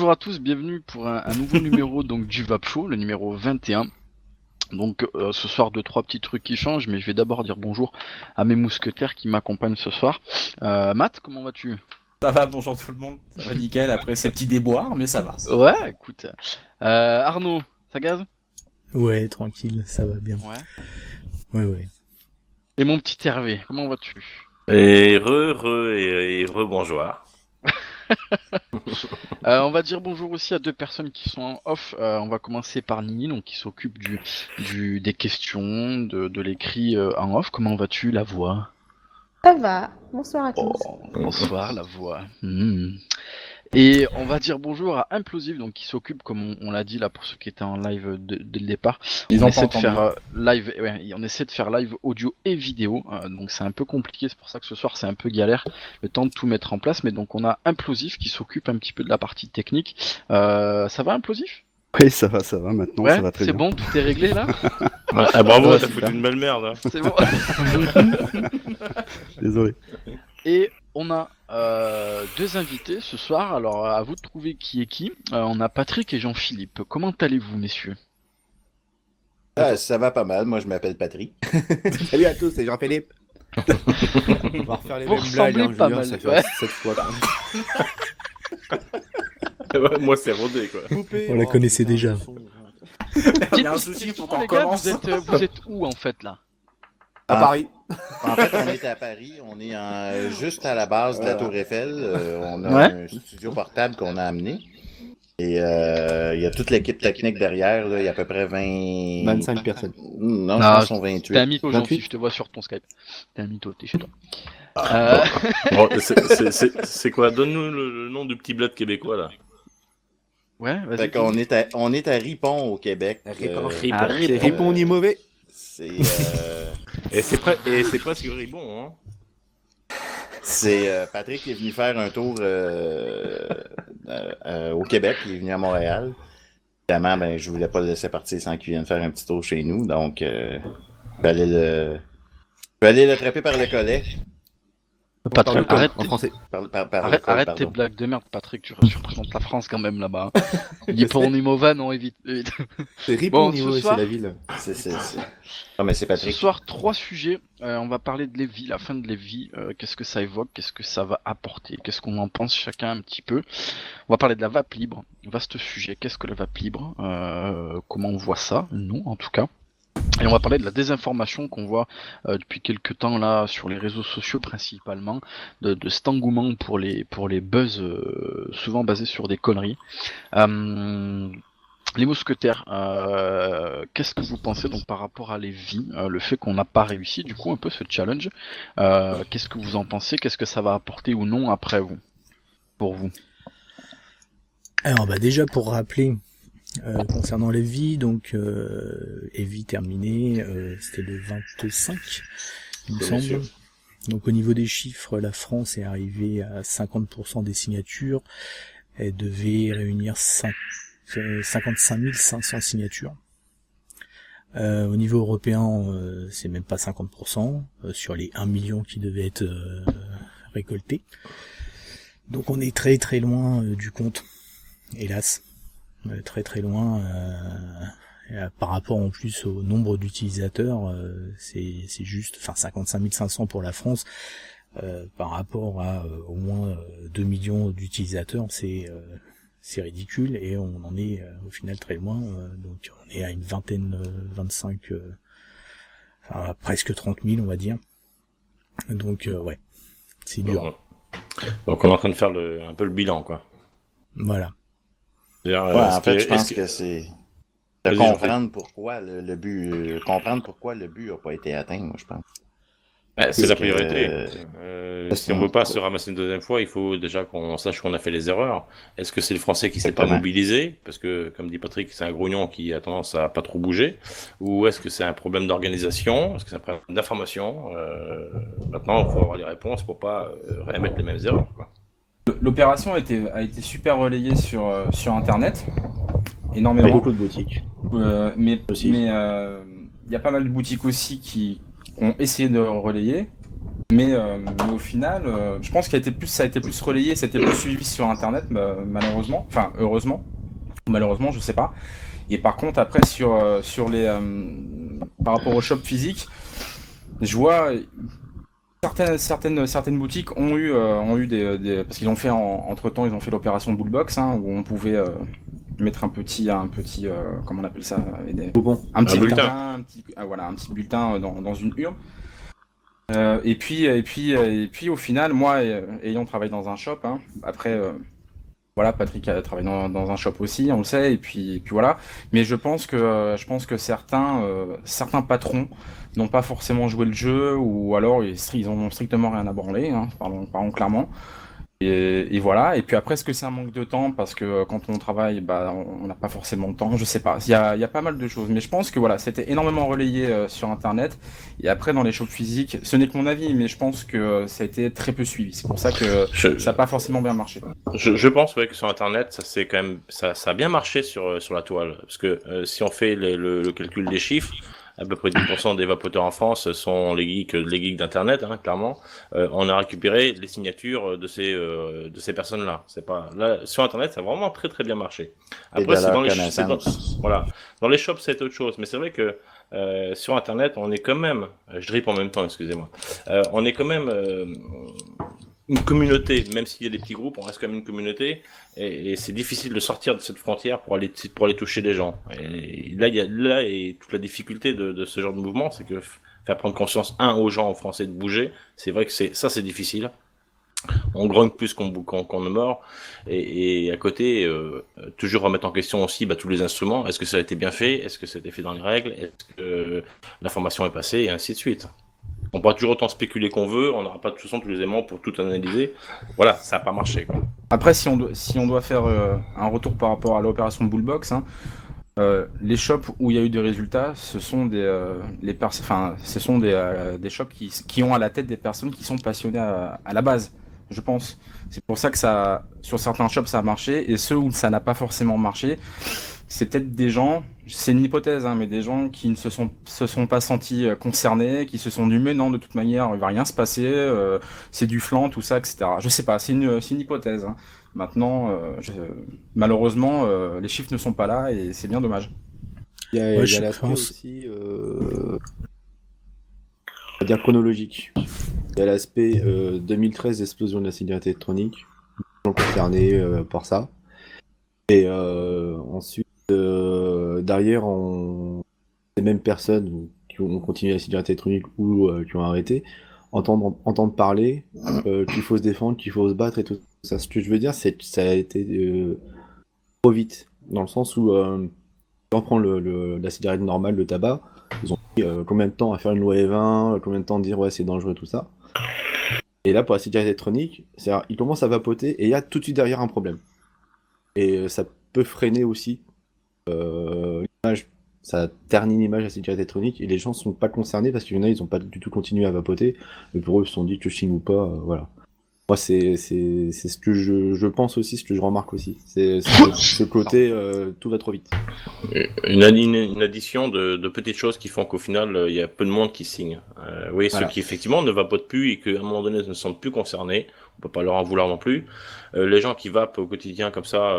Bonjour à tous, bienvenue pour un nouveau numéro donc du Vap Show, le numéro 21. Donc ce soir, deux, trois petits trucs qui changent, mais je vais d'abord dire bonjour à mes mousquetaires qui m'accompagnent ce soir. Matt, comment vas-tu? Ça va, bonjour tout le monde. Ça va nickel après ces petits déboires, mais ça va. Ouais, écoute. Arnaud, ça gaz? Ouais, tranquille, ça va bien. Ouais. Ouais. Et mon petit Hervé, comment vas-tu? Et bonjour. On va dire bonjour aussi à deux personnes qui sont en off. On va commencer par Nini, donc qui s'occupe des questions, de l'écrit en off. Comment vas-tu, la voix? Ça va. Bonsoir à tous. Oh, bonsoir, la voix. Et on va dire bonjour à Implosive, donc qui s'occupe, comme on l'a dit là pour ceux qui étaient en live dès le départ. Ils on ont essaie pas de faire entendu. live, on essaie de faire live audio et vidéo, donc c'est un peu compliqué. C'est pour ça que ce soir c'est un peu galère, le temps de tout mettre en place. Mais donc on a Implosive qui s'occupe un petit peu de la partie technique. Ça va, Implosif? Oui, ça va, maintenant, Ouais, ça va très c'est bien. bon, tout est réglé là. Ah bravo, Ouais, t'as super. foutu une belle merde. Hein. C'est bon. Désolé. Et on a deux invités ce soir, alors à vous de trouver qui est qui. On a Patrick et Jean-Philippe. Comment allez-vous, messieurs? Ça va pas mal, moi je m'appelle Patrick. Salut à tous, c'est Jean-Philippe. On va refaire les Vous mêmes blagues, ressemblez hein, pas Julien, mal, ça fait ouais. 7 fois. Ouais, moi c'est rodé quoi. On la connaissait déjà. Il y a un souci pour qu'on Les gars, recommence. vous êtes où en fait là? À Paris. En fait, on est à Paris, on est juste à la base de la Tour Eiffel. On a Ouais. un studio portable qu'on a amené. Et il y a toute l'équipe technique derrière, là, il y a à peu près 25 personnes. Non, je Non, pense qu'ils sont T'es un 28. mytho, 28. Jean-Philippe, je te vois sur ton Skype. T'es un mytho, t'es chez toi. Bon, c'est quoi? Donne-nous le nom du petit bled québécois là. Ouais, vas-y. Fait qu'on on est à Ripon au Québec. Ripon. Ah, C'est Ripon ni mauvais. C'est Et c'est presque ribon, hein. Patrick qui est venu faire un tour au Québec, il est venu à Montréal. Évidemment, ben, je voulais pas le laisser partir sans qu'il vienne faire un petit tour chez nous, donc je vais aller l'attraper par le collet. Patrick, arrête, En français. Par arrête, le col, arrête tes pardon. blagues de merde, Patrick, tu représentes la France quand même là-bas. Dis pour Nimova, non, évite. C'est Ripon Bon, ni ce mauvais, soir- c'est la ville. Non, mais c'est Ce Patrick. soir, trois sujets. On va parler de Lévi, la fin de Lévi. Qu'est-ce que ça évoque? Qu'est-ce que ça va apporter? Qu'est-ce qu'on en pense chacun un petit peu? On va parler de la vape libre. Vaste sujet. Qu'est-ce que la vape libre? Comment on voit ça? Nous, en tout cas. Et on va parler de la désinformation qu'on voit depuis quelques temps là sur les réseaux sociaux principalement, de cet engouement pour les buzz souvent basés sur des conneries. Les mousquetaires, qu'est-ce que vous pensez donc par rapport à Lévi, le fait qu'on n'a pas réussi du coup un peu ce challenge, qu'est-ce que vous en pensez, qu'est-ce que ça va apporter ou non après vous, pour vous? Alors déjà pour rappeler, concernant Lévi, donc Lévi terminé, c'était le 25, il me Bien semble. sûr. Donc au niveau des chiffres, la France est arrivée à 50% des signatures. Elle devait réunir 55 500 signatures. Au niveau européen, c'est même pas 50% sur les 1 million qui devaient être récoltés. Donc on est très très loin du compte, hélas. Très très loin par rapport en plus au nombre d'utilisateurs, c'est juste, enfin 55 500 pour la France, par rapport à au moins 2 millions d'utilisateurs, c'est ridicule et on en est au final très loin, donc on est à une vingtaine, 25, enfin presque 30 000 on va dire, donc ouais, c'est dur. Donc on est en train de faire un peu le bilan quoi. Voilà. Ouais, en fait, je pense que c'est de Vas-y, comprendre pourquoi le but n'a pas été atteint, moi, je pense. C'est la Parce que, priorité. Si on que- veut pas se ramasser une deuxième fois, il faut déjà qu'on sache qu'on a fait les erreurs. Est-ce que c'est le Français qui s'est pas Exactement. mobilisé? Parce que, comme dit Patrick, c'est un grognon qui a tendance à pas trop bouger. Ou est-ce que c'est un problème d'organisation? Est-ce que c'est un problème d'information? Maintenant, il faut avoir les réponses pour pas réémettre les mêmes erreurs, quoi. L'opération a été super relayée sur Internet, énormément. Beaucoup de boutiques. Mais Aussi. il y a pas mal de boutiques aussi qui ont essayé de relayer. Mais au final, je pense ça a été plus relayé, ça a été plus suivi sur Internet, malheureusement. Enfin, heureusement. Ou malheureusement, je sais pas. Et par contre, après, sur les... par rapport au shop physique, je vois... Certaines boutiques ont eu parce qu'ils ont fait entre-temps, ils ont fait l'opération Bullbox, hein, où on pouvait mettre un petit comment on appelle ça, un petit bulletin, voilà, un petit bulletin dans une urne. Et puis au final, moi, ayant travaillé dans un shop, hein, après, voilà, Patrick a travaillé dans un shop aussi, on le sait, et puis voilà. Mais je pense que certains patrons n'ont pas forcément joué le jeu, ou alors ils en ont strictement rien à branler, hein, parlons clairement. Et voilà. Et puis après, est-ce que c'est un manque de temps parce que quand on travaille, bah, on n'a pas forcément de temps. Je sais pas. Il y a pas mal de choses. Mais je pense que voilà, c'était énormément relayé sur Internet. Et après, dans les shops physiques, ce n'est que mon avis, mais je pense que ça a été très peu suivi. C'est pour ça que ça n'a pas forcément bien marché. Je pense que sur Internet, ça a bien marché sur la toile. Parce que si on fait le calcul des chiffres, à peu près 10% des vapoteurs en France sont les geeks d'Internet, hein, clairement. On a récupéré les signatures de ces personnes-là. C'est pas là sur Internet, ça a vraiment très très bien marché. Après, c'est dans dans les shops, c'est autre chose. Mais c'est vrai que sur Internet, on est quand même, je drippe en même temps, excusez-moi. On est quand même une communauté, même s'il y a des petits groupes, on reste quand même une communauté, et c'est difficile de sortir de cette frontière pour aller toucher les gens. Et là et toute la difficulté de ce genre de mouvement, c'est que faire prendre conscience aux gens en français de bouger, c'est vrai que c'est difficile. On grogne plus qu'on ne mord, et à côté, toujours remettre en question aussi tous les instruments. Est-ce que ça a été bien fait? Est-ce que ça a été fait dans les règles? Est-ce que l'information est passée? Et ainsi de suite. On pourra toujours autant spéculer qu'on veut, on n'aura pas de toute façon tous les éléments pour tout analyser. Voilà, ça n'a pas marché, quoi. Après, si on doit faire un retour par rapport à l'opération Bullbox, hein, les shops où il y a eu des résultats, ce sont des shops qui ont à la tête des personnes qui sont passionnées à la base, je pense. C'est pour ça que sur certains shops ça a marché, et ceux où ça n'a pas forcément marché, c'est peut-être des gens, c'est une hypothèse, hein, mais des gens qui ne se sont pas sentis concernés, qui se sont dit mais non, de toute manière il va rien se passer, c'est du flan, tout ça, etc. Je sais pas, c'est une hypothèse, hein. Maintenant, malheureusement, les chiffres ne sont pas là, et c'est bien dommage. Il y a l'aspect aussi, on va dire chronologique. Il y a l'aspect 2013, explosion de la cigarette électronique, les gens concernés par ça. Et ensuite, derrière, les mêmes personnes qui ont continué la cigarette électronique ou qui ont arrêté, entendre parler qu'il faut se défendre, qu'il faut se battre et tout ça. Ce que je veux dire, c'est que ça a été trop vite, dans le sens où si on prend la cigarette normale, le tabac, ils ont mis combien de temps à faire une loi E20, combien de temps à dire ouais c'est dangereux tout ça. Et là pour la cigarette électronique, ils commencent à vapoter et il y a tout de suite derrière un problème. Et ça peut freiner aussi l'image, ça ternit l'image de la cigarette électronique, et les gens sont pas concernés parce qu'il y en a, ils n'ont pas du tout continué à vapoter, et pour eux ils se sont dit que je signe ou pas, voilà. Moi c'est ce que je pense aussi, ce que je remarque aussi, c'est ce côté tout va trop vite. Une addition de petites choses qui font qu'au final il y a peu de monde qui signe. Oui, voilà. Ceux qui effectivement ne vapotent plus et qu'à un moment donné ne se sentent plus concernés, on peut pas leur en vouloir non plus. Les gens qui vapent au quotidien comme ça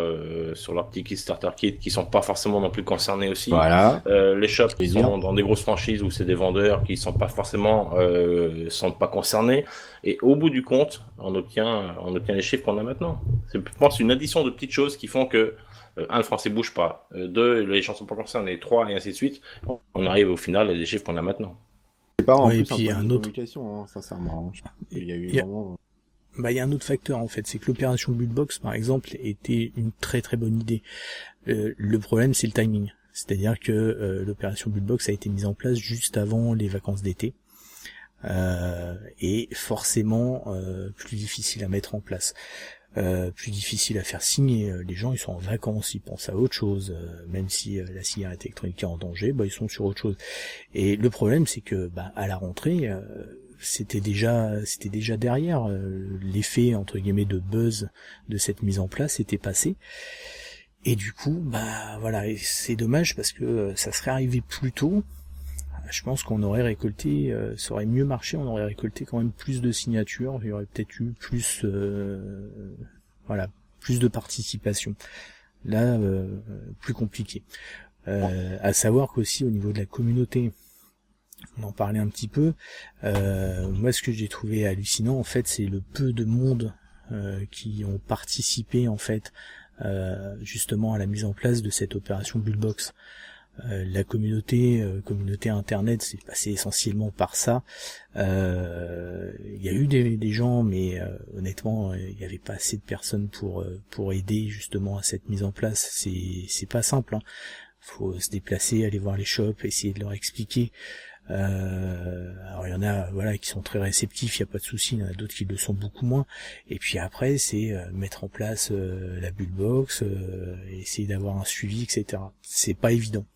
sur leur petit kit starter kit, qui sont pas forcément non plus concernés aussi. Voilà. Les shops qui sont dans des grosses franchises où c'est des vendeurs qui sont pas forcément sont pas concernés. Et au bout du compte, on obtient les chiffres qu'on a maintenant. C'est, je pense, une addition de petites choses qui font que le français bouge pas, 2, les gens sont pas concernés, 3 et ainsi de suite. On arrive au final à des chiffres qu'on a maintenant. C'est pas en plus, et puis il y a un autre communication, hein, sincèrement. Il y a eu vraiment. Il y a un autre facteur en fait, c'est que l'opération Bullbox par exemple était une très très bonne idée. Le problème c'est le timing, c'est-à-dire que l'opération Bullbox a été mise en place juste avant les vacances d'été. Et forcément plus difficile à mettre en place, plus difficile à faire signer. Les gens ils sont en vacances, ils pensent à autre chose, même si la cigarette électronique est en danger, ils sont sur autre chose. Et le problème c'est que à la rentrée c'était déjà derrière, l'effet entre guillemets de buzz de cette mise en place était passé. Et du coup, voilà, et c'est dommage parce que ça serait arrivé plus tôt. je pense qu'on aurait récolté, ça aurait mieux marché, on aurait récolté quand même plus de signatures, il y aurait peut-être eu plus, plus de participation. Là, plus compliqué. À savoir qu'aussi au niveau de la communauté, on en parlait un petit peu, moi ce que j'ai trouvé hallucinant en fait, c'est le peu de monde qui ont participé en fait justement à la mise en place de cette opération Bullbox. La communauté internet c'est passé essentiellement par ça. Il y a eu des gens, mais honnêtement il n'y avait pas assez de personnes pour aider justement à cette mise en place. C'est pas simple, hein. Faut se déplacer, aller voir les shops, essayer de leur expliquer. Alors il y en a qui sont très réceptifs, il n'y a pas de souci, il y en a d'autres qui le sont beaucoup moins. Et puis après c'est mettre en place la Bullbox, essayer d'avoir un suivi, etc. C'est pas évident.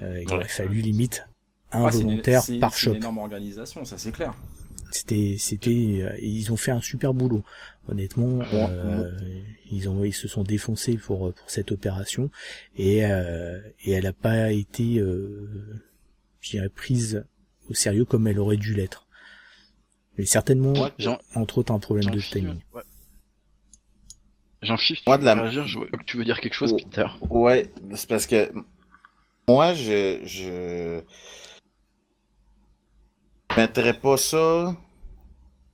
Il aurait fallu limite un volontaire par shop. C'est une énorme organisation, ça c'est clair. Ils ont fait un super boulot. Honnêtement, ils se sont défoncés pour cette opération et elle n'a pas été, je dirais, prise au sérieux comme elle aurait dû l'être. Mais certainement, entre autres, un problème de timing. Ouais. Jean-Philippe, tu veux dire quelque chose, Peter? Ouais, c'est parce que moi, je mettrais pas ça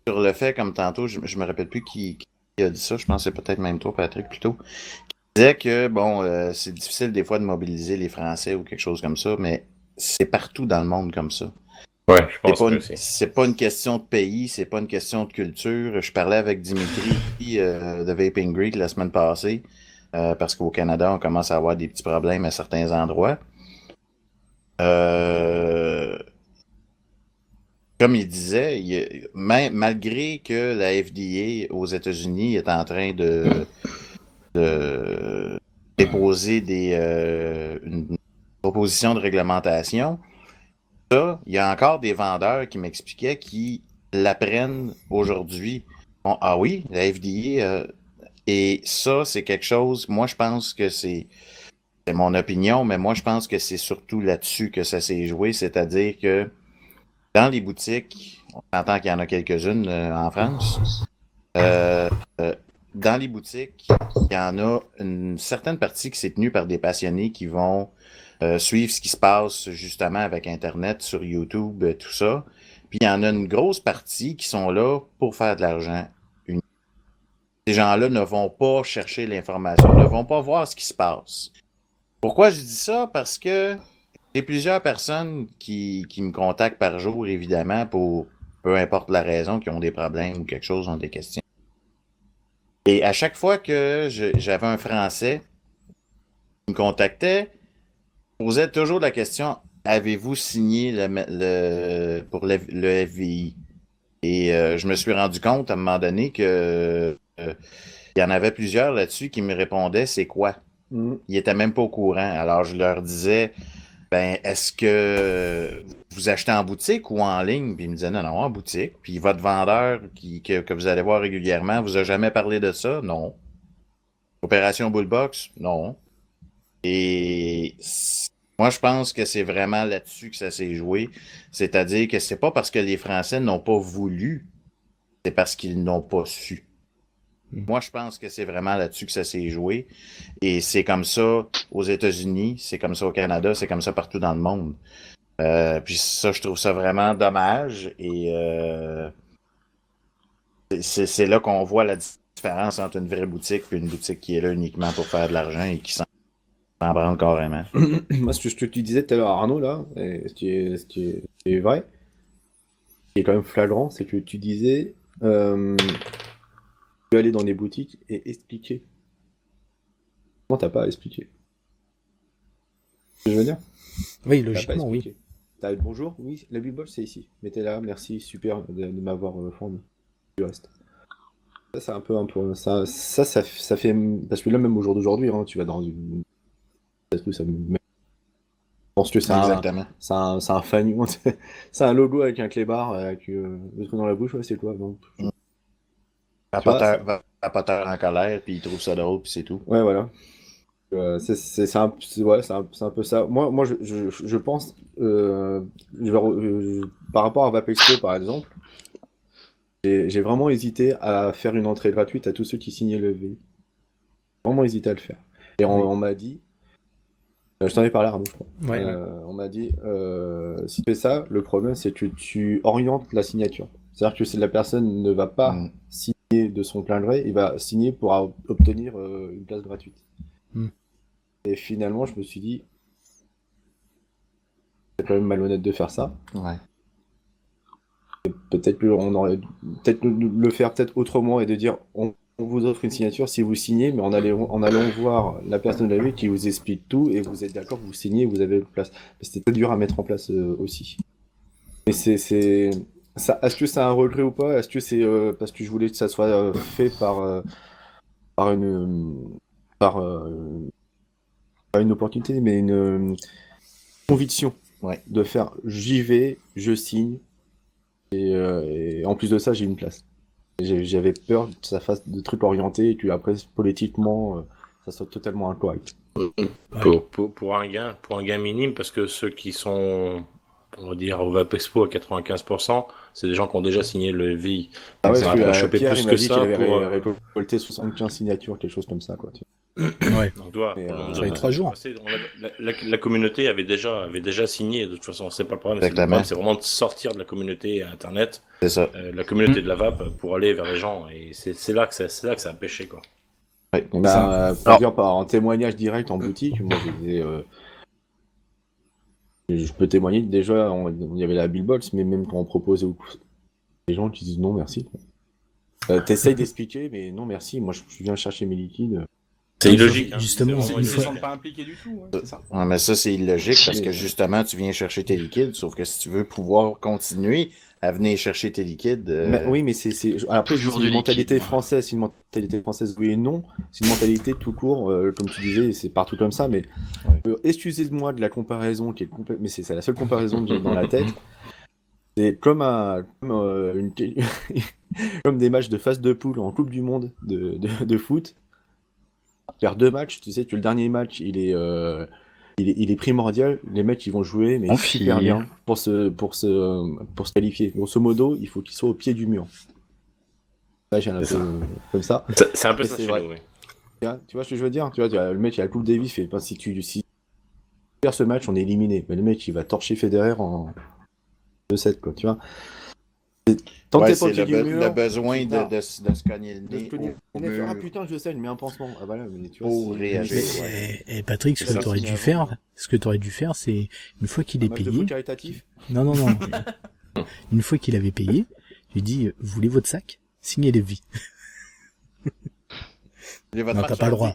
sur le fait, comme tantôt, je me rappelle plus qui a dit ça, je pense que c'est peut-être même toi, Patrick, plutôt, qui disait que, c'est difficile des fois de mobiliser les Français ou quelque chose comme ça, mais c'est partout dans le monde comme ça. Ouais, je pense c'est pas une question de pays, c'est pas une question de culture. Je parlais avec Dimitri de Vaping Greek la semaine passée, parce qu'au Canada, on commence à avoir des petits problèmes à certains endroits. Comme il disait, malgré que la FDA aux États-Unis est en train de déposer une proposition de réglementation, il y a encore des vendeurs qui m'expliquaient qu'ils l'apprennent aujourd'hui. Bon, ah oui, la FDA, et ça, c'est quelque chose, moi je pense que c'est mon opinion, mais moi je pense que c'est surtout là-dessus que ça s'est joué, c'est-à-dire que dans les boutiques, on entend qu'il y en a quelques-unes en France, dans les boutiques, il y en a une certaine partie qui s'est tenue par des passionnés qui vont suivre ce qui se passe justement avec Internet, sur YouTube, tout ça. Puis il y en a une grosse partie qui sont là pour faire de l'argent. Ces gens-là ne vont pas chercher l'information, ne vont pas voir ce qui se passe. Pourquoi je dis ça? Parce que j'ai plusieurs personnes qui me contactent par jour, évidemment, pour peu importe la raison, qui ont des problèmes ou quelque chose, ont des questions. Et à chaque fois que j'avais un Français qui me contactait, posait toujours la question, avez-vous signé pour le FVI? Et je me suis rendu compte à un moment donné que il y en avait plusieurs là-dessus qui me répondaient, c'est quoi? Ils n'étaient même pas au courant. Alors je leur disais, est-ce que vous achetez en boutique ou en ligne? Puis ils me disaient, non, en boutique. Puis votre vendeur que vous allez voir régulièrement vous a jamais parlé de ça? Non. Opération Bullbox? Non. Et moi, je pense que c'est vraiment là-dessus que ça s'est joué. C'est-à-dire que c'est pas parce que les Français n'ont pas voulu, c'est parce qu'ils n'ont pas su. Moi, je pense que c'est vraiment là-dessus que ça s'est joué. Et c'est comme ça aux États-Unis, c'est comme ça au Canada, c'est comme ça partout dans le monde. Puis ça, je trouve ça vraiment dommage. Et c'est là qu'on voit la différence entre une vraie boutique et une boutique qui est là uniquement pour faire de l'argent et qui s'en branle carrément. Moi, ce que tu disais tout à l'heure, Arnaud, là, et ce qui est vrai, ce qui est quand même flagrant, c'est que tu disais tu aller dans les boutiques et expliquer. Comment t'as pas à expliquer? Ce que je veux dire? Oui, logiquement, oui. T'as bonjour, oui, la Bullbox c'est ici. Mettez là, merci, super de m'avoir fourni. Du reste. Ça, c'est un peu ça fait. Parce que là, même au jour d'aujourd'hui, hein, tu vas dans une. Je pense que c'est un fanion. C'est un logo avec un clébard avec le truc dans la bouche, ouais, c'est quoi donc. Vapoteur en colère, puis il trouve ça drôle, puis c'est tout. Ouais, voilà. C'est un peu ça. Moi je pense, par rapport à Vapexpo par exemple, j'ai vraiment hésité à faire une entrée gratuite à tous ceux qui signaient le VI. Vraiment hésité à le faire. Et on m'a dit, je t'en ai parlé Arnaud, je crois. Ouais. On m'a dit, si tu fais ça, le problème c'est que tu orientes la signature. C'est-à-dire que si la personne ne va pas signer de son plein gré, il va signer pour obtenir une place gratuite. Et finalement, je me suis dit, c'est quand même malhonnête de faire ça. Ouais. Peut-être qu'on aurait le faire peut-être autrement et de dire, on vous offre une signature si vous signez, mais en allant voir la personne de la vie qui vous explique tout et vous êtes d'accord, vous signez, vous avez une place. Mais c'était très dur à mettre en place aussi. Mais ça, est-ce que c'est un regret ou pas? Est-ce que c'est parce que je voulais que ça soit fait par une opportunité, mais une conviction de faire j'y vais, je signe, et en plus de ça, j'ai une place. J'avais peur que ça fasse des trucs orientés et que après, politiquement, ça soit totalement incorrect. Pour un gain minime, parce que ceux qui sont, on va dire, au Vapexpo à 95%, c'est des gens qui ont déjà signé le VI. Ah ouais, ça va choper Pierre, plus il m'a que dit ça qu'il avait pour récolté 75 signatures, quelque chose comme ça, quoi. Ouais. Donc, ça fait 3 jours. La communauté avait déjà signé, de toute façon, c'est pas le problème. C'est vraiment de sortir de la communauté à Internet, c'est ça. La communauté de la VAP, pour aller vers les gens, et c'est là que ça a pêché, quoi. Ouais, donc dire en témoignage direct en boutique, moi je peux témoigner que déjà il y avait la billbox, mais même quand on proposait les gens qui disent non merci. T'essayes d'expliquer, mais non merci, moi je viens chercher mes liquides. C'est illogique. Justement, ils ne se sentent pas impliqués du tout. C'est ça. Ouais, mais ça, c'est illogique parce que justement, tu viens chercher tes liquides, sauf que si tu veux pouvoir continuer à venir chercher tes liquides. Oui, mais c'est après, c'est une mentalité française, c'est une mentalité française, oui et non. C'est une mentalité tout court, comme tu disais, c'est partout comme ça, mais excusez-moi de la comparaison qui est mais c'est la seule comparaison que j'ai dans la tête. C'est comme comme des matchs de phase de poule en Coupe du Monde de foot. Faire 2 matchs, tu sais que le dernier match il est primordial, les mecs ils vont jouer mais super bien pour se qualifier. Grosso modo, il faut qu'ils soient au pied du mur. Là j'ai un peu comme ça. C'est un peu ça chez nous, oui. Tu vois ce que je veux dire? Tu vois, le mec il a la Coupe Davis, fait si tu perds ce match, on est éliminé. Mais le mec il va torcher Federer en 2-7 quoi, tu vois. C'est le besoin de se cogner le nez. Putain, je sais, il met un pansement. Ah voilà, mais tu vois. Pour réagir. Et Patrick, ce que tu aurais dû faire, c'est une fois qu'il est payé. Non. Une fois qu'il avait payé, je lui dis, vous voulez votre sac? Signez les vies. Non, t'as pas le droit.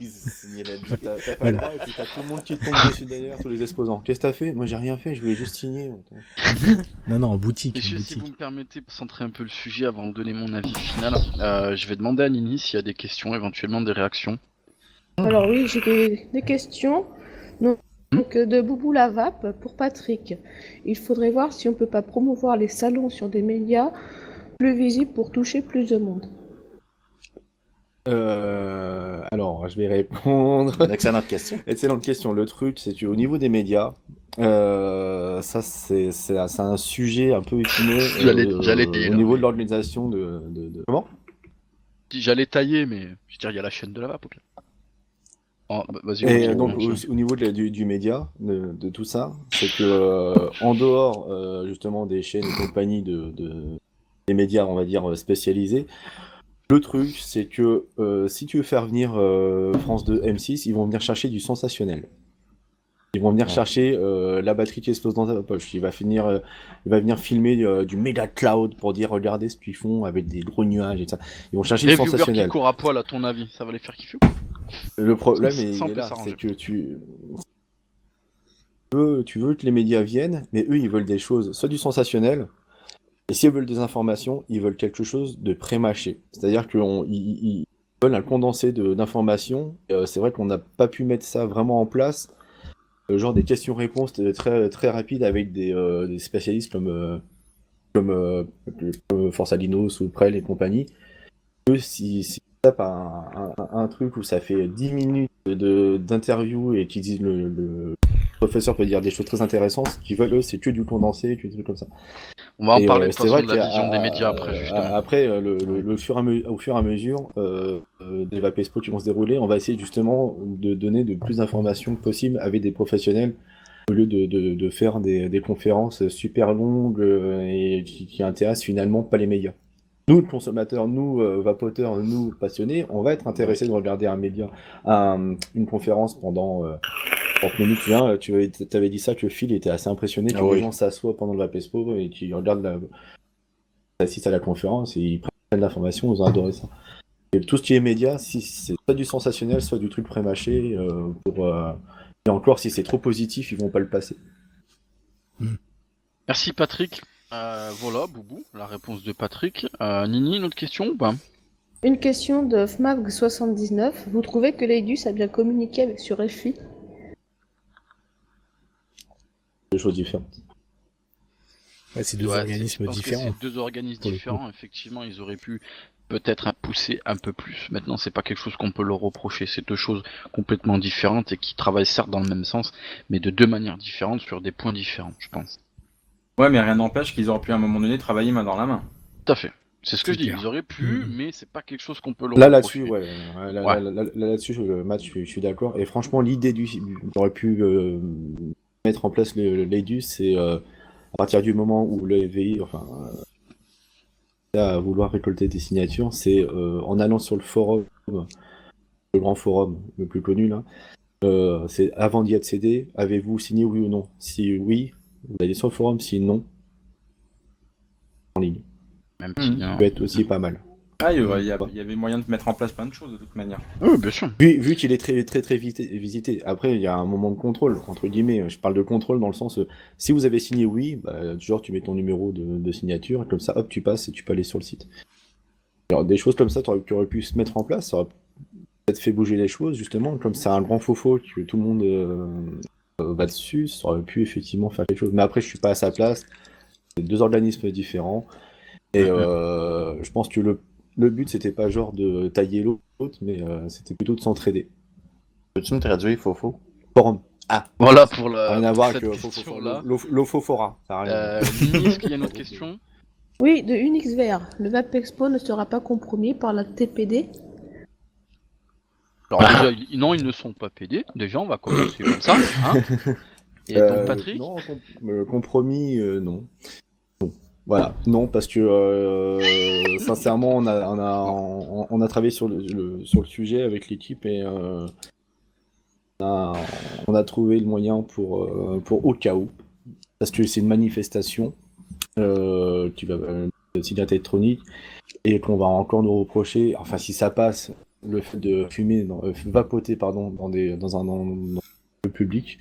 T'as pas le droit, et puis t'as tout le monde qui te tombe dessus derrière, tous les exposants. Qu'est-ce que t'as fait? Moi j'ai rien fait, je voulais juste signer. Non, en boutique. Messieurs, si vous me permettez, pour centrer un peu le sujet avant de donner mon avis final, je vais demander à Nini s'il y a des questions, éventuellement des réactions. Alors oui, j'ai des questions. Donc de Boubou la Vape pour Patrick. Il faudrait voir si on peut pas promouvoir les salons sur des médias plus visibles pour toucher plus de monde. Alors, je vais répondre. Excellente question. Excellente question. Le truc, c'est qu'au niveau des médias, ça, c'est un sujet un peu épineux. J'allais dire. Au niveau de l'organisation de... Comment? J'allais tailler, mais je veux dire, il y a la chaîne de la vape. Vas-y. Et donc, au niveau du média, de tout ça, c'est que en dehors justement des chaînes et compagnies des médias, on va dire spécialisés. Le truc, c'est que si tu veux faire venir France 2, M6, ils vont venir chercher du sensationnel. Ils vont venir chercher la batterie qui explose dans ta poche. Il va venir filmer du méga cloud pour dire regardez ce qu'ils font avec des gros nuages et ça. Ils vont chercher du sensationnel. Les qui courent à poil, à ton avis, ça va les faire kiffer? Le problème est là, c'est que tu veux que les médias viennent, mais eux ils veulent des choses, soit du sensationnel. Et s'ils veulent des informations, ils veulent quelque chose de pré-mâché. C'est-à-dire qu'ils veulent un condensé d'informations. C'est vrai qu'on n'a pas pu mettre ça vraiment en place. Genre des questions-réponses très, très rapides avec des spécialistes comme Force Alinos ou Prel et compagnie. Eux, si tape un truc où ça fait 10 minutes d'interview et qui disent le professeur peut dire des choses très intéressantes, ce qu'ils veulent eux c'est que du condensé, que des trucs comme ça. On va en Et, parler de toute c'est façon vrai de la vision des médias après, justement. Après, au fur et à mesure des VAPESPO qui vont se dérouler, on va essayer justement de donner de plus d'informations possible avec des professionnels au lieu de faire des conférences super longues et qui intéressent finalement pas les médias. Nous, consommateurs, nous, vapoteurs, nous, passionnés, on va être intéressés de regarder un média, une conférence pendant 30 minutes. Tu avais dit ça, que Phil était assez impressionné que les gens s'assoient pendant le Vapespo et qu'ils regardent assistent à la conférence et ils prennent l'information, ils ont adoré ça. Et tout ce qui est média, si c'est soit du sensationnel, soit du truc prémâché, et encore, si c'est trop positif, ils vont pas le passer. Merci Patrick. Voilà, Boubou, la réponse de Patrick. Nini, une autre question ou pas? Une question de FMAG79. Vous trouvez que l'EIDUS a bien communiqué sur FI? Des choses différentes. Ouais, c'est deux organismes différents. C'est deux organismes différents. Effectivement, ils auraient pu peut-être pousser un peu plus. Maintenant, c'est pas quelque chose qu'on peut leur reprocher. C'est deux choses complètement différentes et qui travaillent certes dans le même sens, mais de deux manières différentes sur des points différents, je pense. Ouais, mais rien n'empêche qu'ils auraient pu à un moment donné travailler main dans la main. Tout à fait. C'est ce que je dis. Ils auraient pu, mais c'est pas quelque chose qu'on peut leur reprocher. Là-dessus, Matt, je suis d'accord. Et franchement, l'idée aurait pu mettre en place l'EIDUS, c'est à partir du moment où le FVI, à vouloir récolter des signatures, c'est en allant sur le forum, le grand forum le plus connu là, c'est avant d'y accéder, avez-vous signé oui ou non? Si oui, vous allez sur le forum, si non, en ligne. Même ça peut être aussi pas mal. Ah, il y avait moyen de mettre en place plein de choses de toute manière. Oui, bien sûr. Vu qu'il est très, très, très visité. Après, il y a un moment de contrôle, entre guillemets. Je parle de contrôle dans le sens, si vous avez signé oui, genre tu mets ton numéro de signature, et comme ça, hop, tu passes et tu peux aller sur le site. Alors, des choses comme ça, tu aurais pu se mettre en place, ça aurait peut-être fait bouger les choses, justement. Comme c'est un grand faux que tout le monde va dessus, ça aurait pu effectivement faire quelque chose. Mais après, je suis pas à sa place. C'est deux organismes différents. Et je pense que le but, c'était pas genre de tailler l'autre, mais c'était plutôt de s'entraider. Peux-tu me traduire Fofo? Forum. Ah, voilà pour la. Rien à voir avec l'Ofofora. Nini, est-ce qu'il y a une autre question? Oui, de UnixVR. Le VapExpo ne sera pas compromis par la TPD? Alors déjà, non, ils ne sont pas PD. Déjà, on va commencer comme ça. Hein. Et donc, Patrick? Non, compromis, non. Voilà, non, parce que sincèrement, on a travaillé sur le sujet avec l'équipe et on a trouvé le moyen pour au cas où, parce que c'est une manifestation qui va cigarette électronique et qu'on va encore nous reprocher, enfin si ça passe, le fait de fumer, vapoter pardon, dans le public.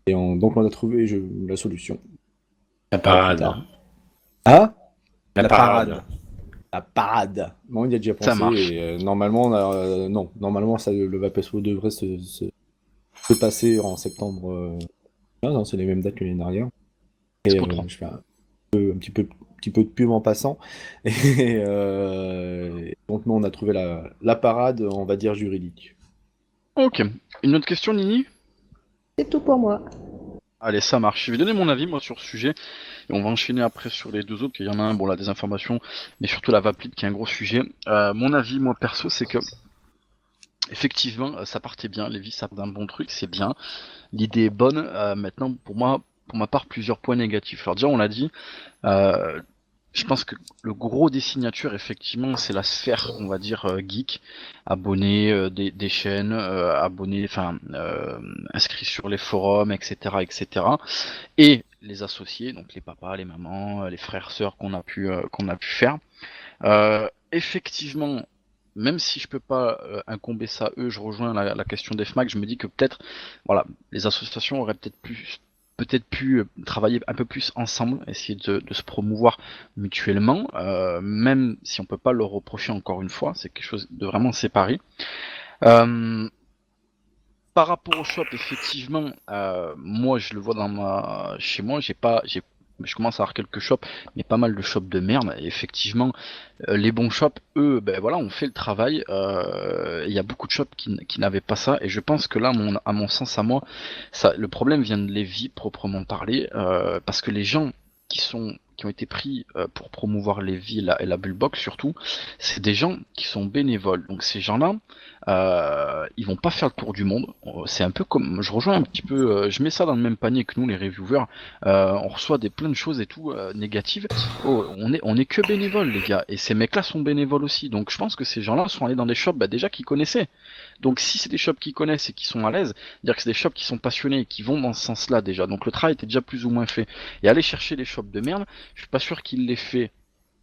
Et donc on a trouvé la solution. La parade. Ah, la parade. La parade. Non, il y a déjà pensé. Ça marche. Et, normalement, normalement, le VapExpo devrait se passer en septembre. Non, c'est les mêmes dates que l'année dernière. Et je fais un petit peu de pub en passant. Et donc, nous, on a trouvé la parade, on va dire, juridique. Ok. Une autre question, Nini? C'est tout pour moi. Allez, ça marche. Je vais donner mon avis, moi, sur ce sujet. Et on va enchaîner après sur les deux autres. Il y en a un, bon, la désinformation, mais surtout la vaplib qui est un gros sujet. Mon avis, moi, perso, c'est que effectivement, ça partait bien. Lévi, ça part d'un bon truc, c'est bien. L'idée est bonne. Maintenant, pour ma part, plusieurs points négatifs. Alors déjà, on l'a dit, je pense que le gros des signatures, effectivement, c'est la sphère, on va dire, geek, abonnés des chaînes, abonnés, inscrits sur les forums, etc., etc. Et les associés, donc les papas, les mamans, les frères, sœurs qu'on a pu faire. Effectivement, même si je peux pas incomber ça à eux, je rejoins la question d'EFMAC, je me dis que peut-être, voilà, les associations auraient peut-être pu travailler un peu plus ensemble, essayer de se promouvoir mutuellement, même si on peut pas leur reprocher encore une fois, c'est quelque chose de vraiment séparé. Par rapport au shop, effectivement, moi je le vois chez moi, j'ai je commence à avoir quelques shops, mais pas mal de shops de merde. Et effectivement, les bons shops, eux, ben voilà, on fait le travail. Il y a beaucoup de shops qui n'avaient pas ça, et je pense que là, à mon sens, à moi, le problème vient de Lévis proprement parler, parce que les gens qui ont été pris pour promouvoir Lévis et la Bullbox surtout, c'est des gens qui sont bénévoles. Donc ces gens-là, ils vont pas faire le tour du monde. C'est un peu comme, je rejoins un petit peu, je mets ça dans le même panier que nous les reviewers. On reçoit plein de choses et tout négatives. Oh, on est que bénévoles les gars, et ces mecs-là sont bénévoles aussi. Donc je pense que ces gens-là sont allés dans des shops déjà qu'ils connaissaient. Donc si c'est des shops qu'ils connaissent et qui sont à l'aise, dire que c'est des shops qui sont passionnés et qui vont dans ce sens-là déjà. Donc le travail était déjà plus ou moins fait. Et aller chercher les shops de merde, je suis pas sûr qu'il l'ait fait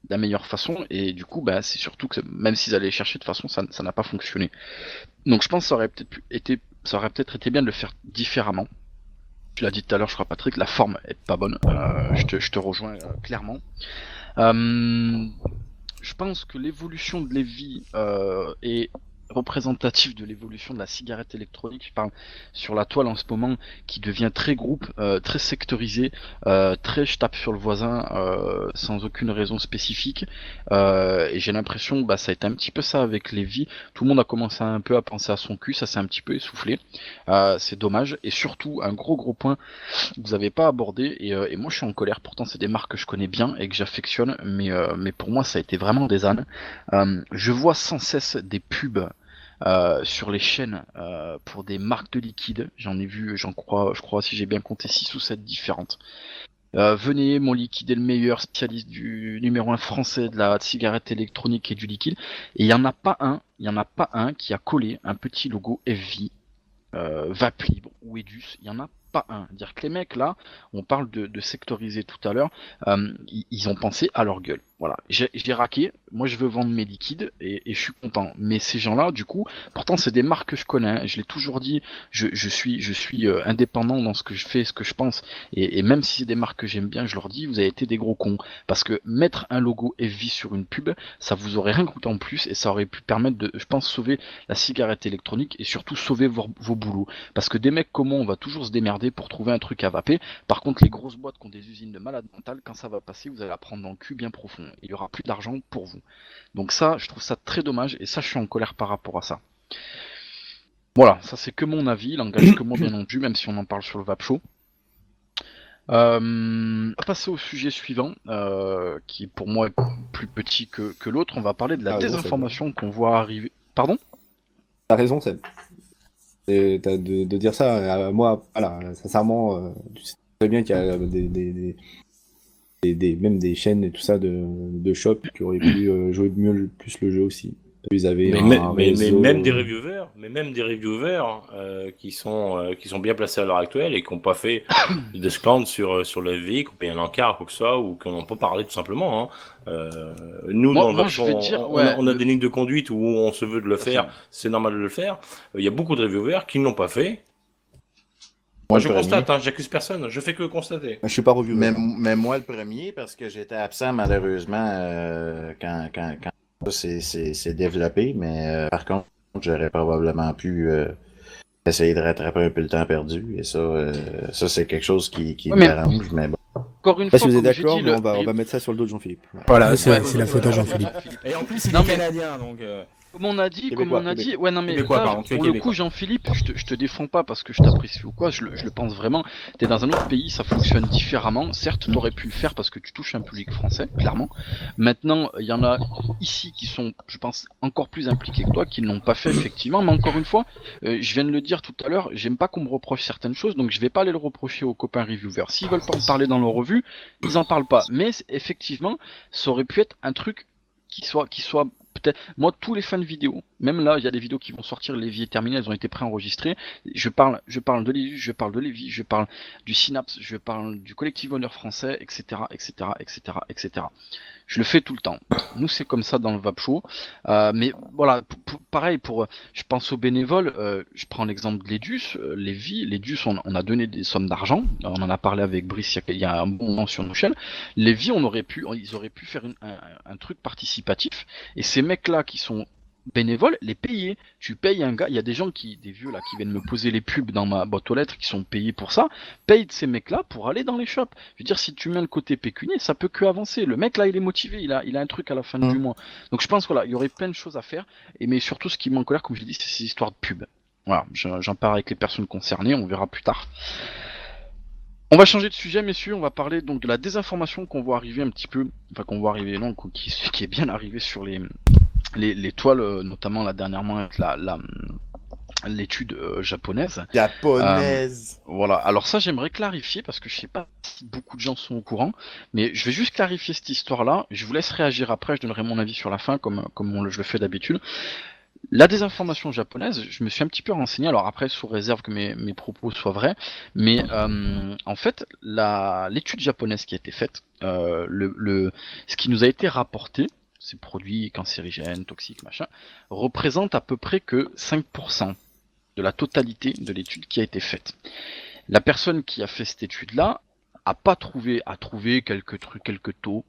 de la meilleure façon, et du coup c'est surtout que même s'ils allaient les chercher de toute façon, ça n'a pas fonctionné. Donc je pense que ça aurait peut-être été bien de le faire différemment. Tu l'as dit tout à l'heure, je crois Patrick, la forme est pas bonne. Je te rejoins clairement. Je pense que l'évolution de Lévis est représentatif de l'évolution de la cigarette électronique. Je parle sur la toile en ce moment, qui devient très groupe, très sectorisé, très je tape sur le voisin sans aucune raison spécifique, et j'ai l'impression ça a été un petit peu ça avec Lévis. Tout le monde a commencé un peu à penser à son cul, ça s'est un petit peu essoufflé, c'est dommage. Et surtout un gros point que vous avez pas abordé, et moi je suis en colère, pourtant c'est des marques que je connais bien et que j'affectionne, mais pour moi ça a été vraiment des ânes. Je vois sans cesse des pubs sur les chaînes pour des marques de liquide. J'en ai vu, je crois, si j'ai bien compté, 6 ou 7 différentes. Venez, mon liquide est le meilleur, spécialiste du numéro 1 français de la cigarette électronique et du liquide. Et il n'y en a pas un qui a collé un petit logo FV, Vape Libre ou Edus. Il y en a pas un. Dire que les mecs là, on parle de sectoriser tout à l'heure, ils ont pensé à leur gueule. Voilà, j'ai raqué, moi je veux vendre mes liquides et je suis content. Mais ces gens-là, du coup, pourtant c'est des marques que je connais, hein, je l'ai toujours dit, je suis indépendant dans ce que je fais, ce que je pense, et même si c'est des marques que j'aime bien, je leur dis, vous avez été des gros cons. Parce que mettre un logo FV sur une pub, ça vous aurait rien coûté en plus, et ça aurait pu permettre de, je pense, sauver la cigarette électronique et surtout sauver vos boulots. Parce que des mecs comme moi, on va toujours se démerder pour trouver un truc à vaper. Par contre, les grosses boîtes qui ont des usines de malades mentales, quand ça va passer, vous allez la prendre dans le cul bien profond. Il y aura plus d'argent pour vous. Donc ça, je trouve ça très dommage, et ça, je suis en colère par rapport à ça. Voilà, ça c'est que mon avis, il engage que moi bien entendu, même si on en parle sur le Vape Show. On va passer au sujet suivant, qui pour moi est plus petit que l'autre. On va parler de la désinformation qu'on voit arriver. Pardon ? T'as raison, Seb. De dire ça, moi, voilà, sincèrement, tu sais très bien qu'il y a même des chaînes et tout ça de shop qui auraient pu jouer plus le jeu aussi. Ils avaient même des reviewers, qui sont bien placés à l'heure actuelle et qui n'ont pas fait de scandale sur le vie, qui ont payé un encart ou quoi que ce soit, ou qui n'ont pas parlé tout simplement. Nous, on a des lignes de conduite où on se veut de le faire, c'est normal de le faire. Il y a beaucoup de reviewers qui ne l'ont pas fait. Moi, je constate, j'accuse personne, je fais que constater. Je suis pas reviewer. Mais moi, le premier, parce que j'étais absent malheureusement quand c'est développé, mais par contre, j'aurais probablement pu essayer de rattraper un peu le temps perdu, et ça c'est quelque chose qui me dérange, mais bon. Encore une fois, si vous êtes d'accord, on va mettre ça sur le dos de Jean-Philippe. Voilà, c'est la faute à Jean-Philippe. Et en plus, c'est des Canadiens, donc... Comme on a dit, ouais non mais là, pour le coup Jean-Philippe, je te défends pas parce que je t'apprécie ou quoi, je le pense vraiment. T'es dans un autre pays, ça fonctionne différemment. Certes, t'aurais pu le faire parce que tu touches un public français, clairement. Maintenant, il y en a ici qui sont, je pense, encore plus impliqués que toi, qui ne l'ont pas fait effectivement. Mais encore une fois, je viens de le dire tout à l'heure, j'aime pas qu'on me reproche certaines choses, donc je vais pas aller le reprocher aux copains reviewers. S'ils veulent pas en parler dans leur revue, ils en parlent pas. Mais effectivement, ça aurait pu être un truc qui soit peut-être, moi, tous les fans de vidéos, même là, il y a des vidéos qui vont sortir, les vies terminées, elles ont été préenregistrées. Je parle de Lévis, je parle de Lévis, je parle du Synapse, je parle du collectif honneur français, etc., etc., etc., etc. Je le fais tout le temps. Nous, c'est comme ça dans le Vape Show. Mais voilà, pareil, je pense aux bénévoles, je prends l'exemple de l'Edus, l'Edus, on a donné des sommes d'argent, on en a parlé avec Brice il y a un bon moment sur nos chaînes. Lévis, ils auraient pu faire un truc participatif, et ces mecs-là qui sont bénévoles, les payer. Tu payes un gars, il y a des vieux là, qui viennent me poser les pubs dans ma boîte aux lettres, qui sont payés pour ça, paye ces mecs-là pour aller dans les shops. Je veux dire, si tu mets le côté pécunier, ça peut que avancer. Le mec là, il est motivé, il a un truc à la fin du mois. Donc je pense voilà, il y aurait plein de choses à faire. Mais surtout, ce qui m'en colère, comme je l'ai dit, c'est ces histoires de pub. Voilà, j'en parle avec les personnes concernées, on verra plus tard. On va changer de sujet, messieurs. On va parler donc de la désinformation qu'on voit arriver un petit peu, enfin qu'on voit arriver, non, qui est bien arrivé sur les toiles, notamment là dernièrement avec l'étude japonaise. Voilà. Alors ça, j'aimerais clarifier parce que je sais pas si beaucoup de gens sont au courant, mais je vais juste clarifier cette histoire-là. Je vous laisse réagir après. Je donnerai mon avis sur la fin, comme je le fais d'habitude. La désinformation japonaise, je me suis un petit peu renseigné, alors après sous réserve que mes propos soient vrais, mais en fait l'étude japonaise qui a été faite, ce qui nous a été rapporté, ces produits cancérigènes, toxiques, machin, représente à peu près que 5% de la totalité de l'étude qui a été faite. La personne qui a fait cette étude-là a trouvé quelques trucs, quelques taux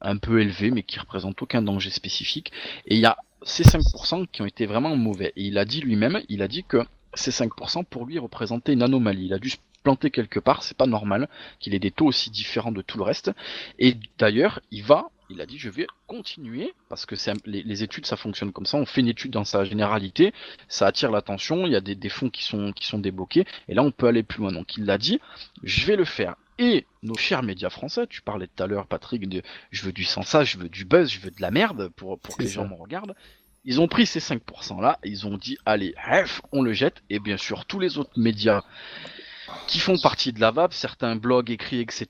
un peu élevés, mais qui représentent aucun danger spécifique, et il y a ces 5% qui ont été vraiment mauvais. Et il a dit lui-même, que ces 5% pour lui représentaient une anomalie. Il a dû se planter quelque part, c'est pas normal qu'il ait des taux aussi différents de tout le reste. Et d'ailleurs, il a dit je vais continuer, parce que les études ça fonctionne comme ça, on fait une étude dans sa généralité, ça attire l'attention, il y a des fonds qui sont débloqués, et là on peut aller plus loin. Donc il l'a dit, je vais le faire. Et nos chers médias français, tu parlais tout à l'heure, Patrick, de je veux du sensation, je veux du buzz, je veux de la merde pour que les gens me regardent. Ils ont pris ces 5% là, et ils ont dit allez, on le jette, et bien sûr tous les autres médias qui font partie de la VAP, certains blogs écrits, etc.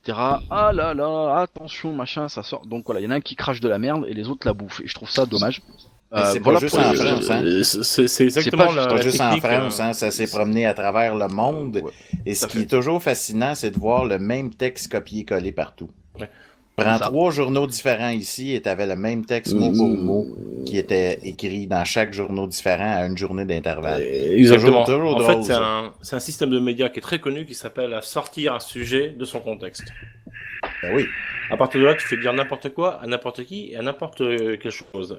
Ah là là, attention, machin, ça sort. Donc voilà, il y en a un qui crache de la merde et les autres la bouffent. Et je trouve ça dommage. C'est pas juste en France, hein. C'est exactement c'est pas juste en France, hein. Ça s'est promené à travers le monde. Ouais, et ce qui est toujours fascinant, c'est de voir le même texte copié-collé partout. Ouais. Prends 3 journaux différents ici et tu avais le même texte mot pour mot qui était écrit dans chaque journal différent à une journée d'intervalle. Exactement. Toujours en fait, c'est un système de médias qui est très connu qui s'appelle à sortir un sujet de son contexte. Ben oui. À partir de là, tu fais dire n'importe quoi à n'importe qui et à n'importe quelle chose.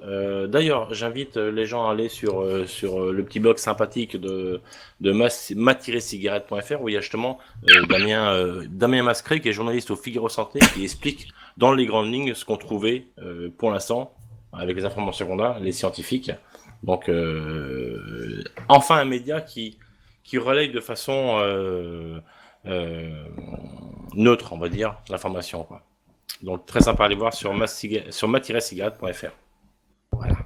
D'ailleurs, j'invite les gens à aller sur le petit blog sympathique de ma-cigarette.fr où il y a justement Damien Mascret qui est journaliste au Figaro Santé qui explique dans les grandes lignes ce qu'on trouvait pour l'instant avec les informations qu'on a, les scientifiques. Donc, enfin un média qui relaye de façon neutre, on va dire, l'information, quoi. Donc très sympa à aller voir sur ma-cigarette.fr. Voilà.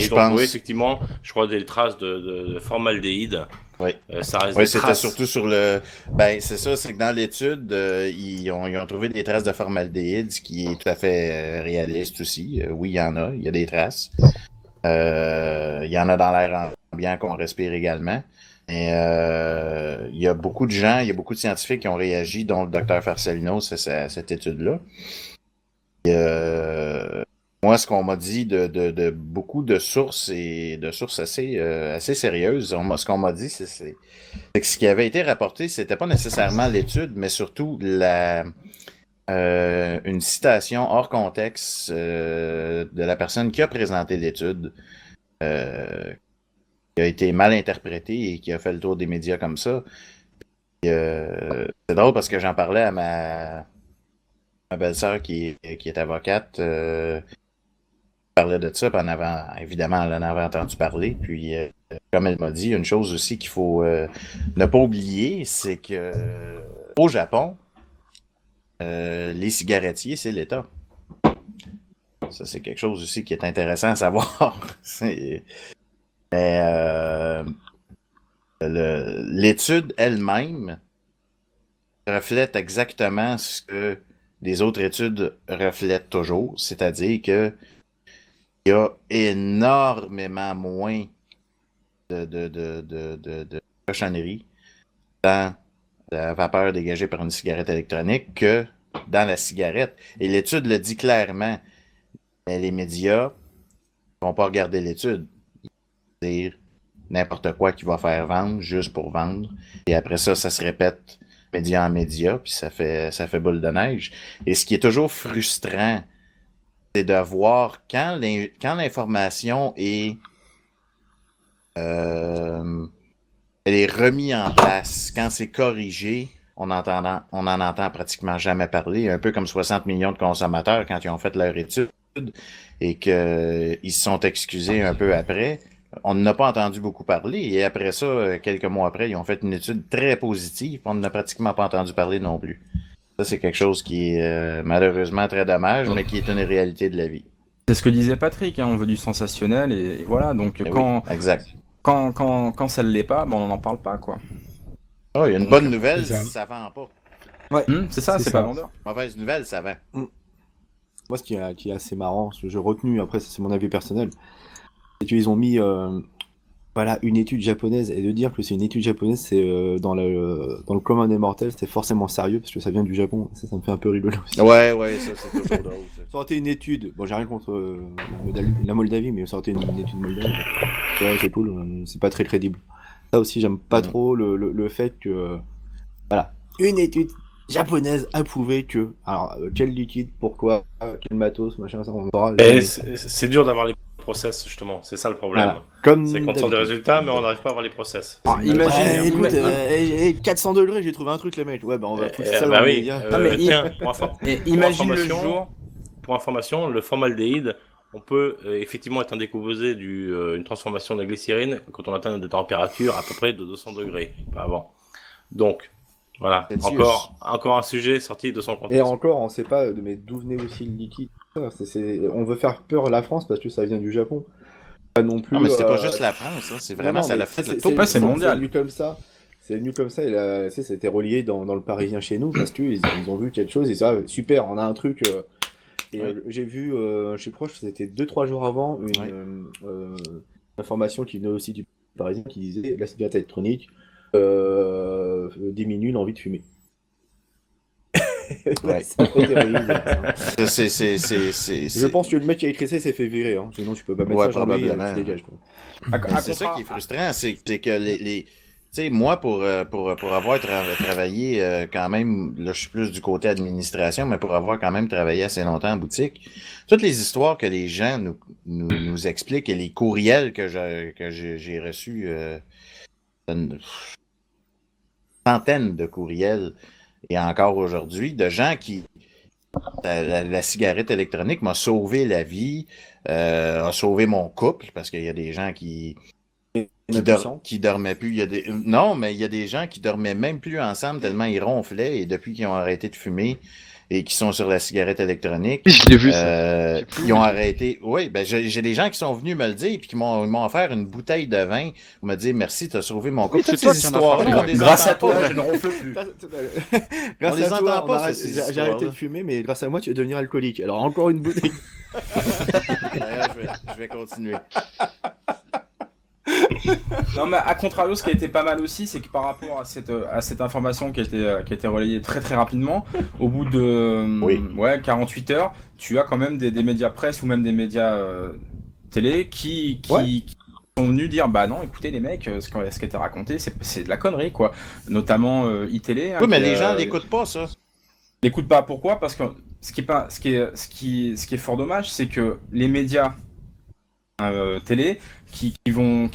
Et donc oui, effectivement, je crois des traces de formaldéhyde. Oui. Ça reste c'était surtout sur le. Ben c'est ça, c'est que dans l'étude, ils ont trouvé des traces de formaldéhyde, ce qui est tout à fait réaliste aussi. Oui, il y en a, il y a des traces. Il y en a dans l'air ambiant qu'on respire également. Et il y a beaucoup de gens, il y a beaucoup de scientifiques qui ont réagi, dont le docteur Farsalino, c'est à cette étude-là. Moi, ce qu'on m'a dit de beaucoup de sources et de sources assez sérieuses, ce qu'on m'a dit, c'est que ce qui avait été rapporté, c'était pas nécessairement l'étude, mais surtout une citation hors contexte de la personne qui a présenté l'étude. Qui a été mal interprété et qui a fait le tour des médias comme ça. C'est drôle parce que j'en parlais à ma belle-sœur qui est avocate. Je parlais de ça, puis évidemment, elle en avait entendu parler. Puis, comme elle m'a dit, une chose aussi qu'il faut ne pas oublier, c'est que au Japon, les cigarettiers, c'est l'État. Ça, c'est quelque chose aussi qui est intéressant à savoir. Mais l'étude elle-même reflète exactement ce que les autres études reflètent toujours, c'est-à-dire que il y a énormément moins de cochonneries dans la vapeur dégagée par une cigarette électronique que dans la cigarette. Et l'étude le dit clairement. Mais les médias ne vont pas regarder l'étude. Dire n'importe quoi qui va faire vendre juste pour vendre. Et après ça, ça se répète média en média, puis ça fait boule de neige. Et ce qui est toujours frustrant, c'est de voir quand l'information est elle est remise en place. Quand c'est corrigé, on n'en entend pratiquement jamais parler. Un peu comme 60 millions de consommateurs quand ils ont fait leur étude et qu'ils se sont excusés un peu après. On n'a pas entendu beaucoup parler. Et après ça, quelques mois après, ils ont fait une étude très positive. On n'a pratiquement pas entendu parler non plus. Ça, c'est quelque chose qui est malheureusement très dommage, mais qui est une réalité de la vie. C'est ce que disait Patrick, hein, on veut du sensationnel et voilà. Donc Oui, exact. Quand ça ne l'est pas, on n'en parle pas, quoi. Oh, il y a une bonne nouvelle, ça vend pas. Ouais, c'est ça, c'est pas vendeur. Mauvaise nouvelle, ça vend. Moi, ce qui est assez marrant, ce que j'ai retenu, après, c'est mon avis personnel, c'est qu'ils ont mis une étude japonaise, et de dire que c'est une étude japonaise, c'est dans le commun des mortels, c'est forcément sérieux, parce que ça vient du Japon, ça me fait un peu rigoler aussi. Ouais, ça c'est toujours drôle. Ça aurait été une étude, bon j'ai rien contre la Moldavie, mais ça aurait été une étude moldave, c'est cool, c'est pas très crédible. Ça aussi, j'aime pas trop le fait que, une étude japonaise a prouvé que, alors, quel liquide, pourquoi, quel matos, machin, ça, on verra. C'est dur d'avoir les process, justement, c'est ça le problème. Voilà. C'est qu'on sort des résultats, mais on n'arrive pas à avoir les process. Imagine, 400 degrés, j'ai trouvé un truc, les mecs. Ouais, on va foutre ça dans les médias. Imagine le jour. Pour information, le formaldéhyde, on peut effectivement être un décomposé d'une transformation de la glycérine quand on atteint des températures à peu près de 200 degrés, pas avant. Donc, voilà, encore un sujet sorti de son contexte. Et encore, on sait pas mais d'où venait aussi le liquide. On veut faire peur à la France parce que ça vient du Japon. Pas non plus. Non, mais c'est pas juste la France, hein, c'est vraiment ça l'a fait. C'est mondial. C'est venu comme ça. C'est venu comme ça. Et ça a été relié dans le Parisien chez nous parce qu'ils ont vu quelque chose. Ils disent super, on a un truc. J'ai vu, je sais pas, c'était 2-3 jours avant une information qui venait aussi du Parisien qui disait la cigarette électronique diminue l'envie de fumer. Ouais. Je pense que le mec qui a écrit ça s'est fait virer, hein. Sinon tu peux pas mettre ça probablement. Tu dégages, quoi. C'est ça qui est frustrant, c'est que tu sais, moi, pour avoir travaillé quand même, là, je suis plus du côté administration, mais pour avoir quand même travaillé assez longtemps en boutique, toutes les histoires que les gens nous expliquent et les courriels que j'ai reçus, une centaine de courriels, et encore aujourd'hui, de gens qui... La cigarette électronique m'a sauvé la vie, a sauvé mon couple, parce qu'il y a des gens qui dormaient plus. Non, mais il y a des gens qui dormaient même plus ensemble tellement ils ronflaient, et depuis qu'ils ont arrêté de fumer et qui sont sur la cigarette électronique, je l'ai vu, ça. Ils ont arrêté. Oui, j'ai des gens qui sont venus me le dire et qui m'ont offert une bouteille de vin pour me dire merci, t'as sauvé mon couple. Toutes ces histoires-là, grâce à toi, je ne ronfle plus. Grâce à toi, j'ai arrêté de fumer, mais grâce à moi, tu vas devenir alcoolique. Alors encore une bouteille. Je vais continuer. Non, mais à contrario, ce qui a été pas mal aussi, c'est que par rapport à cette information qui a été relayée très très rapidement, au bout de 48 heures, tu as quand même des médias presse ou même des médias télé qui sont venus dire bah non, écoutez les mecs, ce qui a été raconté, c'est de la connerie, quoi. Notamment iTélé. Oui, mais les gens l'écoutent pas, ça. L'écoutent pas, pourquoi? Parce que ce qui est fort dommage, c'est que les médias télé qui vont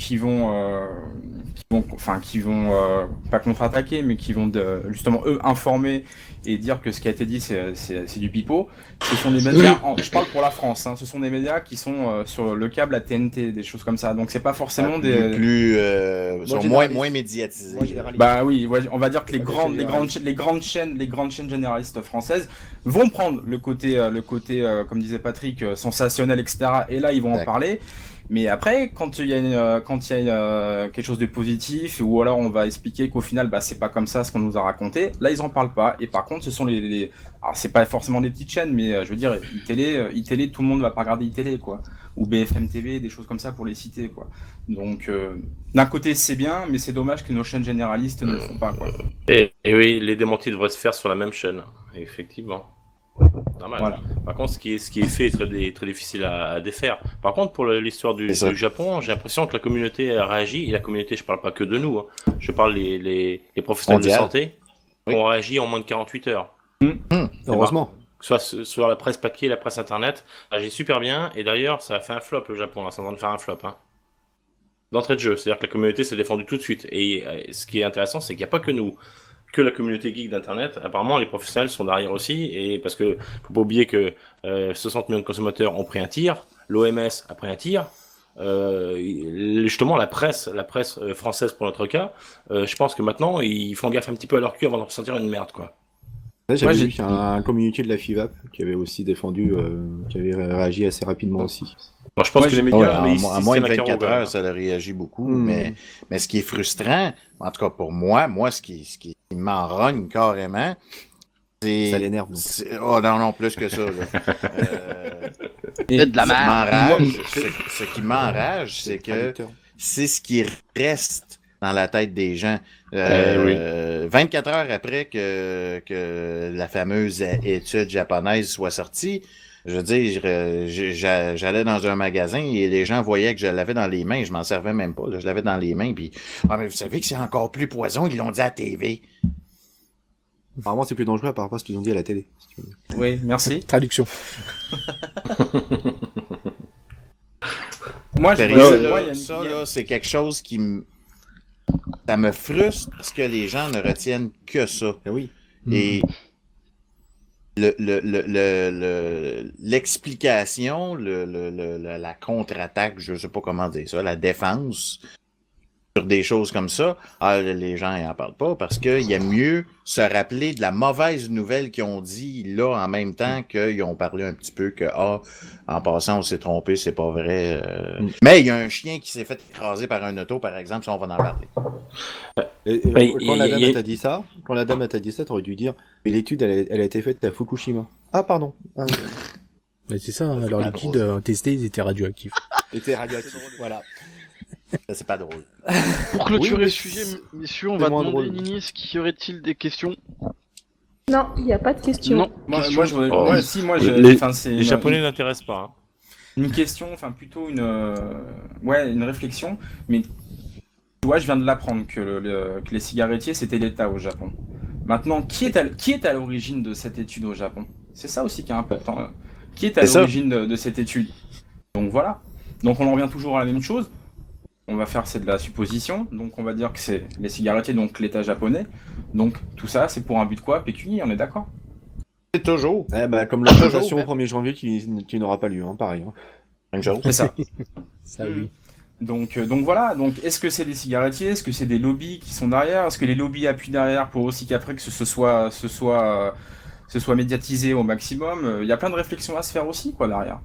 pas contre-attaquer, mais qui vont justement eux informer et dire que ce qui a été dit c'est du pipeau. Ce sont des médias, je parle pour la France, hein, ce sont des médias qui sont sur le câble à TNT, des choses comme ça. Donc c'est pas forcément sont moins médiatisés. Bah oui, on va dire que les grandes chaînes généralistes françaises vont prendre le côté comme disait Patrick, sensationnel, etc. Et là ils vont en parler. Mais après, quand il y a quelque chose de positif, ou alors on va expliquer qu'au final, bah, c'est pas comme ça ce qu'on nous a raconté, là ils en parlent pas. Et par contre, ce sont alors c'est pas forcément des petites chaînes, mais je veux dire, iTélé, tout le monde va pas regarder iTélé, quoi. Ou BFM TV, des choses comme ça pour les citer, quoi. Donc, d'un côté c'est bien, mais c'est dommage que nos chaînes généralistes ne le font pas, quoi. Et oui, les démentis devraient se faire sur la même chaîne, effectivement. Normal. Voilà. Par contre, ce qui est fait est très difficile à défaire. Par contre, pour l'histoire du Japon, j'ai l'impression que la communauté a réagi. Et la communauté, je parle pas que de nous. Hein. Je parle les professionnels de santé ont réagi en moins de 48 heures. Heureusement. Soit sur la presse papier, la presse internet, réagit super bien. Et d'ailleurs, ça a fait un flop le Japon. Là, c'est en train de faire un flop. Hein. d'entrée de jeu. C'est-à-dire que la communauté s'est défendue tout de suite. Et ce qui est intéressant, c'est qu'il n'y a pas que nous, que la communauté geek d'Internet. Apparemment, les professionnels sont derrière aussi. Et parce que faut pas oublier que 60 millions de consommateurs ont pris un tir, l'OMS a pris un tir. Justement, la presse française pour notre cas, je pense que maintenant, ils font gaffe un petit peu à leur cul avant de ressentir une merde, quoi. Là, j'avais vu qu'il y a un communiqué de la FIVAP qui avait aussi défendu, qui avait réagi assez rapidement aussi. Bon, je pense que les médias, à moins de 24 heures, ça a réagi beaucoup. Mais ce qui est frustrant, en tout cas pour moi, ce qui m'enrogne carrément, c'est... Ça l'énerve. Oh non, plus que ça. C'est de la merde. Ce qui m'enrage, c'est que c'est ce qui reste dans la tête des gens. 24 heures après que la fameuse étude japonaise soit sortie, je veux dire, j'allais dans un magasin et les gens voyaient que je l'avais dans les mains. Je m'en servais même pas. Là, je l'avais dans les mains. Puis, mais vous savez que c'est encore plus poison. Ils l'ont dit à la TV. Apparemment, c'est plus dangereux à part ce qu'ils ont dit à la télé. Si tu veux. Oui, merci. Traduction. Moi, c'est quelque chose qui ça me frustre parce que les gens ne retiennent que ça. Oui. Et l'explication, la contre-attaque, je ne sais pas comment dire ça, la défense sur des choses comme ça, les gens n'en parlent pas parce qu'il y a mieux se rappeler de la mauvaise nouvelle qu'ils ont dit là en même temps qu'ils ont parlé un petit peu que en passant on s'est trompé, c'est pas vrai. Mais il y a un chien qui s'est fait écraser par un auto par exemple, ça on va en parler. Quand la dame t'a dit ça, t'aurais dû dire mais l'étude elle a été faite à Fukushima. Ah pardon. Mais c'est ça, alors les liquides testés ils étaient radioactifs. Voilà. Ça, c'est pas drôle. Pour clôturer le sujet, messieurs, on va demander Nini, est-ce qu'il y aurait-il des questions? Non, il n'y a pas de questions. Non. Les Japonais n'intéressent pas. Hein. Une question, enfin plutôt une réflexion, mais tu vois, je viens de l'apprendre que les cigarettiers c'était l'État au Japon. Maintenant, qui est à l'origine de cette étude au Japon? C'est ça aussi qui est important. Qui est à l'origine de cette étude? Donc voilà. Donc on en revient toujours à la même chose. On va faire, c'est de la supposition, donc on va dire que c'est les cigarettiers, donc l'État japonais. Donc tout ça, c'est pour un but quoi? Pécunier, on est d'accord? C'est toujours. Comme l'augmentation au 1er janvier qui n'aura pas lieu, hein, pareil. Hein. C'est ça. Ça oui. Donc voilà, donc est-ce que c'est des cigarettiers? Est-ce que c'est des lobbies qui sont derrière? Est-ce que les lobbies appuient derrière pour aussi qu'après que ce soit médiatisé au maximum? Il y a plein de réflexions à se faire aussi, quoi, derrière.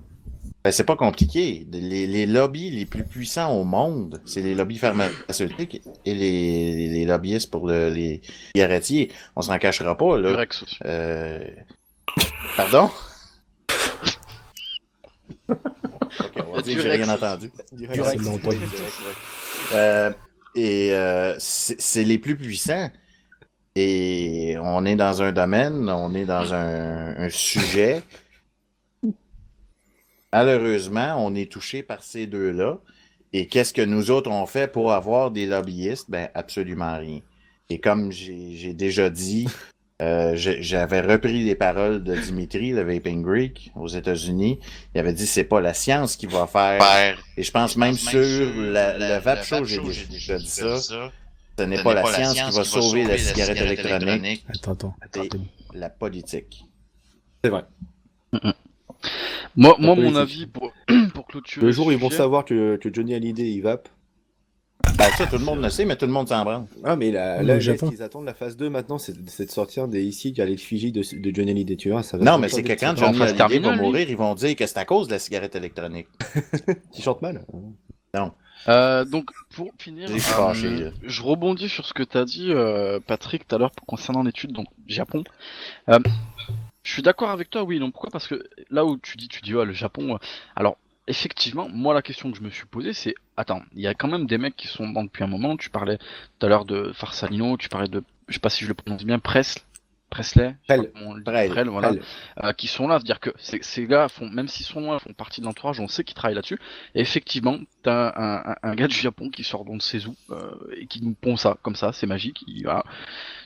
C'est pas compliqué. Les lobbies les plus puissants au monde, c'est les lobbies pharmaceutiques et les lobbyistes pour les cigarettiers. On s'en cachera pas, là. Pardon? Ok, on va dire que j'ai rien entendu. C'est les plus puissants. Et on est dans un domaine, on est dans un sujet. Malheureusement, on est touché par ces deux-là. Et qu'est-ce que nous autres on fait pour avoir des lobbyistes? Ben, absolument rien. Et comme j'ai déjà dit, j'avais repris les paroles de Dimitri, le Vaping Greek, aux États-Unis. Il avait dit c'est pas la science qui va faire. Et je pense même sur le vape show, j'ai déjà dit ça. Ce n'est pas la science qui va sauver la cigarette électronique. Attends. C'est la politique. C'est vrai. Moi mon avis pour clôturer. Le jour où ils vont savoir que Johnny Hallyday il vape. Ben ça, tout le monde le sait, mais tout le monde s'en branle. Ah, mais là ce qu'ils attendent la phase 2 maintenant, c'est de sortir ici à l'effigie de Johnny Hallyday. Tu vois, ça va. Non, mais c'est que quand Johnny Hallyday va mourir, ils vont dire que c'est à cause de la cigarette électronique. Tu chantes mal. Non. Donc pour finir, fâché, je rebondis sur ce que tu as dit, Patrick, tout à l'heure concernant l'étude donc Japon. Je suis d'accord avec toi, oui, non. Pourquoi? Parce que là où tu dis le Japon. Alors effectivement, moi la question que je me suis posée, c'est attends, il y a quand même des mecs qui sont dedans depuis un moment. Tu parlais tout à l'heure de Farsalino, tu parlais de, je sais pas si je le prononce bien, Presley, voilà, qui sont là, c'est-à-dire que ces gars font, même s'ils sont loin, font partie de l'entourage, on sait qu'ils travaillent là-dessus. Et effectivement, t'as un gars du Japon qui sort dans ses et qui nous pond ça, comme ça, c'est magique. Voilà.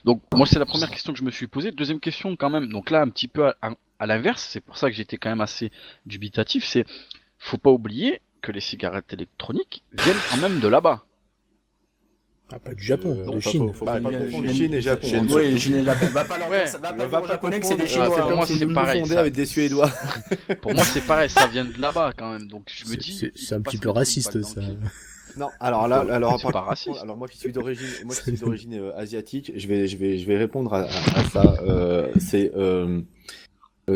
Donc moi c'est la première question que je me suis posée. Deuxième question quand même, donc là un petit peu à l'inverse, c'est pour ça que j'étais quand même assez dubitatif, c'est faut pas oublier que les cigarettes électroniques viennent quand même de là-bas. Ah, pas du Japon, de Faut Chine. pas confondre Chine et Japon. Oui, Chine et Japon. Va pas leur Ouais. dire, va On pas va dire aux pas Japonais que c'est des confondre, Chinois. pour moi, c'est c'est nous pareil, fondés ça. avec des Suédois. Pour moi, c'est pareil, ça vient de là-bas quand même. Donc je me dis. C'est un petit peu raciste, ça. Non, alors là, C'est pas raciste. alors moi qui suis d'origine asiatique, je vais répondre à ça.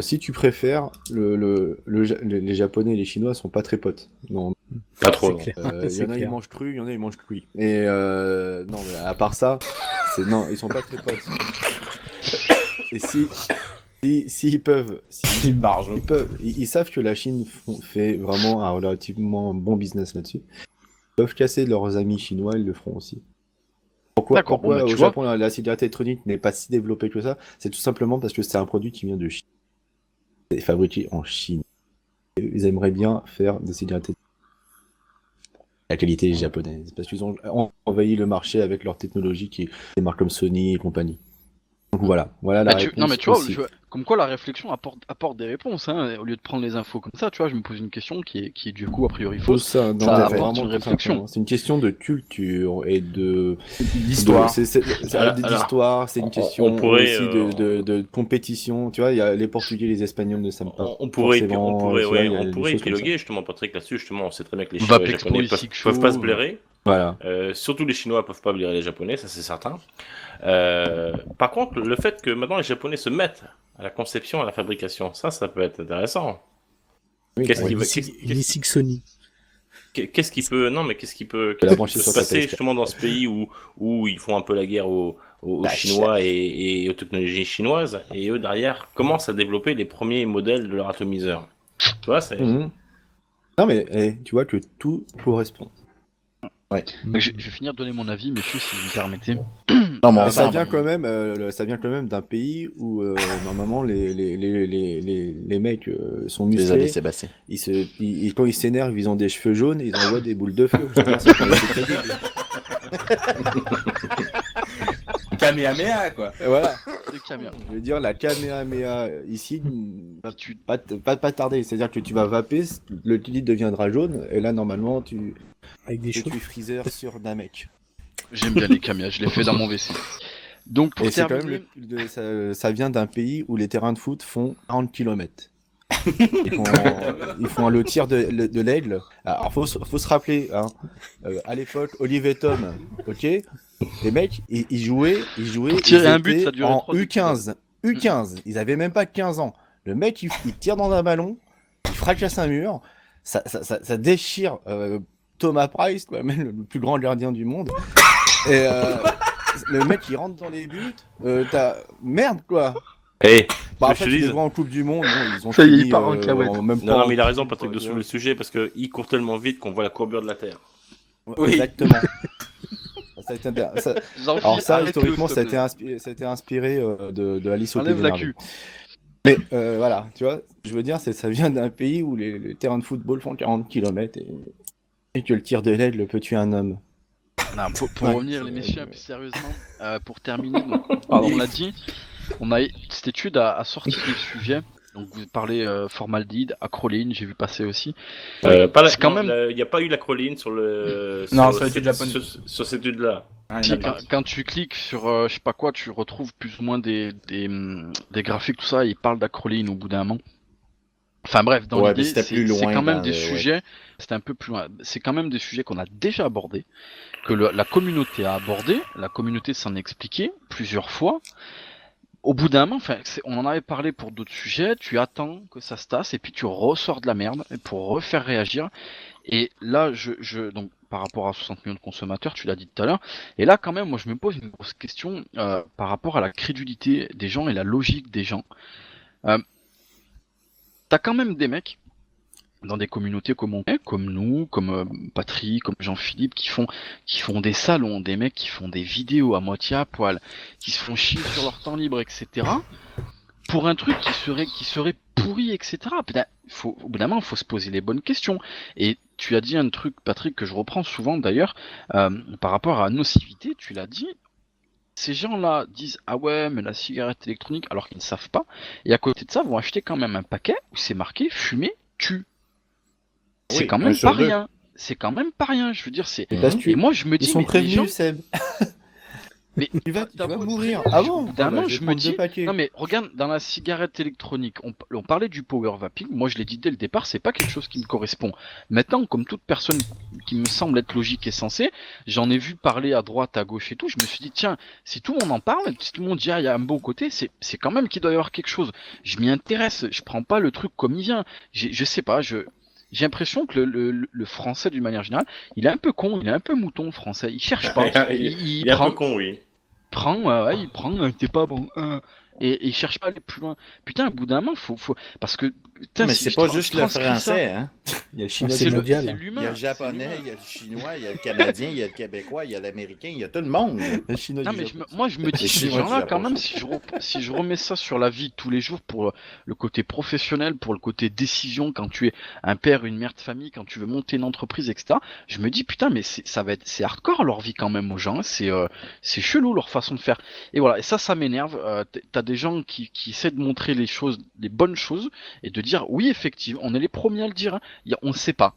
Si tu préfères, les Japonais et les Chinois sont pas très potes. Non, Pas trop. non. C'est clair. il y C'est en a ils clair. mangent cru, il y en a ils mangent cuit. Et non, mais à part ça, non, ils sont pas très potes. Et s'ils peuvent, Ils bargent. ils savent que la Chine fait vraiment un relativement bon business là-dessus. Ils peuvent casser leurs amis chinois, ils le feront aussi. Pourquoi D'accord, bon, bah, tu au vois. Japon la cigarette électronique n'est pas si développée que ça? C'est tout simplement parce que c'est un produit qui vient de Chine. C'est fabriqué en Chine. Et ils aimeraient bien faire des cigarettes électroniques. La qualité est japonaise, parce qu'ils ont envahi le marché avec leur technologie qui est des marques comme Sony et compagnie. Donc voilà la Bah, réponse. non mais tu vois, aussi. comme quoi la réflexion apporte des réponses, hein. Au lieu de prendre les infos comme ça, tu vois, je me pose une question qui est du coup a priori Tout fausse. ça, non, Ça mais apporte vraiment, une tout réflexion. simplement. C'est une question de culture et L'histoire. c'est Alors, d'histoire, c'est une on question pourrait, aussi de compétition. Tu vois, il y a les Portugais, les Espagnols ne savent pas. On pourrait, forcément, tu vois, il y a des choses comme épiloguer justement, Patrick, là-dessus. Justement, on sait très bien que les On va Chinois et les Expo, Japonais ici, peuvent pas se blairer. Voilà. Surtout les Chinois peuvent pas blairer les Japonais, ça c'est certain. Par contre, le fait que maintenant les Japonais se mettent à la conception, à la fabrication, ça peut être intéressant. Oui, Qu'est-ce oui. qui va- Les Six Sony. Qu'est-ce qui peut, non mais qu'est-ce qui peut La brancher se sur ta passer tête. justement dans ce pays où ils font un peu la guerre aux Chinois et aux technologies chinoises, et eux derrière commencent à développer les premiers modèles de leur atomiseur. Tu vois, c'est Mhm. Non mais tu vois que tout correspond. Donc, je vais finir de donner mon avis, messieurs, si vous me permettez. Non, mais Et ça enfin, vient quand même d'un pays où normalement les mecs sont désolé musclés. Sébastien. Quand ils s'énervent, ils ont des cheveux jaunes et ils envoient des boules de feu. Je veux dire, c'est crédible. Kamehameha, quoi. Et voilà. Le camion. Je veux dire, la Kamehameha ici, va pas tarder. C'est-à-dire que tu vas vaper, le liquide deviendra jaune, et là, normalement, Avec des tu cheveux. es freezer sur d'un mec. J'aime bien les camions, je l'ai fait dans mon WC. Donc pour Et c'est quand terminer, même ça vient d'un pays où les terrains de foot font 40 km. Ils font le tir de l'aigle. Alors faut se rappeler, hein, à l'époque, Olivier Tom, ok, les mecs, ils jouaient, Pour tirer ils un but, étaient ça durait en 3 U15, ils avaient même pas 15 ans. Le mec, il tire dans un ballon, il fracasse un mur, ça déchire Thomas Price, quoi, même le plus grand gardien du monde. Et le mec, il rentre dans les buts, merde, quoi. Hey, Bah, je après, te tu dis- les vois en Coupe du Monde, bon, ils ont Ça y est, fini, il part en cacahuète. même non, pas mais il a en- raison Patrick de quoi, soulever le sujet parce que il court tellement vite qu'on voit la courbure de la Terre. Oui. Exactement. Ça a été Jean-Philippe, Alors ça, arrête-le, historiquement, s'il te plaît. ça a été inspiré de Alice au Pays Enlève des la Merveilles. queue. Mais voilà, tu vois, je veux dire, ça vient d'un pays où les terrains de football font 40 km et que le tir de l'aigle peut tuer un homme. Non, pour Ouais. revenir les messieurs un peu sérieusement, pour terminer, donc, on l'a dit, cette étude a sorti des sujets. Donc vous parlez formaldéhyde, acroléine, j'ai vu passer aussi. Pas la- C'est quand non, même- il n'y a pas eu l'acroline sur le. Non, sur sur l'étude japonaise. sur cette étude-là. Ah, Si, d'accord. quand tu cliques sur je sais pas quoi, tu retrouves plus ou moins des graphiques, tout ça, et ils parlent d'acroléine au bout d'un moment. Enfin bref, dans Ouais, mais l'idée, c'était plus c'est loin quand même dans des le- ouais. sujets, c'était un peu plus loin, c'est quand même des sujets qu'on a déjà abordés, que la communauté a abordé, la communauté s'en est expliquée plusieurs fois. Au bout d'un moment, enfin, on en avait parlé pour d'autres sujets, tu attends que ça se tasse et puis tu ressors de la merde pour refaire réagir. Et là, donc par rapport à 60 millions de consommateurs, tu l'as dit tout à l'heure, et là quand même, moi je me pose une grosse question par rapport à la crédulité des gens et la logique des gens. T'as quand même des mecs dans des communautés comme nous, comme Patrick, comme Jean-Philippe, qui font des salons, des mecs qui font des vidéos à moitié à poil, qui se font chier sur leur temps libre, etc. Pour un truc qui serait pourri, etc. Putain, au bout d'un moment, il faut se poser les bonnes questions. Et tu as dit un truc, Patrick, que je reprends souvent d'ailleurs, par rapport à la nocivité, tu l'as dit. Ces gens-là disent ah ouais mais la cigarette électronique alors qu'ils ne savent pas, et à côté de ça vont acheter quand même un paquet où c'est marqué fumer tue. c'est quand même pas rien. C'est quand même pas rien, je veux dire, c'est... Et moi, je me dis, ils sont prévenus, gens... Seb. Mais tu vas mourir avant. Je me dis, non mais regarde, dans la cigarette électronique, on parlait du power vaping. Moi, je l'ai dit dès le départ, c'est pas quelque chose qui me correspond. Maintenant, comme toute personne qui me semble être logique et sensée, j'en ai vu parler à droite, à gauche et tout. Je me suis dit, tiens, si tout le monde en parle, si tout le monde dit, il y a un bon côté, c'est quand même qu'il doit y avoir quelque chose. Je m'y intéresse. Je prends pas le truc comme il vient. Je sais pas. J'ai l'impression que le français, d'une manière générale, il est un peu con, il est un peu mouton, le français. Il cherche pas. il est un peu con, oui. Il prend, t'es pas bon. Et il cherche pas à aller plus loin. Putain, au bout d'un moment, faut... Parce que... Putain, mais c'est pas juste le français, hein. Il y a le chinois, c'est mondial. l'humain. Il y a le japonais, il y a le chinois, il y a le canadien, il y a le québécois, il y a l'américain, il y a tout le monde. Le chinois non, mais moi, je me dis, ces gens-là, quand même, si je remets ça sur la vie de tous les jours pour le côté professionnel, pour le côté décision, quand tu es un père, une mère de famille, quand tu veux monter une entreprise, etc., je me dis, putain, mais c'est hardcore leur vie quand même aux gens, c'est chelou leur façon de faire. Et voilà, et ça m'énerve. T'as des gens qui essaient de montrer les choses, les bonnes choses, et de dire, oui, effectivement, on est les premiers à le dire, hein. On sait pas,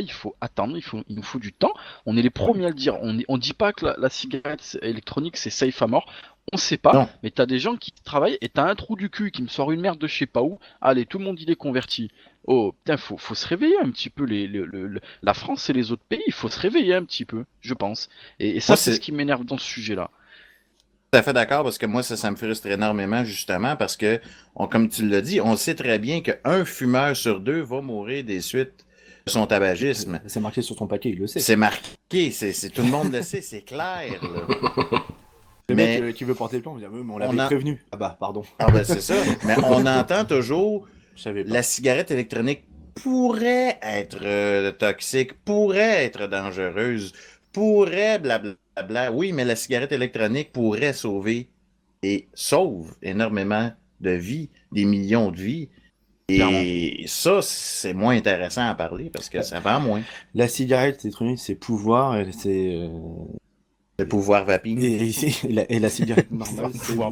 il faut attendre, il nous faut du temps, on est les premiers à le dire, on dit pas que la cigarette électronique c'est safe à mort, on sait pas, non. Mais t'as des gens qui travaillent et t'as un trou du cul qui me sort une merde de je sais pas où, allez, tout le monde il est converti. Oh putain, faut se réveiller un petit peu, la France et les autres pays, il faut se réveiller un petit peu, je pense. Et ça, c'est ce qui m'énerve dans ce sujet-là. Tout à fait d'accord, parce que moi, ça me frustre énormément, justement, parce que, comme tu l'as dit, on sait très bien qu'un fumeur sur 2 va mourir des suites de son tabagisme. C'est marqué sur ton paquet, il le sait. C'est marqué, tout le monde le sait, c'est clair, là. Le mec qui veut porter le plan, on l'avait prévenu. Ah bah, pardon. Ah ben, c'est ça. Mais on entend toujours, la cigarette électronique pourrait être toxique, pourrait être dangereuse, pourrait blablabla. Oui, mais la cigarette électronique pourrait sauver et sauve énormément de vies, des millions de vies. Et ça, c'est moins intéressant à parler parce que ça vend moins. La cigarette électronique, c'est pouvoir, c'est... Le pouvoir vaping. Et la cigarette normale, c'est vouloir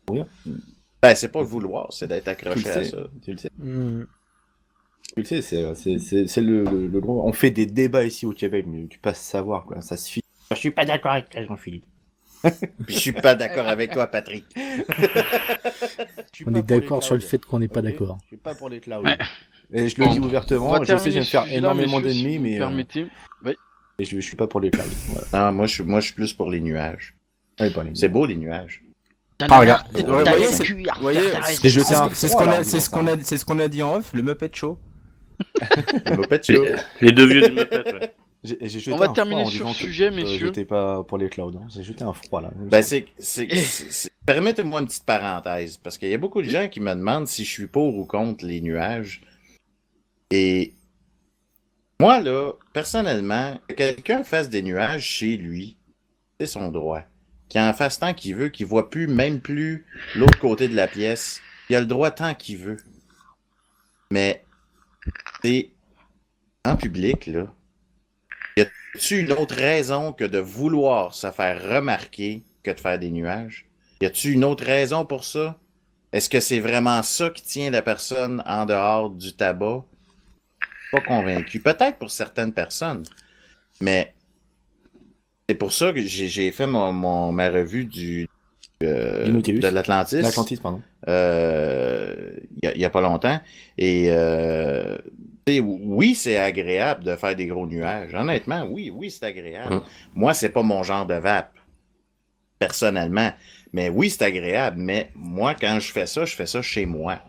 mourir. Ben, c'est pas vouloir, c'est d'être accroché à ça. Tu le sais. Tu le sais, c'est le gros. On fait des débats ici au Québec, mais tu passes savoir, quoi. Ça se finit. Je suis pas d'accord avec toi, Jean-Philippe. Je suis pas d'accord avec toi, Patrick. On est d'accord sur le fait qu'on n'est pas d'accord. Je suis pas pour les clouds. Et je le dis ouvertement, je sais que je vais me faire énormément d'ennemis, mais. Permettez. Oui. Et je suis pas pour les clouds. Voilà. Ah, moi, je suis plus pour les nuages. C'est beau, les nuages. Ah, regarde. Vous voyez, c'est ce qu'on a dit en off, le Muppet Show. Le Muppet Show. Les deux vieux du Muppet, ouais. On va terminer sur ce sujet, messieurs. J'étais pas pour les clouds, hein. J'ai jeté un froid là. Ben permettez-moi une petite parenthèse, parce qu'il y a beaucoup de gens qui me demandent si je suis pour ou contre les nuages. Et moi, là, personnellement, que quelqu'un fasse des nuages chez lui, c'est son droit. Qu'il en fasse tant qu'il veut, qu'il voit même plus l'autre côté de la pièce, il a le droit tant qu'il veut. Mais, c'est en public, là. Y a-t-il une autre raison que de vouloir se faire remarquer que de faire des nuages? Y a-t-il une autre raison pour ça? Est-ce que c'est vraiment ça qui tient la personne en dehors du tabac? Pas convaincu. Peut-être pour certaines personnes, mais c'est pour ça que j'ai fait ma revue de l'Atlantis. L'Atlantis, pardon. Il y a pas longtemps. Et oui, c'est agréable de faire des gros nuages. Honnêtement, oui, c'est agréable. Moi, c'est pas mon genre de vape, personnellement. Mais oui, c'est agréable. Mais moi, quand je fais ça chez moi.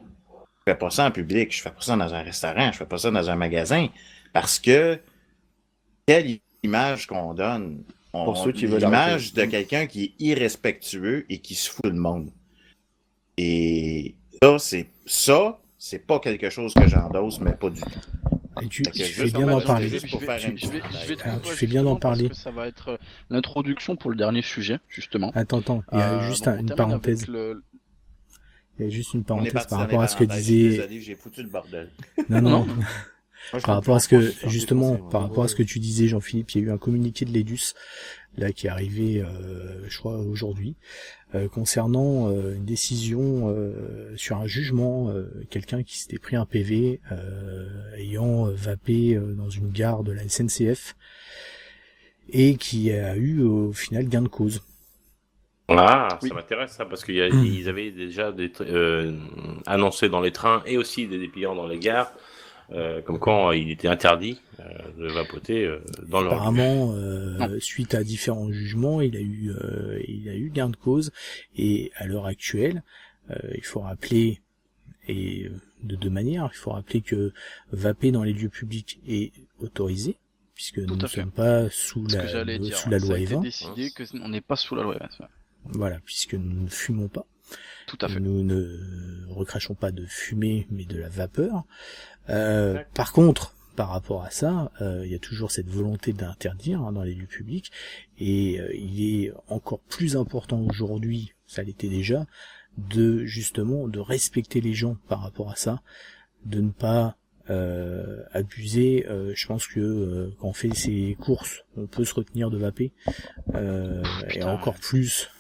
Je fais pas ça en public, je fais pas ça dans un restaurant, je fais pas ça dans un magasin. Parce que quelle image qu'on donne? Pour ceux qui veulent l'image de quelqu'un qui est irrespectueux et qui se fout de le monde. Et ça, c'est pas quelque chose que j'endosse, mais pas du tout. Et tu fais bien d'en parler. Tu fais bien d'en parler. Ça va être l'introduction pour le dernier sujet, justement. Attends, il y a juste une parenthèse. Il y a juste une parenthèse par rapport à ce que disait... Désolé, j'ai foutu le bordel. Non. Par rapport à ce que, justement, par rapport à ce que tu disais, Jean-Philippe, il y a eu un communiqué de l'EDUS, là, qui est arrivé, je crois, aujourd'hui, concernant une décision sur un jugement, quelqu'un qui s'était pris un PV ayant vapé dans une gare de la SNCF et qui a eu au final gain de cause. Ah, ça m'intéresse ça, parce qu'ils avaient déjà annoncé dans les trains et aussi des dépliants dans les gares, comme quand il était interdit de vapoter dans leur... Apparemment, suite à différents jugements, il a eu gain de cause, et à l'heure actuelle, il faut rappeler, et de deux manières, il faut rappeler que vaper dans les lieux publics est autorisé, puisque nous ne sommes pas sous la loi E20. Décidé que on n'est pas sous la loi E20. Voilà, puisque nous ne fumons pas. Tout à fait. Nous ne recrachons pas de fumée, mais de la vapeur. Par contre, par rapport à ça, il y a toujours cette volonté d'interdire dans les lieux publics, et il est encore plus important aujourd'hui, ça l'était déjà, de respecter les gens par rapport à ça, de ne pas abuser. Je pense que quand on fait ses courses, on peut se retenir de vaper, et encore plus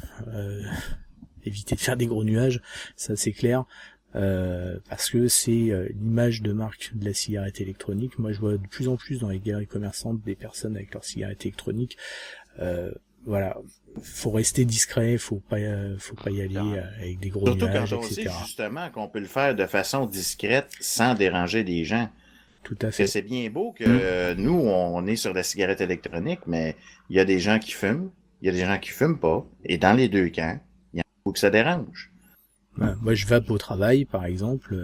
éviter de faire des gros nuages, ça c'est clair, parce que c'est l'image de marque de la cigarette électronique. Moi je vois de plus en plus dans les galeries commerçantes des personnes avec leur cigarette électronique. Voilà, faut rester discret, faut pas y aller avec des gros surtout nuages, quand on etc. sait justement qu'on peut le faire de façon discrète sans déranger les gens. Tout à fait. C'est bien beau que nous, on est sur la cigarette électronique, mais il y a des gens qui fument, il y a des gens qui fument pas, et dans les deux camps, il y en a beaucoup que ça dérange. Moi, je vape au travail, par exemple,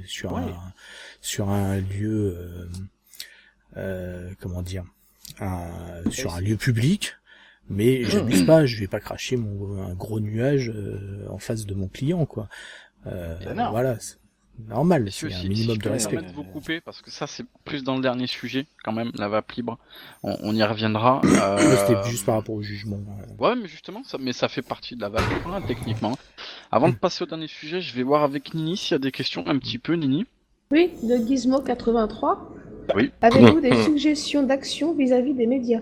sur un lieu, sur un lieu public, mais j'abuse pas, je vais pas cracher un gros nuage en face de mon client, quoi. Voilà, c'est normal, c'est un minimum de respect. Je vais vous couper, parce que ça c'est plus dans le dernier sujet, quand même, la vape libre. On y reviendra. C'était juste par rapport au jugement. Ouais, mais justement, ça fait partie de la vape libre, hein, techniquement. Avant de passer au dernier sujet, je vais voir avec Nini s'il y a des questions un petit peu, Nini. Oui, de Gizmo83. Oui. Avez-vous des suggestions d'action vis-à-vis des médias?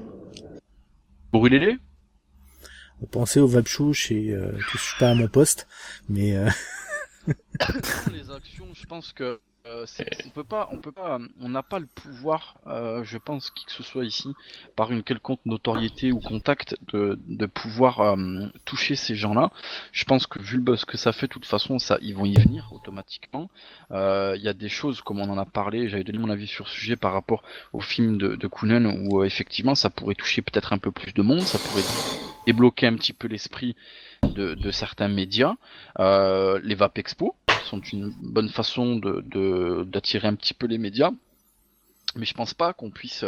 Brûlez-les. On pensait au vape show chez Touche pas à mon poste, mais Les actions, je pense que on n'a pas le pouvoir, je pense, qui que ce soit ici, par une quelconque notoriété ou contact, de pouvoir toucher ces gens-là. Je pense que vu le buzz que ça fait, de toute façon, ils vont y venir automatiquement. Il y a des choses, comme on en a parlé, j'avais donné mon avis sur ce sujet par rapport au film de Koonen, où effectivement, ça pourrait toucher peut-être un peu plus de monde, ça pourrait débloquer un petit peu l'esprit de certains médias. Les Vape Expo sont une bonne façon d'attirer un petit peu les médias, mais je pense pas qu'on puisse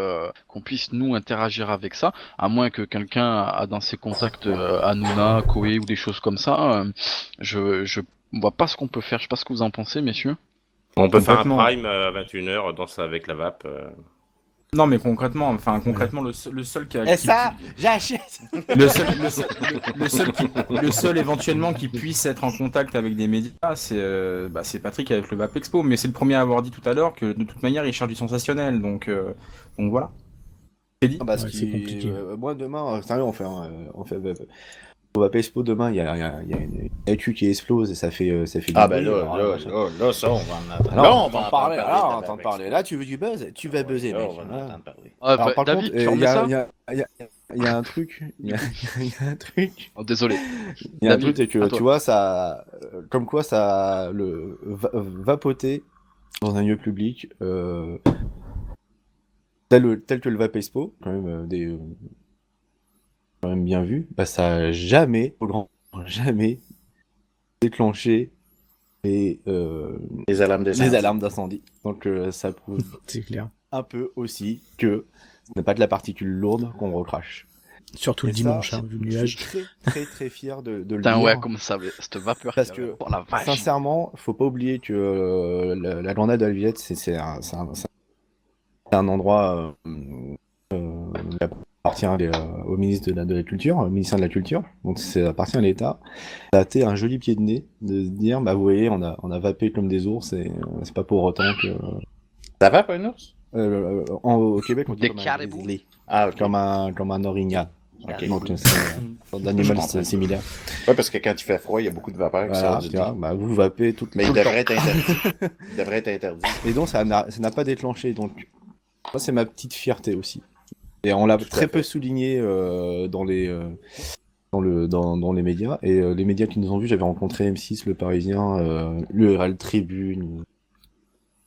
nous interagir avec ça, à moins que quelqu'un a dans ses contacts Hanouna, Koé ou des choses comme ça. Je vois pas ce qu'on peut faire. Je sais pas ce que vous en pensez, messieurs. On peut faire un prime à 21h dans ça avec la vape. Non, mais concrètement, le seul qui a... Et ça, j'achète. Le seul éventuellement qui puisse être en contact avec des médias, c'est Patrick avec le Vape Expo, mais c'est le premier à avoir dit tout à l'heure que de toute manière il cherche du sensationnel, donc voilà. C'est compliqué. Moi demain, on fait au Vape Expo demain, il y a une actu qui explose et ça fait là, ça, on va en parler. On va en parler. Là, tu veux du buzz, tu vas buzzer, mec. On va en entendre parler. Alors, par David, contre, il y a un truc. Oh, désolé. Il y a un truc, c'est que tu vois, ça, comme quoi ça, vapoter dans un lieu public, tel que le Vape Expo, quand même bien vu, ça a jamais déclenché les alarmes d'incendie. Donc ça prouve c'est clair. un peu aussi que ce n'est pas de la particule lourde qu'on recrache. Surtout le dimanche, vu le nuage. Je suis très très fier de le dire. Ouais, comme ça, cette vapeur. Parce que, sincèrement, faut pas oublier que la Grenade de la Villette, c'est un endroit appartient au ministre de la Culture, au ministère de la Culture, donc ça appartient à l'État. Ça a été un joli pied de nez de se dire, vous voyez, on a vapé comme des ours et c'est pas pour autant que... Ça vape un ours? Au Québec, on dit Des comme un caribous. grizzly. Ah, ok. Comme un orignal. Ok. Donc, c'est une sorte d'animal similaire. Ouais, parce que quand il fait froid, il y a beaucoup de vapeur qui Voilà, sort du tu vois, nez. bah, vous vapez tout Mais tout il le temps. devrait être interdit. Il devrait être interdit. Et donc, ça n'a pas déclenché. Donc, ça, c'est ma petite fierté aussi. Et on l'a Tout à très fait. peu souligné dans les médias. Et les médias qui nous ont vus, j'avais rencontré M6, Le Parisien, l'URL Tribune.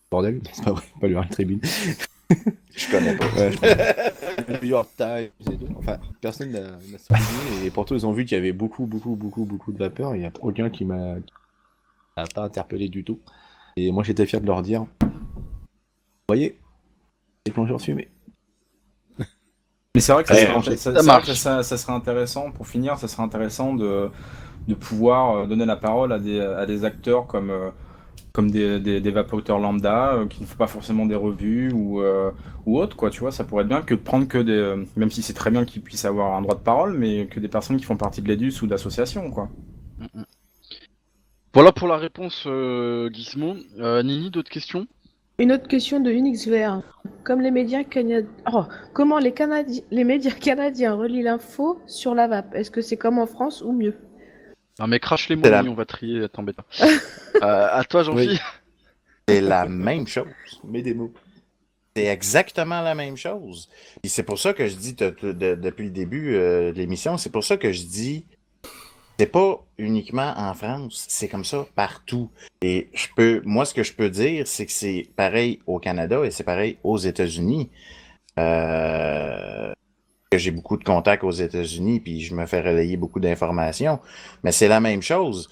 Bordel, non, c'est pas vrai, pas l'URL Tribune. Je connais pas. Ouais, le New York Times et tout. Enfin, personne n'a souligné. Et pourtant, ils ont vu qu'il y avait beaucoup de vapeur. Il n'y a aucun qui m'a pas interpellé du tout. Et moi, j'étais fier de leur dire, vous voyez, déclencheur de fumée. Mais c'est vrai que ça ça serait intéressant, pour finir, ça serait intéressant de pouvoir donner la parole à des acteurs comme des vapoteurs lambda qui ne font pas forcément des revues ou autres, quoi, tu vois, ça pourrait être bien que de prendre que même si c'est très bien qu'ils puissent avoir un droit de parole, mais que des personnes qui font partie de l'EDUS ou d'associations, quoi. Voilà pour la réponse, Gizmo. Nini, d'autres questions? Une autre question de UnixVR. Comme les médias canadiens... comment les médias canadiens relient l'info sur la vape? Est-ce que c'est comme en France ou mieux? Non mais crache les mots, C'est la- Nini, on va trier, t'embête pas. À toi, Jean-Phi. Oui. C'est la même chose. Mets des mots. C'est exactement la même chose. Et c'est pour ça que je dis depuis le début de l'émission, c'est pour ça que je dis, c'est pas uniquement en France, c'est comme ça partout. Et moi, ce que je peux dire, c'est que c'est pareil au Canada et c'est pareil aux États-Unis. J'ai beaucoup de contacts aux États-Unis, puis je me fais relayer beaucoup d'informations. Mais c'est la même chose.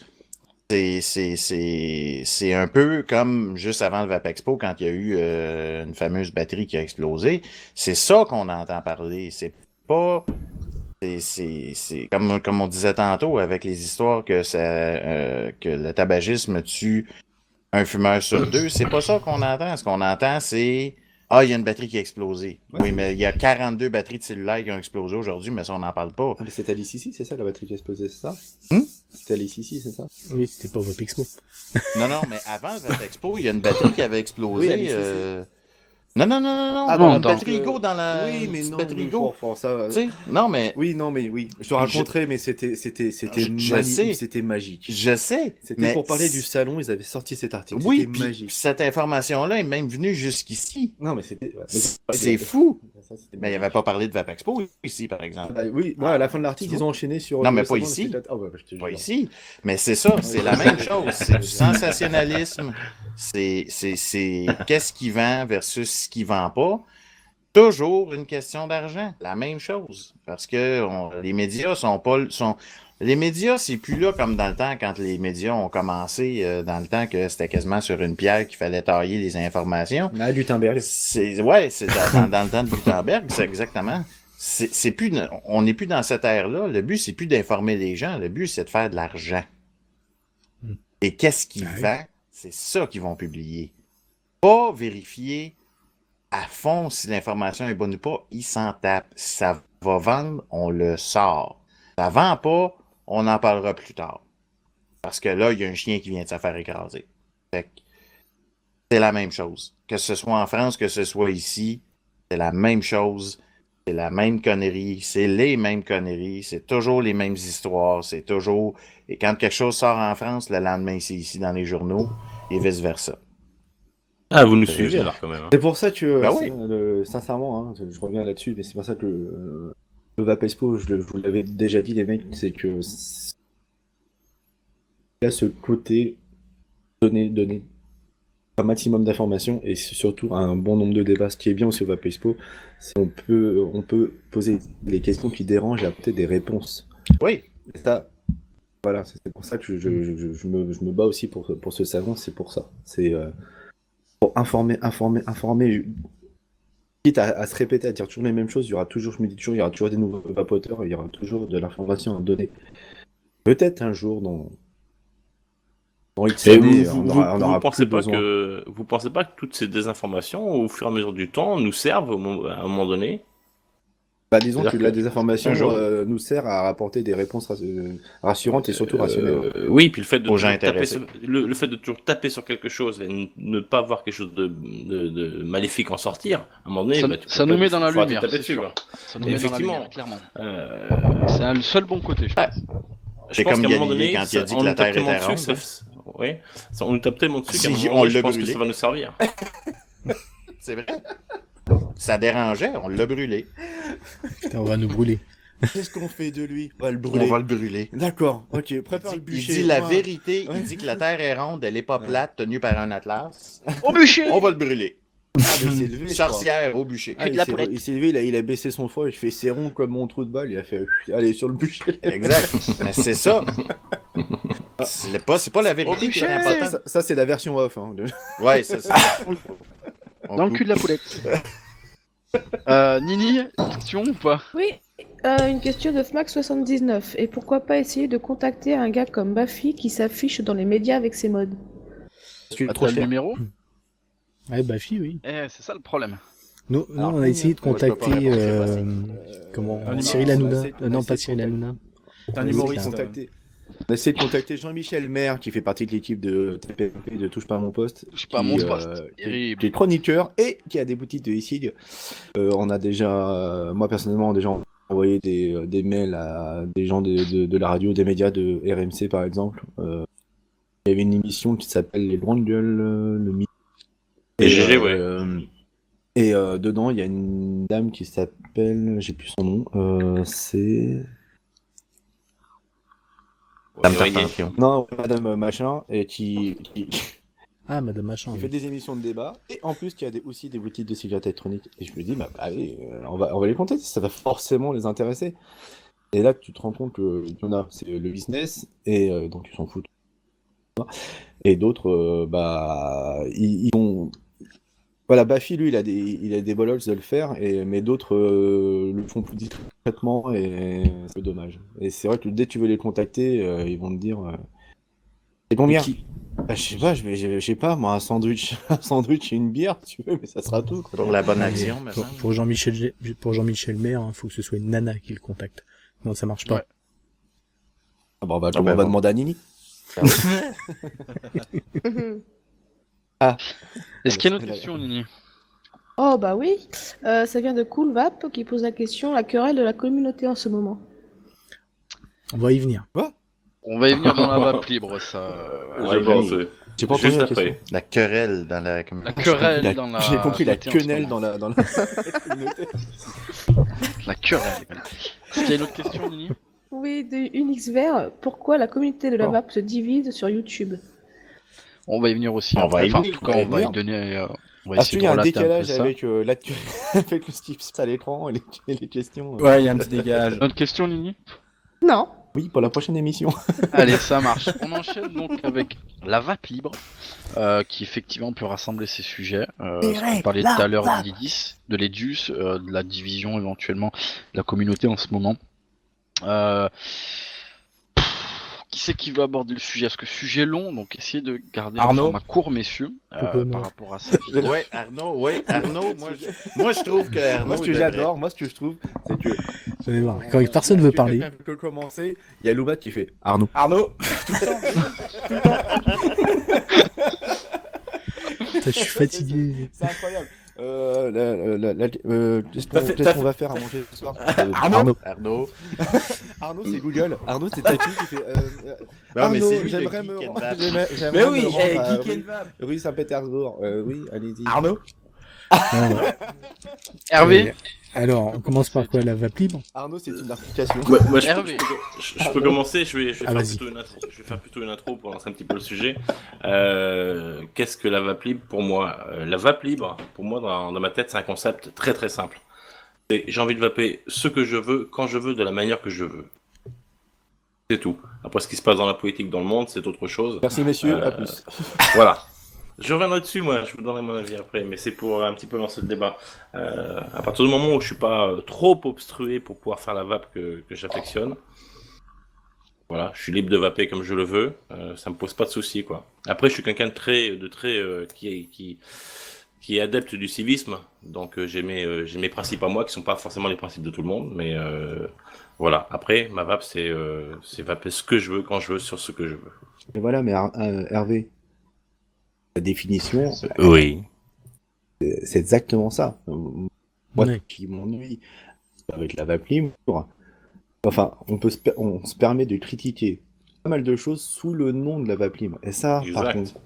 C'est un peu comme juste avant le Vapexpo, quand il y a eu une fameuse batterie qui a explosé. C'est ça qu'on entend parler. C'est pas... C'est comme on disait tantôt, avec les histoires que le tabagisme tue un fumeur sur deux. C'est pas ça qu'on entend. Ce qu'on entend, c'est... Ah, il y a une batterie qui a explosé. Ouais. Oui, mais il y a 42 batteries de cellulaires qui ont explosé aujourd'hui, mais ça, on n'en parle pas. Ah, mais c'était à l'ICC, c'est ça la batterie qui a explosé, c'est ça? Hmm? C'était à l'ICC, c'est ça? Oui, c'était pas au Vapexpo. Non, mais avant le Vapexpo, il y a une batterie qui avait explosé. Oui, à l'ICC. Non. Ah, non, Une dans- batterie Go dans la... Oui, mais petite non, batterie mais Go. ça... Tu sais, non, mais Oui, non, mais oui. Je te raconterai, mais c'était Je magnifique, sais. c'était magique. je sais. C'était mais pour parler du salon, ils avaient sorti cet article. Oui, C'était puis magique. cette information-là est même venue jusqu'ici. Non, mais c'était... C'est fou. Ça, c'était Mais il n'avait pas parlé de Vapexpo ici, par exemple. Ah, oui, à la fin de l'article, ils ont enchaîné sur... Non, mais le pas salon, ici. c'était- Ah, ouais, je te Pas jure. ici. Mais c'est ça, c'est la même chose. C'est du sensationnalisme. C'est qu'est-ce qui vend versus ce qui vend pas. Toujours une question d'argent. La même chose. Parce que les médias sont pas... Les médias, c'est plus là comme dans le temps, quand les médias ont commencé, dans le temps que c'était quasiment sur une pierre qu'il fallait tailler les informations. Ah, Gutenberg. C'est dans le temps de Gutenberg, c'est exactement. C'est plus, on n'est plus dans cette ère-là. Le but, c'est plus d'informer les gens. Le but, c'est de faire de l'argent. Et qu'est-ce qu'ils vendent? C'est ça qu'ils vont publier. Pas vérifier à fond si l'information est bonne ou pas. Ils s'en tapent. Ça va vendre, on le sort. Ça vend pas, on en parlera plus tard. Parce que là, il y a un chien qui vient de se faire écraser. Fait que c'est la même chose. Que ce soit en France, que ce soit ici, c'est la même chose. C'est la même connerie. C'est les mêmes conneries. C'est toujours les mêmes histoires. C'est toujours... Et quand quelque chose sort en France, le lendemain, c'est ici dans les journaux et vice-versa. Ah, vous nous suivez alors quand même. Hein. C'est pour ça que, Ben oui. sincèrement, hein, je reviens là-dessus, mais c'est pour ça que le Vapexpo, je vous l'avais déjà dit, les mecs, c'est que il y a ce côté donner un maximum d'informations et surtout un bon nombre de débats. Ce qui est bien aussi au Vapexpo, c'est on peut poser les questions qui dérangent et apporter des réponses. Oui. Et ça, voilà, c'est pour ça que je me bats aussi pour ce salon, c'est pour ça. C'est pour informer. Quitte à se répéter, à dire toujours les mêmes choses, il y aura toujours, je me dis toujours, il y aura toujours des nouveaux vapoteurs, il y aura toujours de l'information à donner. Peut-être un jour dans X Et années, vous pensez pas que toutes ces désinformations, au fur et à mesure du temps, nous servent à un moment donné? Bah, disons que la désinformation nous sert à rapporter des réponses rassurantes et surtout rationnelles. Oui, puis le fait de Aux gens toujours taper intéressés. le fait de toujours taper sur quelque chose et ne pas voir quelque chose de maléfique en sortir, à un moment donné, Ça nous met dans la lumière, taper c'est dessus, sûr. quoi. Ça nous met dans la Effectivement. lumière, clairement. C'est le seul bon côté, je pense. Je C'est pense comme qu'à un moment Galilée donné, quand il a dit on que la nous tape Terre tellement était dessus, ronde. oui, on nous tape tellement dessus qu'à un Si moment on donné, je l'a pense que brûlé. ça va nous servir. C'est vrai. Ça dérangeait, on l'a brûlé. Putain, on va nous brûler. Qu'est-ce qu'on fait de lui? On va le On va le brûler. D'accord, ok, prépare le Il bûcher. dit la Ouais. vérité, Ouais. il dit que la Terre est ronde, elle est pas plate, tenue par un atlas. Au bûcher! On va le brûler. Ah, mais il s'est levé, je crois. Sorcière au bûcher. Ah, il s'est levé, il a baissé son foie, il fait c'est rond comme mon trou de balle, il a fait allez sur le bûcher. Exact. Mais c'est ça. C'est pas la vérité qui est importante. Ça, c'est la version off. Hein. Ouais, c'est ça. Dans le cul de la poulette. Nini, question ou pas? Oui, une question de Fmax79. Et pourquoi pas essayer de contacter un gars comme Baffy qui s'affiche dans les médias avec ses mods? T'as le numéro? Ouais, Baffy, oui. C'est ça le problème. Nous, on a essayé de contacter Cyril Hanouna. Non, pas Cyril Hanouna. C'est un humoriste. On a essayé de contacter Jean-Michel Maire, qui fait partie de l'équipe de TPMP de Touche pas à mon poste. Touche pas à mon poste. Qui est chroniqueur et qui a des boutiques de e-sig. On a déjà, moi personnellement, envoyé des mails à des gens de la radio, des médias de RMC par exemple. Il y avait une émission qui s'appelle Les Grandes Gueules, le midi. Et GG, ouais. Et dedans, il y a une dame qui s'appelle, j'ai plus son nom, c'est... Non, Madame Machin, et qui Madame Machin. fait des émissions de débat, et en plus qui a aussi des boutiques de cigarettes électroniques. Et je me dis, allez, on va les contacter, ça va forcément les intéresser. Et là, tu te rends compte que y en a, c'est le business, et donc ils s'en foutent. Et d'autres, ils ont... Voilà, Baffy, lui, il a des bollocks de le faire, mais d'autres le font plus discrètement, et c'est dommage. Et c'est vrai que dès que tu veux les contacter, ils vont te dire c'est combien? Je sais pas, moi, un sandwich et une bière, si tu veux, mais ça sera tout. Quoi. Pour la bonne action, pour Jean-Michel Maire, il faut que ce soit une nana qui le contacte. Non, ça marche pas. Ouais. On va demander à Nini. Est-ce qu'il y a une autre question, Nini? Oh bah oui, ça vient de Coolvap qui pose la question, la querelle de la communauté en ce moment. On va y venir. Quoi? On va y venir dans la vape libre, ça. Je pense. J'ai pas Juste entendu la après. question. La querelle dans la La querelle dans la... J'ai compris la communauté en ce quenelle moment. dans la communauté. La querelle. Est-ce qu'il y a une autre question, Nini? Oui, de UnixVer, pourquoi la communauté de la VAP se divise sur YouTube? On va y venir aussi. On va y Enfin, en venir, tout cas, on va y donner... on va Parce essayer qu'il y de a un relater peu décalage ça. avec avec ce qui se passe à l'écran et les questions. Ouais, il y a un petit dégage. Une autre question, Nini? Non. Oui, pour la prochaine émission. Allez, ça marche. On enchaîne donc avec la vape libre, qui effectivement peut rassembler ces sujets. On parlait tout à l'heure d'Idis, de l'Edus, de la division éventuellement de la communauté en ce moment. Qui c'est qui veut aborder le sujet? Parce que sujet long, donc essayez de garder un format court, messieurs, par rapport à ça. Ouais, Arnaud, moi je trouve que Arnaud... Moi, ce que j'adore, ce que je trouve, c'est que... Vous allez voir, quand personne veut parler... Quelqu'un peut commencer, il y a Loubat qui fait Arnaud. Je suis fatigué. C'est incroyable. Qu'est-ce qu'on va faire à manger ce soir? Arnaud, c'est Google. Arnaud, c'est Tati qui fait. Non, mais Arnaud, c'est lui, j'aimerais le me geek and rendre. vape. Mais oui, rue Saint-Pétersbourg. Oui, allez-y. Arnaud. Hervé. Alors, on commence par quoi? La vape libre? Arnaud, c'est une application. Moi, Hervé. je peux commencer, je vais faire vas-y. plutôt une intro. Je vais faire plutôt une intro pour lancer un petit peu le sujet. Qu'est-ce que la vape libre pour moi? La vape libre, pour moi, dans ma tête, c'est un concept très très simple. J'ai envie de vaper ce que je veux, quand je veux, de la manière que je veux. C'est tout. Après, ce qui se passe dans la politique dans le monde, c'est autre chose. Merci, messieurs. À plus. Voilà. Je reviendrai dessus, moi, je vous donnerai mon avis après, mais c'est pour un petit peu lancer le débat. À partir du moment où je suis pas trop obstrué pour pouvoir faire la vape que j'affectionne, voilà, je suis libre de vaper comme je le veux, ça me pose pas de soucis, quoi. Après, je suis quelqu'un qui qui est adepte du civisme, donc j'ai mes principes à moi qui sont pas forcément les principes de tout le monde, mais voilà. Après, ma vape, c'est vaper ce que je veux, quand je veux, sur ce que je veux. Mais voilà, mais Hervé, la définition, Oui. c'est exactement ça. Moi, Ouais. qui m'ennuie avec la vape libre, enfin, on se permet de critiquer pas mal de choses sous le nom de la vape libre. Et ça, par Exact. contre,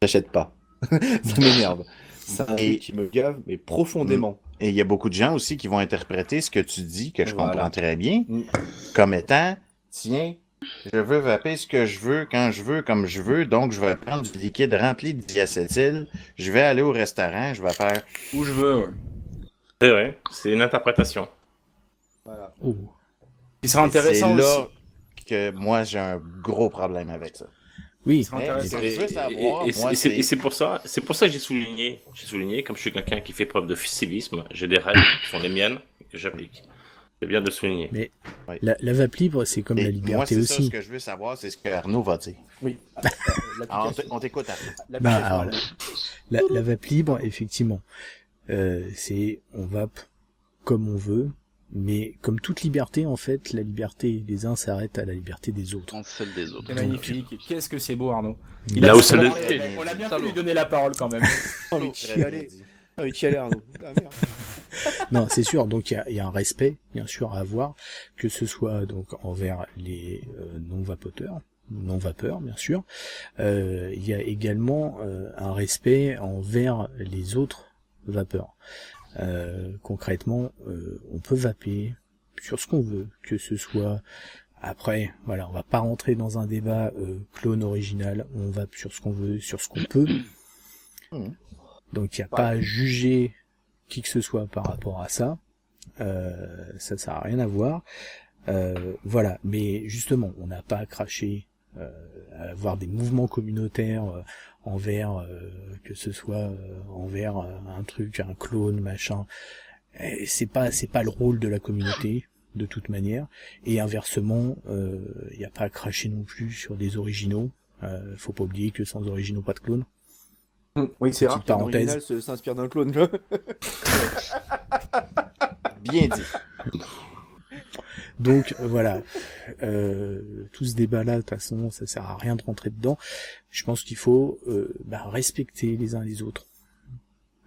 j'achète pas. Ça m'énerve. C'est un truc qui me gave, mais profondément. Et il y a beaucoup de gens aussi qui vont interpréter ce que tu dis, que je Voilà. comprends très bien, comme étant, tiens, je veux vaper ce que je veux, quand je veux, comme je veux, donc je vais prendre du liquide rempli de diacétyl, je vais aller au restaurant, je vais faire... Où je veux, ouais. C'est vrai, c'est une interprétation. Voilà. Oh. Il sera intéressant C'est là aussi. que moi, j'ai un gros problème avec ça. Oui. sera Mais intéressant. ce que je veux savoir, moi, Et c'est... c'est pour ça que j'ai souligné, comme je suis quelqu'un qui fait preuve de civisme, j'ai des règles qui sont les miennes et que j'applique. C'est bien de souligner. Mais la vape libre, c'est comme la Et liberté moi, c'est ça, aussi. ce que je veux savoir, c'est ce que Arnaud va dire. Oui. Alors, on t'écoute, Arnaud. Bah, alors, la vape libre, effectivement, c'est on vape comme on veut, mais comme toute liberté, en fait, la liberté des uns s'arrête à la liberté des autres. Dans celle des autres. C'est magnifique. Qu'est-ce que c'est beau, Arnaud. Là où ça le- On a bien pu lui donner la parole quand même. Oh, mais qui allait Arnaud. Ah, merde. Non, c'est sûr. Donc il y a un respect, bien sûr, à avoir, que ce soit donc envers les non-vapeurs, bien sûr. Il y a également un respect envers les autres vapeurs. Concrètement, on peut vaper sur ce qu'on veut, que ce soit. Après, voilà, on va pas rentrer dans un débat clone original. On vape sur ce qu'on veut, sur ce qu'on peut. Donc il n'y a pas à juger qui que ce soit par rapport à ça. Ça sert à rien à voir. Voilà, mais justement, on n'a pas à cracher, à avoir des mouvements communautaires envers, que ce soit envers un truc, un clone, machin. Et c'est pas le rôle de la communauté, de toute manière. Et inversement, il n'y a pas à cracher non plus sur des originaux. Faut pas oublier que sans originaux, pas de clone. Oui, c'est rare Petite qu'un parenthèse. original s'inspire d'un clone. quoi. Bien dit. Donc voilà, tout ce débat-là, de toute façon, ça sert à rien de rentrer dedans. Je pense qu'il faut respecter les uns les autres,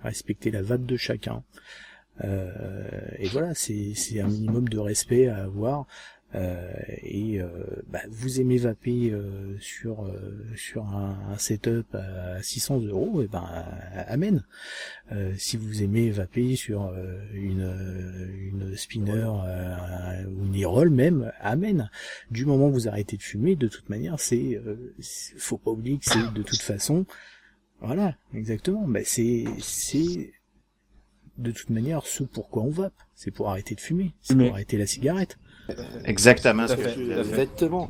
respecter la vape de chacun. Et voilà, c'est un minimum de respect à avoir. Vous aimez vaper sur un setup à 600 €, et amen. Si vous aimez vaper sur une spinner ou une e-roll même, amen. Du moment où vous arrêtez de fumer, de toute manière, faut pas oublier que c'est de toute façon, voilà, exactement. C'est de toute manière ce pourquoi on vape, c'est pour arrêter de fumer, c'est pour arrêter la cigarette. Exactement ce que je voulais dire.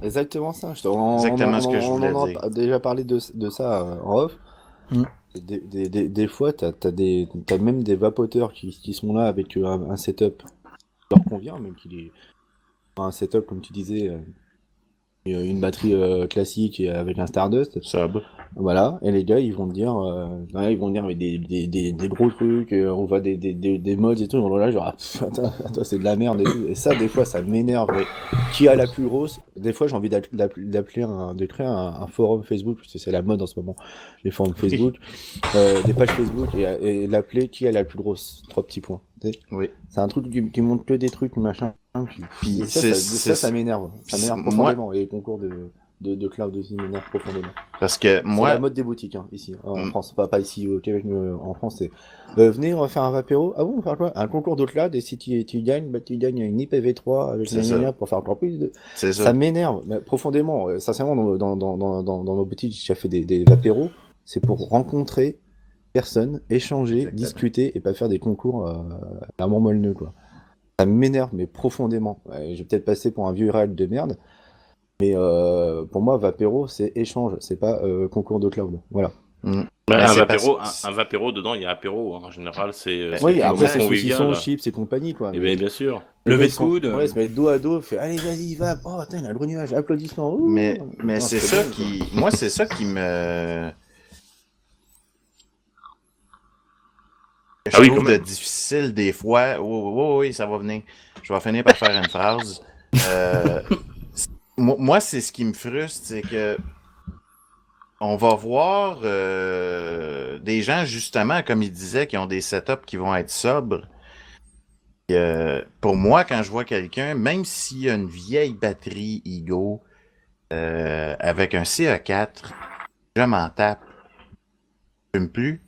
Exactement ça. Exactement ce que je voulais on dire. a déjà parlé de ça en off. Des fois, t'as même des vapoteurs qui sont là avec un setup qui leur convient, même qu'il est un setup, comme tu disais, une batterie classique et avec un Stardust. Voilà, et les gars, ils vont te dire, mais des gros trucs, on voit des mods et tout, on est là, genre, attends, c'est de la merde et tout. Et ça, des fois, ça m'énerve. Mais qui a la plus grosse? Des fois, j'ai envie de créer un forum Facebook, parce que c'est la mode en ce moment, les forums Facebook, des pages Facebook, et l'appeler qui a la plus grosse? 3 petits points. Oui. C'est un truc qui montre que des trucs, machin. Puis ça m'énerve. Ça m'énerve profondément. Et les concours de cloud aussi m'énerve profondément. Parce que moi... C'est la mode des boutiques, ici, en France. Pas ici au Québec, mais en France, c'est... venez, on va faire un vapéro. Ah bon, on va faire quoi? Un concours de cloud, et si tu gagnes, tu gagnes une IPv3 avec la pour faire encore plus de... Ça m'énerve, mais profondément. Sincèrement, dans nos boutiques, j'ai fait des vapéros. C'est pour rencontrer personne, échanger, discuter, et pas faire des concours à moelleux, quoi. Ça m'énerve, mais profondément. Je vais peut-être passer pour un vieux réel de merde, mais pour moi, vapéro, c'est échange, c'est pas concours de cloud. Voilà. Un vapéro, dedans, il y a apéro. En général, c'est. Oui, après, c'est saucisson, chips et compagnie, quoi. Et bien sûr. Levé de coude. Ouais, se mettre dos à dos, fait allez, vas-y, va. Oh, attends, il a le gros nuage, applaudissements. Ouh. Mais c'est ça qui. Moi, c'est ça qui me. je trouve de difficile des fois. Oui, ça va venir. Je vais finir par faire une phrase. Moi, c'est ce qui me frustre, c'est que on va voir des gens, justement, comme il disait, qui ont des setups qui vont être sobres. Pour moi, quand je vois quelqu'un, même s'il y a une vieille batterie Ego avec un CE4, je m'en tape. Je fume plus.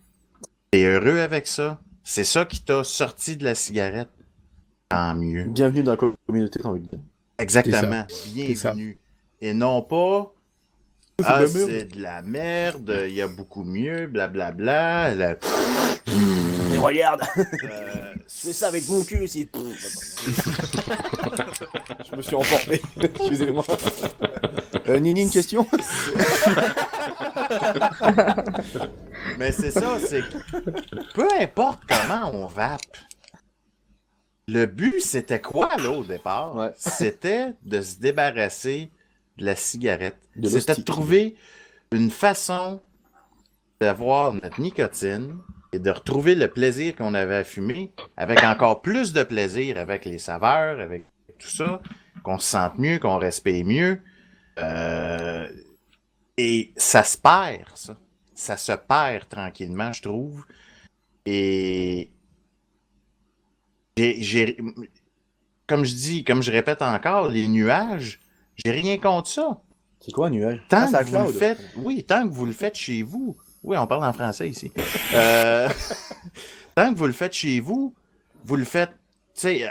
T'es heureux avec ça? C'est ça qui t'a sorti de la cigarette? Tant mieux. Bienvenue dans la communauté, t'as envie de dire. Exactement. Bienvenue. Et non pas... Ah, c'est de la merde, il y a beaucoup mieux, blablabla. Mais regarde! Je fais ça avec mon cul aussi. Je me suis emporté. Excusez-moi. Nini, une question? Mais c'est ça, c'est que peu importe comment on vape, le but c'était quoi là au départ? Ouais. C'était de se débarrasser de la cigarette. C'était de trouver une façon d'avoir notre nicotine et de retrouver le plaisir qu'on avait à fumer avec encore plus de plaisir, avec les saveurs, avec tout ça, qu'on se sente mieux, qu'on respire mieux. Et ça se perd, ça. Ça se perd tranquillement, je trouve. Et comme je répète encore, les nuages, j'ai rien contre ça. C'est quoi un nuage? Tant que vous le faites, oui, tant que vous le faites chez vous. Oui, on parle en français ici. Tant que vous le faites chez vous, vous le faites, tu sais,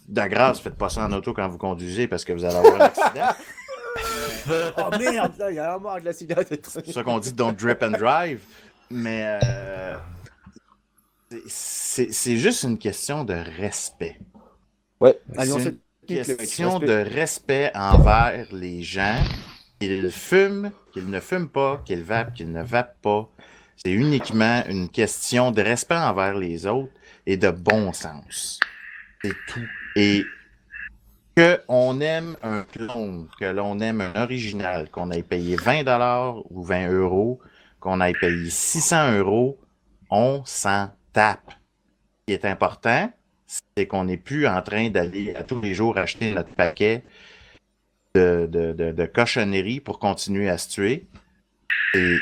de grâce, faites pas ça en auto quand vous conduisez parce que vous allez avoir un accident. Oh merde, là, il y a un mort de la cigarette. C'est pour ça qu'on dit don't drip and drive. Mais c'est juste une question de respect. Ouais, c'est une question de respect envers les gens, qu'ils fument, qu'ils ne fument pas, qu'ils vapent, qu'ils ne vapent pas. C'est uniquement une question de respect envers les autres et de bon sens. C'est tout. Et qu'on aime un clone, que l'on aime un original, qu'on aille payer 20$ ou 20€, qu'on aille payer 600€, on s'en tape. Ce qui est important, c'est qu'on n'est plus en train d'aller à tous les jours acheter notre paquet de cochonneries pour continuer à se tuer. Et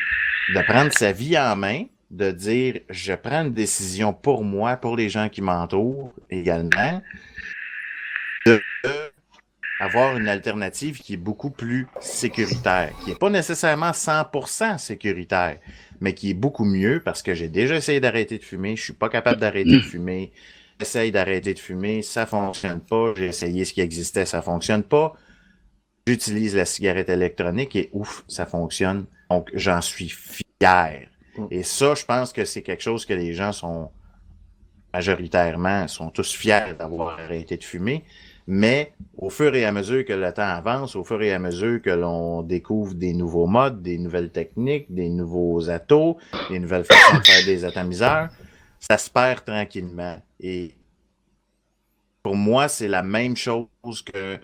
de prendre sa vie en main, de dire je prends une décision pour moi, pour les gens qui m'entourent également, de avoir une alternative qui est beaucoup plus sécuritaire, qui n'est pas nécessairement 100% sécuritaire, mais qui est beaucoup mieux parce que j'ai déjà essayé d'arrêter de fumer, je suis pas capable d'arrêter de fumer, j'essaye d'arrêter de fumer, ça fonctionne pas, j'ai essayé ce qui existait, ça fonctionne pas, j'utilise la cigarette électronique et ouf, ça fonctionne, donc j'en suis fier. Et ça, je pense que c'est quelque chose que les gens sont majoritairement, sont tous fiers d'avoir arrêté de fumer. Mais au fur et à mesure que le temps avance, au fur et à mesure que l'on découvre des nouveaux modes, des nouvelles techniques, des nouveaux atos, des nouvelles façons de faire des atomiseurs, ça se perd tranquillement. Et pour moi, c'est la même chose que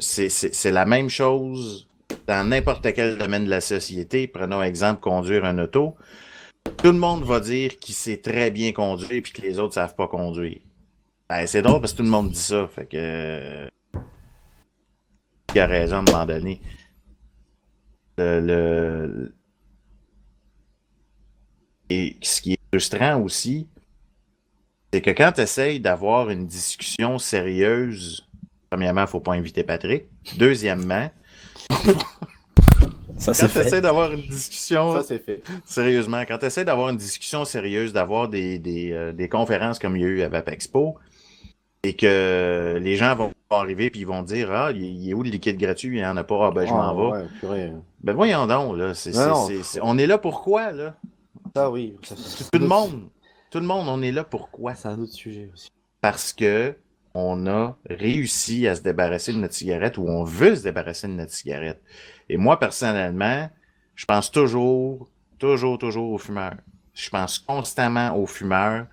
c'est la même chose dans n'importe quel domaine de la société. Prenons exemple, conduire un auto. Tout le monde va dire qu'il sait très bien conduire et que les autres ne savent pas conduire. Ben, c'est drôle parce que tout le monde dit ça. Fait que. Il a raison à un moment donné. Et ce qui est frustrant aussi, c'est que quand tu essayes d'avoir une discussion sérieuse, premièrement, il ne faut pas inviter Patrick. Deuxièmement, ça quand tu essaies d'avoir une discussion. Ça, c'est fait. Sérieusement, quand tu essaies d'avoir une discussion sérieuse, d'avoir des conférences comme il y a eu à Vapexpo, et que les gens vont arriver et ils vont dire ah, il est où le liquide gratuit? Il n'y en a pas, ah, ben je m'en vais. Ouais, purée. Ben voyons donc, là. On est là pour quoi, là? Ah oui. Tout le monde, on est là pour quoi? C'est un autre sujet aussi. Parce que on a réussi à se débarrasser de notre cigarette ou on veut se débarrasser de notre cigarette. Et moi, personnellement, je pense toujours aux fumeurs. Je pense constamment aux fumeurs.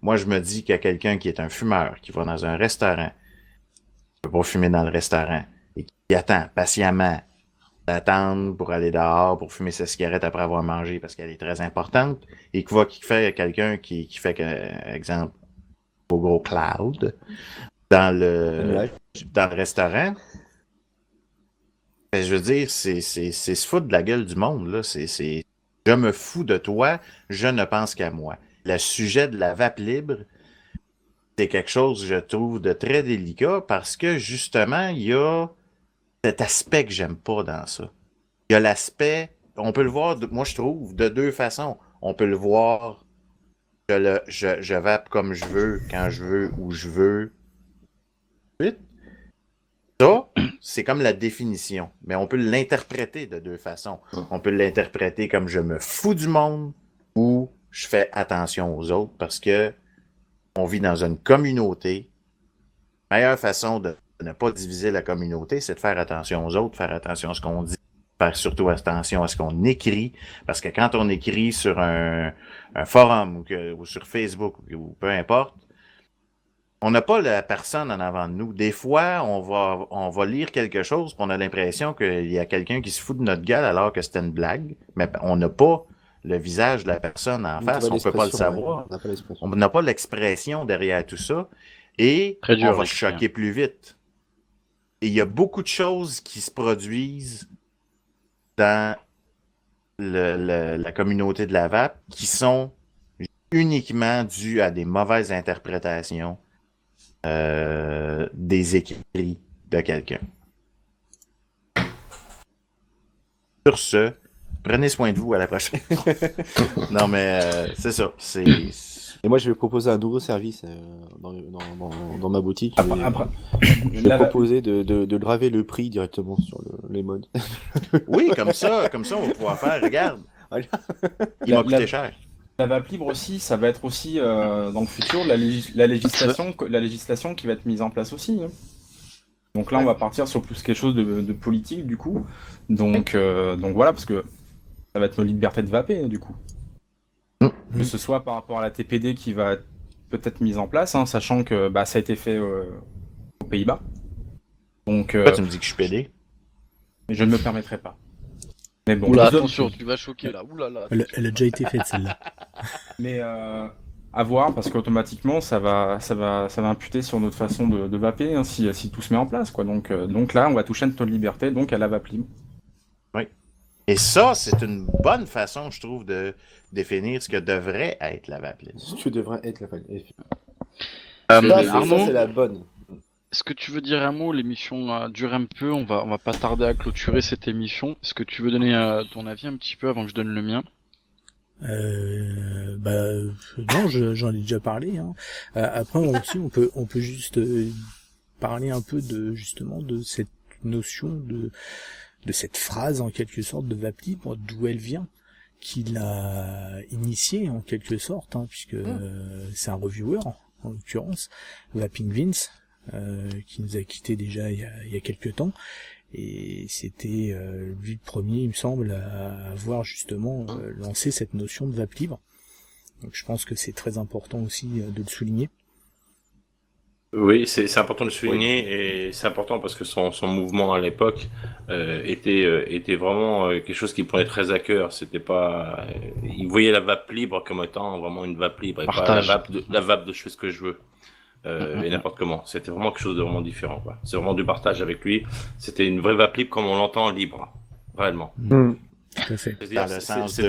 Moi, je me dis qu'il y a quelqu'un qui est un fumeur, qui va dans un restaurant, qui ne peut pas fumer dans le restaurant, et qui attend patiemment d'attendre pour aller dehors, pour fumer sa cigarette après avoir mangé parce qu'elle est très importante, et qu'il fait quelqu'un qui fait, exemple, au gros cloud, dans le restaurant, je veux dire, c'est se foutre de la gueule du monde, là. Je me fous de toi, je ne pense qu'à moi. Le sujet de la vape libre, c'est quelque chose, je trouve, de très délicat parce que, justement, il y a cet aspect que j'aime pas dans ça. Il y a l'aspect, on peut le voir, moi je trouve, de deux façons. On peut le voir, je vape comme je veux, quand je veux, où je veux. Ça, c'est comme la définition, mais on peut l'interpréter de deux façons. On peut l'interpréter comme je me fous du monde ou je fais attention aux autres parce que on vit dans une communauté. La meilleure façon de ne pas diviser la communauté, c'est de faire attention aux autres, faire attention à ce qu'on dit, faire surtout attention à ce qu'on écrit, parce que quand on écrit sur un forum ou sur Facebook ou peu importe, on n'a pas la personne en avant de nous. Des fois, on va lire quelque chose, puis on a l'impression qu'il y a quelqu'un qui se fout de notre gueule alors que c'était une blague, mais on n'a pas le visage de la personne en face, on ne peut pas le savoir. On n'a pas l'expression derrière tout ça, et on va se choquer plus vite. Et il y a beaucoup de choses qui se produisent dans la communauté de la vape qui sont uniquement dues à des mauvaises interprétations des écrits de quelqu'un. Sur ce, prenez soin de vous, à la prochaine. Non, mais c'est ça. Et moi, je vais proposer un nouveau service dans ma boutique. Je vais proposer de graver le prix directement sur les modes. Oui, comme ça, on va pouvoir faire. Regarde, il m'a coûté cher. La vape libre aussi, ça va être aussi dans le futur la législation qui va être mise en place aussi. Hein. Donc là, on va partir sur plus quelque chose de politique du coup. Donc voilà, parce que ça va être nos libertés de vaper du coup. Que ce soit par rapport à la TPD qui va être peut-être mise en place, hein, sachant que ça a été fait aux Pays-Bas. Donc, tu me dis que je suis pédé. Mais je ne me permettrai pas. Mais bon, oula, attention, tu vas choquer là. Oulala. Elle a déjà été faite celle-là. Mais à voir, parce qu'automatiquement ça va imputer sur notre façon de vaper hein, si tout se met en place, quoi. Donc là, on va toucher à notre liberté, donc à la vape libre. Oui. Et ça, c'est une bonne façon, je trouve, de définir ce que devrait être la vape libre. Ce que devrait être la vape libre. Arnaud, c'est la bonne. Est-ce que tu veux dire un mot? L'émission dure un peu, on va pas tarder à clôturer cette émission. Est-ce que tu veux donner ton avis un petit peu avant que je donne le mien? Non, j'en ai déjà parlé. Hein. Après aussi, on peut juste parler un peu de cette notion de cette phrase en quelque sorte de vape libre, d'où elle vient, qui l'a initiée en quelque sorte, hein, puisque c'est un reviewer en l'occurrence, Vaping Vince. Qui nous a quitté déjà il y a quelques temps, et c'était lui le premier, il me semble, à avoir justement lancé cette notion de vape libre. Donc je pense que c'est très important aussi de le souligner. Oui, c'est important de le souligner, et c'est important parce que son mouvement à l'époque était vraiment quelque chose qui prenait très à cœur. C'était pas, il voyait la vape libre comme étant vraiment une vape libre, et Partage. pas la vape de je fais ce que je veux. Et n'importe comment. C'était vraiment quelque chose de vraiment différent, quoi. C'est vraiment du partage avec lui. C'était une vraie vape libre comme on l'entend libre. Réellement. Tout à fait. Dans le sens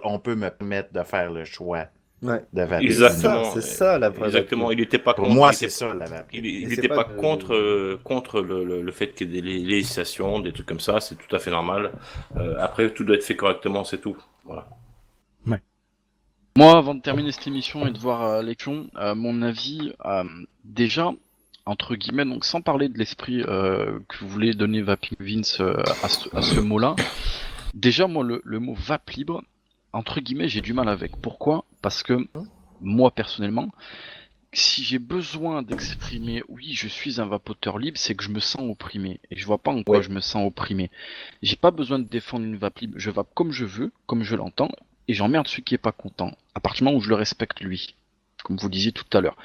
on peut me permettre de faire le choix de vaper. Exactement. C'est ça la vraie Exactement. vape. Il était pas Pour contre. moi, c'est ça la vape. Il n'était pas contre le fait qu'il y ait des législations, des trucs comme ça. C'est tout à fait normal. Après, tout doit être fait correctement, c'est tout. Voilà. Moi, avant de terminer cette émission et de voir l'élection, mon avis, déjà, entre guillemets, donc sans parler de l'esprit que vous voulez donner Vaping Vince à ce mot-là, déjà, moi, le mot vape libre, entre guillemets, j'ai du mal avec. Pourquoi? Parce que, moi, personnellement, si j'ai besoin d'exprimer, oui, je suis un vapoteur libre, c'est que je me sens opprimé. Et je vois pas en quoi je me sens opprimé. J'ai pas besoin de défendre une vape libre. Je vape comme je veux, comme je l'entends, et j'emmerde celui qui est pas content, à partir du moment où je le respecte lui. comme vous disiez tout à l'heure.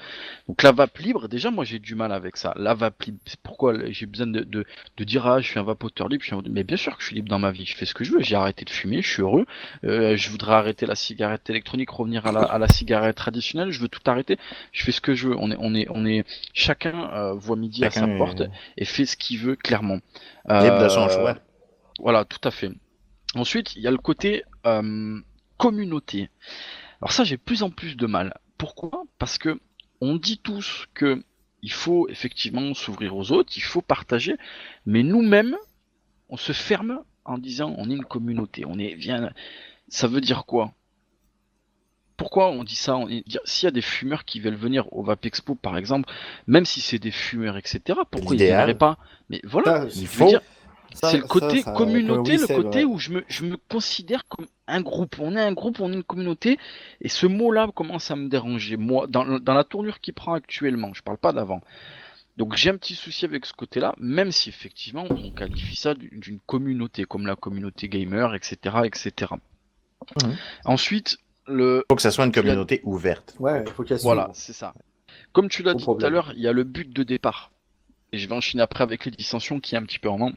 Donc la vape libre, déjà moi j'ai du mal avec ça. La vape libre, c'est pourquoi j'ai besoin de dire ah je suis un vapoteur libre, mais bien sûr que je suis libre dans ma vie, je fais ce que je veux, j'ai arrêté de fumer, je suis heureux, je voudrais arrêter la cigarette électronique, revenir à la cigarette traditionnelle, je veux tout arrêter, je fais ce que je veux, on est chacun voit midi à sa porte et fait ce qu'il veut clairement. Libre de son choix. Voilà, tout à fait. Ensuite, il y a le côté communauté. Alors ça, j'ai de plus en plus de mal. Pourquoi ? Parce que on dit tous que il faut effectivement s'ouvrir aux autres, il faut partager, mais nous-mêmes, on se ferme en disant on est une communauté. Ça veut dire quoi ? Pourquoi on dit ça ? S'il y a des fumeurs qui veulent venir au Vape Expo, par exemple, même si c'est des fumeurs, etc., pourquoi ils ne viendraient pas ? Mais voilà, il faut. C'est le côté communauté, le côté où je me considère comme un groupe. On est un groupe, on est une communauté. Et ce mot-là commence à me déranger. Moi, dans la tournure qu'il prend actuellement, je parle pas d'avant. Donc j'ai un petit souci avec ce côté-là, même si effectivement on qualifie ça d'une communauté, comme la communauté gamer, etc., etc. Ensuite, faut que ça soit une communauté ouverte. Ouais, il faut qu'elle soit. Voilà, c'est ça. Comme tu l'as dit tout à l'heure, il y a le but de départ. Et je vais enchaîner après avec les dissensions qui est un petit peu en main.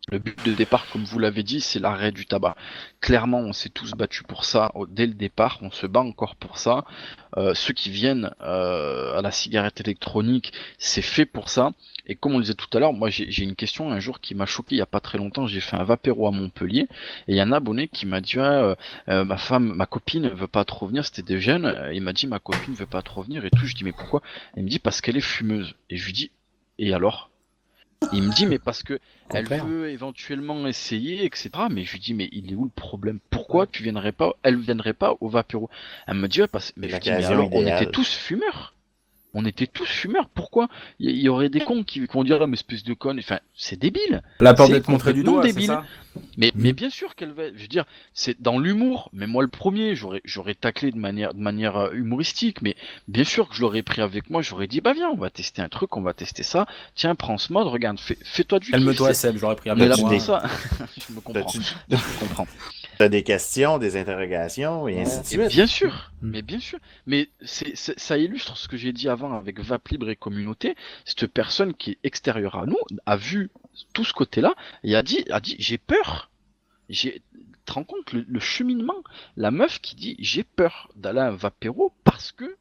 Le but de départ, comme vous l'avez dit, c'est l'arrêt du tabac. Clairement, on s'est tous battus pour ça dès le départ, on se bat encore pour ça. Ceux qui viennent à la cigarette électronique, c'est fait pour ça. Et comme on le disait tout à l'heure, moi j'ai une question un jour qui m'a choqué il y a pas très longtemps. J'ai fait un vapéro à Montpellier et il y a un abonné qui m'a dit ma copine veut pas trop venir, c'était des jeunes. Il m'a dit ma copine veut pas trop venir et tout. Je dis mais pourquoi ? Il me dit parce qu'elle est fumeuse. Et je lui dis et alors ? Il me dit mais parce que elle veut éventuellement essayer, etc. Mais je lui dis mais il est où le problème ? Pourquoi elle viendrait pas au vapéro ? Elle me dit mais je dis mais alors on était tous fumeurs. On était tous fumeurs. Pourquoi ? Il y aurait des cons qui vont dire mais espèce de conne. Enfin c'est débile. La peur d'être montré du doigt, débile. C'est ça ? Mais bien sûr qu'elle va. Je veux dire, c'est dans l'humour. Mais moi le premier, j'aurais taclé de manière humoristique. Mais bien sûr que je l'aurais pris avec moi. J'aurais dit bah viens, on va tester un truc, on va tester ça. Tiens, prends ce mode, regarde, fais-toi du. Calme-toi, Seb. J'aurais pris avec moi. Mais là pour ça, je me comprends. Je comprends. T'as des questions, des interrogations et ainsi de suite. Bien sûr, mais bien sûr. Mais ça illustre ce que j'ai dit avant avec Vape Libre et communauté. Cette personne qui est extérieure à nous a vu tout ce côté-là et a dit j'ai peur. Tu te rends compte le cheminement, la meuf qui dit j'ai peur d'aller à un vapéro parce que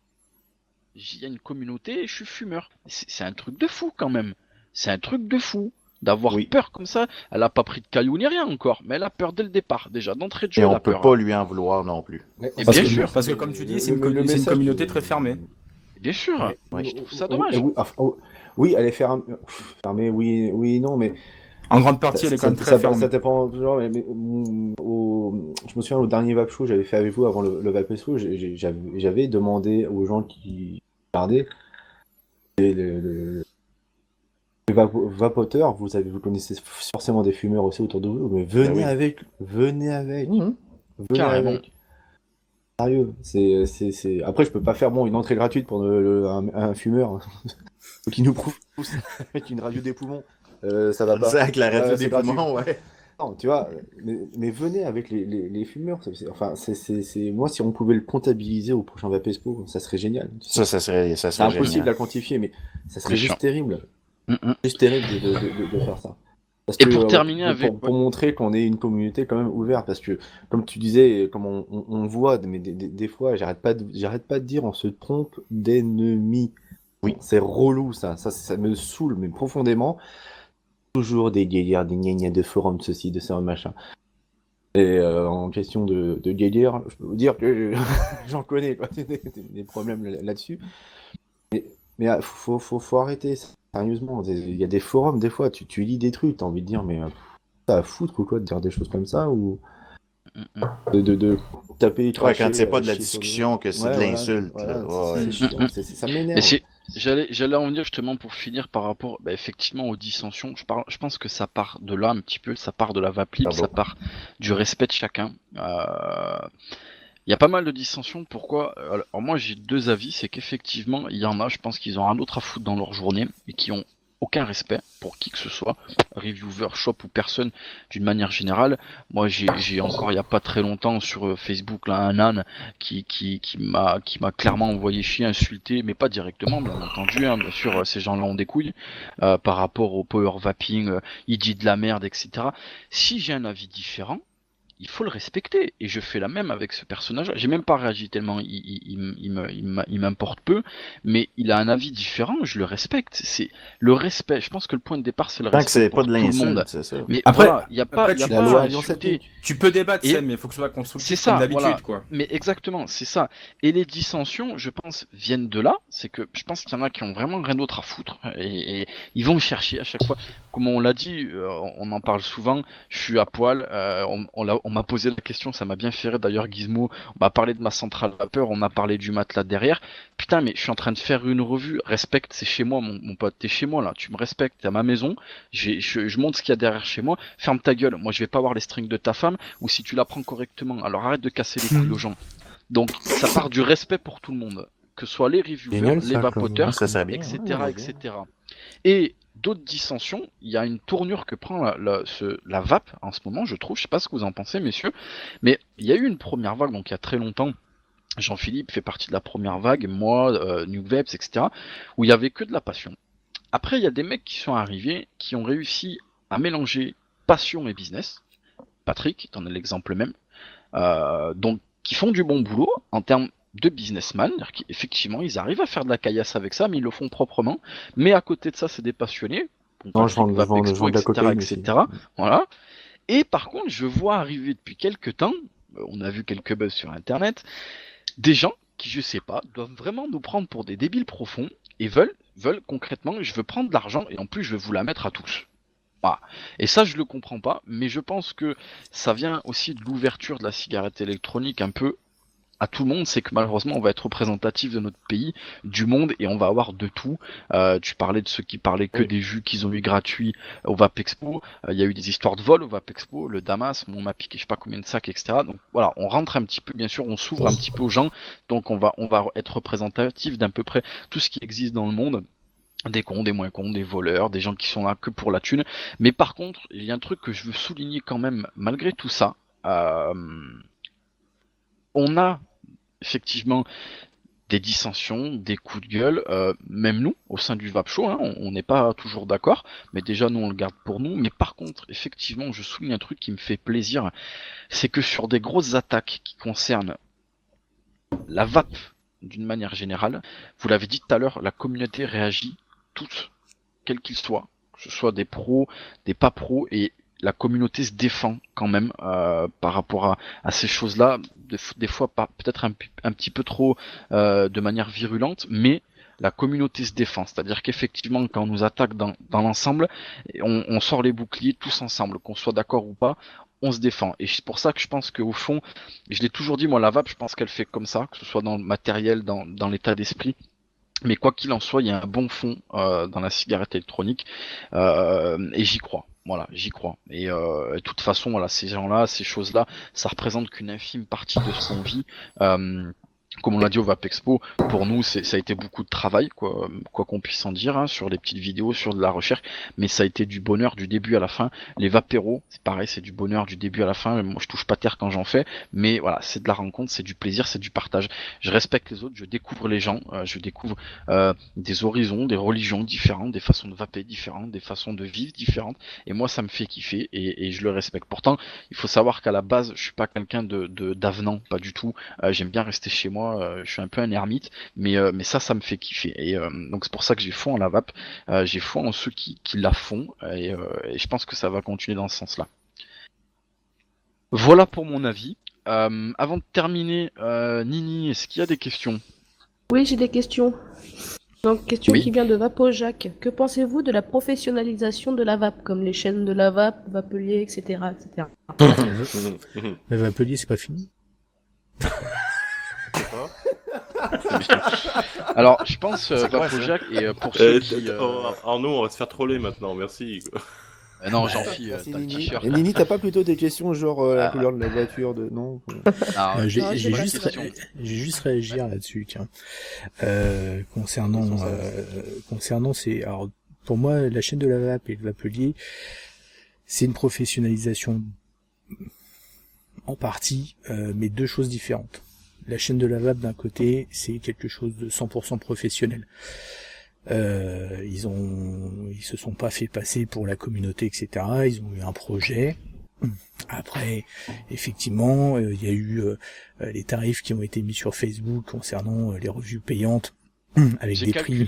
il y a une communauté et je suis fumeur. C'est un truc de fou quand même. C'est un truc de fou. D'avoir peur comme ça, elle a pas pris de cailloux ni rien encore, mais elle a peur dès le départ, déjà d'entrée de jeu. Et on peut pas lui en vouloir non plus. Et bien sûr, parce que comme tu dis, c'est une communauté très fermée. Bien sûr, je trouve ça dommage. Oui, elle est fermée, oui, non, mais en grande partie, elle est quand même très fermée. Ça dépend toujours. Je me souviens au dernier Vape Show, j'avais fait avec vous avant le Vape Expo, j'avais demandé aux gens qui regardaient les vapoteurs, vous connaissez forcément des fumeurs aussi autour de vous, mais venez avec. Carrément. Sérieux, c'est. Après, je peux pas faire une entrée gratuite pour un fumeur qui nous prouve avec une radio des poumons. Ça va pas. C'est avec la radio des poumons, ouais. Non, tu vois, mais venez avec les fumeurs. Moi, si on pouvait le comptabiliser au prochain Vape Expo, ça serait génial. Ça serait c'est impossible à quantifier, mais ça serait juste terrible. Juste terrible de faire ça. Parce et pour terminer pour montrer qu'on est une communauté quand même ouverte, parce que comme tu disais, comme on voit, mais des fois, j'arrête pas de dire, on se trompe d'ennemis. Oui, c'est relou ça me saoule mais profondément. Toujours des guéguerres, des gna de forum, ceci, de ça, machin. Et en question de guéguerre, je peux vous dire que j'en connais quoi, des problèmes là-dessus. Mais faut arrêter ça. Sérieusement, il y a des forums, des fois, tu lis des trucs, t'as envie de dire, mais t'as à foutre ou quoi de dire des choses comme ça, ou de taper... quand c'est pas de la discussion, que c'est de l'insulte. Ça m'énerve. J'allais en venir justement pour finir par rapport effectivement aux dissensions. Je pense que ça part de là un petit peu, ça part de la vape libre, ça part du respect de chacun. Il y a pas mal de dissensions. Pourquoi ? Alors moi j'ai deux avis, c'est qu'effectivement il y en a, je pense qu'ils ont un autre à foutre dans leur journée et qui ont aucun respect pour qui que ce soit, reviewer, shop ou personne d'une manière générale. Moi j'ai encore il y a pas très longtemps sur Facebook là un âne qui m'a clairement envoyé chier, insulté, mais pas directement bien entendu, hein, bien sûr ces gens-là ont des couilles par rapport au power vaping, il dit de la merde, etc. Si j'ai un avis différent, il faut le respecter, et je fais la même avec ce personnage. J'ai même pas réagi tellement il m'importe peu, mais il a un avis différent, je le respecte. C'est le respect. Je pense que le point de départ c'est le respect. C'est pour pas de l'insulte, c'est ça. Mais après, voilà, il y a pas tu à insulter. Tu peux débattre, Et mais il faut que ce soit constructif c'est ça, comme d'habitude, voilà. quoi. Mais exactement, c'est ça. Et les dissensions, je pense, viennent de là. C'est que je pense qu'il y en a qui ont vraiment rien d'autre à foutre et ils vont chercher à chaque fois. Comme on l'a dit, on en parle souvent. Je suis à poil. On m'a posé la question, ça m'a bien fait rire. D'ailleurs, Gizmo, on m'a parlé de ma centrale à vapeur, on a parlé du matelas derrière. Putain, mais je suis en train de faire une revue. Respecte, c'est chez moi, mon pote. T'es chez moi là. Tu me respectes. T'es à ma maison. Je montre ce qu'il y a derrière chez moi. Ferme ta gueule. Moi, je vais pas voir les strings de ta femme. Ou si tu la prends correctement. Alors arrête de casser les couilles aux gens. Donc ça part du respect pour tout le monde. Que ce soit les reviewers, les vapoteurs, etc., etc. Et d'autres dissensions, il y a une tournure que prend la vape en ce moment, je trouve. Je sais pas ce que vous en pensez, messieurs. Mais il y a eu une première vague, donc il y a très longtemps. Jean-Philippe fait partie de la première vague, moi, New Vapes, etc. Où il y avait que de la passion. Après, il y a des mecs qui sont arrivés, qui ont réussi à mélanger passion et business. Patrick, t'en es l'exemple même. Donc, qui font du bon boulot en termes de businessman, c'est-à-dire qu'effectivement, ils arrivent à faire de la caillasse avec ça, mais ils le font proprement. Mais à côté de ça, c'est des passionnés. Non, je vends de la cocaïne, etc. Voilà. Et par contre, je vois arriver depuis quelques temps, on a vu quelques buzz sur Internet, des gens qui, je sais pas, doivent vraiment nous prendre pour des débiles profonds et veulent concrètement, je veux prendre de l'argent et en plus, je veux vous la mettre à tous. Voilà. Et ça, je le comprends pas, mais je pense que ça vient aussi de l'ouverture de la cigarette électronique un peu à tout le monde. C'est que malheureusement, on va être représentatif de notre pays, du monde, et on va avoir de tout. Tu parlais de ceux qui parlaient que des jus qu'ils ont eu gratuits au Vape Expo. Il y a eu des histoires de vol au Vape Expo, le Damas, on m'a piqué je sais pas combien de sacs, etc. Donc voilà, on rentre un petit peu, bien sûr, on s'ouvre un petit peu aux gens, donc on va être représentatif d'à peu près tout ce qui existe dans le monde. Des cons, des moins cons, des voleurs, des gens qui sont là que pour la thune. Mais par contre, il y a un truc que je veux souligner quand même, malgré tout ça. On a effectivement des dissensions, des coups de gueule, même nous, au sein du Vape Show, hein, on n'est pas toujours d'accord, mais déjà nous on le garde pour nous. Mais par contre, effectivement, je souligne un truc qui me fait plaisir, c'est que sur des grosses attaques qui concernent la vape d'une manière générale, vous l'avez dit tout à l'heure, la communauté réagit tous, quels qu'ils soient, que ce soit des pros, des pas pros, et la communauté se défend quand même par rapport à ces choses-là, des fois peut-être un petit peu trop de manière virulente, mais la communauté se défend, c'est-à-dire qu'effectivement quand on nous attaque dans l'ensemble, on sort les boucliers tous ensemble, qu'on soit d'accord ou pas, on se défend. Et c'est pour ça que je pense qu'au fond, je l'ai toujours dit, moi la vape, je pense qu'elle fait comme ça, que ce soit dans le matériel, dans l'état d'esprit. Mais quoi qu'il en soit, il y a un bon fond dans la cigarette électronique et j'y crois. Voilà, j'y crois. Et de toute façon, voilà, ces gens-là, ces choses-là, ça représente qu'une infime partie de ce qu'on vit. Comme on l'a dit au Vape Expo, pour nous, ça a été beaucoup de travail, quoi qu'on puisse en dire, hein, sur les petites vidéos, sur de la recherche, mais ça a été du bonheur du début à la fin. Les vapéros, c'est pareil, c'est du bonheur du début à la fin. Moi, je touche pas terre quand j'en fais, mais voilà, c'est de la rencontre, c'est du plaisir, c'est du partage. Je respecte les autres, je découvre les gens, je découvre des horizons, des religions différentes, des façons de vaper différentes, des façons de vivre différentes, et moi, ça me fait kiffer, et je le respecte. Pourtant, il faut savoir qu'à la base, je suis pas quelqu'un d'avenant, pas du tout. J'aime bien rester chez moi. Je suis un peu un ermite, mais ça me fait kiffer. Et donc c'est pour ça que j'ai foi en la vape, j'ai foi en ceux qui la font, et je pense que ça va continuer dans ce sens-là. Voilà pour mon avis. Avant de terminer, Nini, est-ce qu'il y a des questions? Oui, j'ai des questions. Donc, question qui vient de Vapojac. Que pensez-vous de la professionnalisation de la vape, comme les chaînes de la vape, Vapelier, etc., etc. Le Vapelier, c'est pas fini. Alors, je pense, Vapojac, et pour ceux qui... Arnaud, on va se faire troller maintenant, merci. Non, Jean-Philippe, t'as le t-shirt. Et Nini, t'as pas plutôt des questions genre la couleur de la voiture de... Non, j'ai juste réagir là-dessus, tiens. Concernant c'est... Alors, pour moi, la chaîne de la vape et le vapelier, c'est une professionnalisation en partie, mais deux choses différentes. La chaîne de la vape, d'un côté, c'est quelque chose de 100% professionnel. Ils se sont pas fait passer pour la communauté, etc. Ils ont eu un projet. Après, effectivement, il y a eu les tarifs qui ont été mis sur Facebook concernant les revues payantes avec des prix.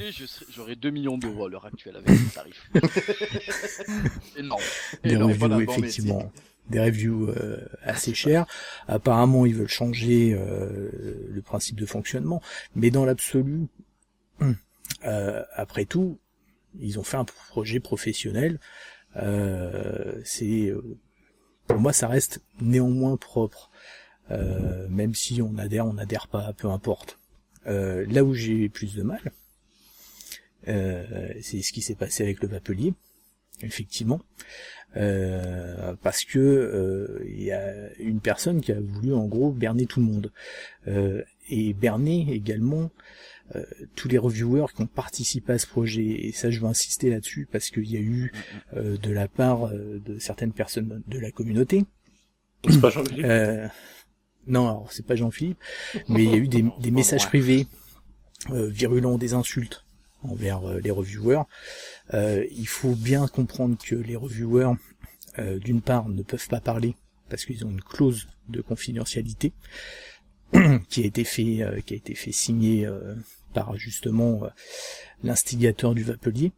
J'aurais 2 millions d'euros à l'heure actuelle avec les tarifs. Énorme. Des reviews, effectivement. Des reviews assez chères. Apparemment, ils veulent changer le principe de fonctionnement, mais dans l'absolu, après tout, ils ont fait un projet professionnel. Pour moi, ça reste néanmoins propre, même si on adhère pas, peu importe. Là où j'ai plus de mal, c'est ce qui s'est passé avec le vapelier, effectivement. Parce que il y a une personne qui a voulu en gros berner tout le monde et berner également tous les reviewers qui ont participé à ce projet, et ça je veux insister là-dessus parce qu'il y a eu de la part de certaines personnes de la communauté. C'est pas Jean-Philippe. Non, alors c'est pas Jean-Philippe, mais il y a eu des messages privés virulents, des insultes envers les reviewers. Il faut bien comprendre que les reviewers, d'une part, ne peuvent pas parler parce qu'ils ont une clause de confidentialité qui a été fait signer par justement l'instigateur du vapelier.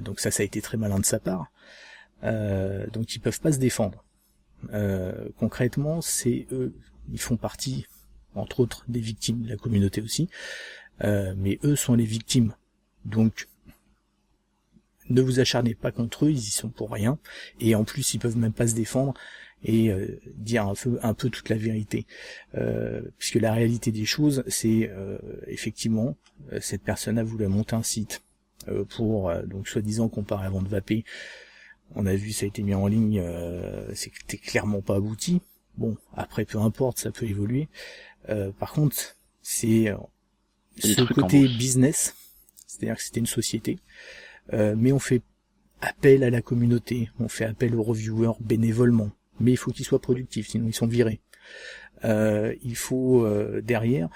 Donc ça a été très malin de sa part. Donc ils peuvent pas se défendre. Concrètement, c'est eux, ils font partie, entre autres, des victimes de la communauté aussi, mais eux sont les victimes. Donc ne vous acharnez pas contre eux, ils y sont pour rien, et en plus ils peuvent même pas se défendre et dire un peu toute la vérité, puisque la réalité des choses, c'est effectivement cette personne a voulu monter un site pour donc soi-disant comparer avant de vaper. On a vu, ça a été mis en ligne, c'était clairement pas abouti. Bon, après peu importe, ça peut évoluer. Par contre, c'est ce côté business, c'est-à-dire que c'était une société, mais on fait appel à la communauté, on fait appel aux reviewers bénévolement, mais il faut qu'ils soient productifs, sinon ils sont virés. Il faut derrière,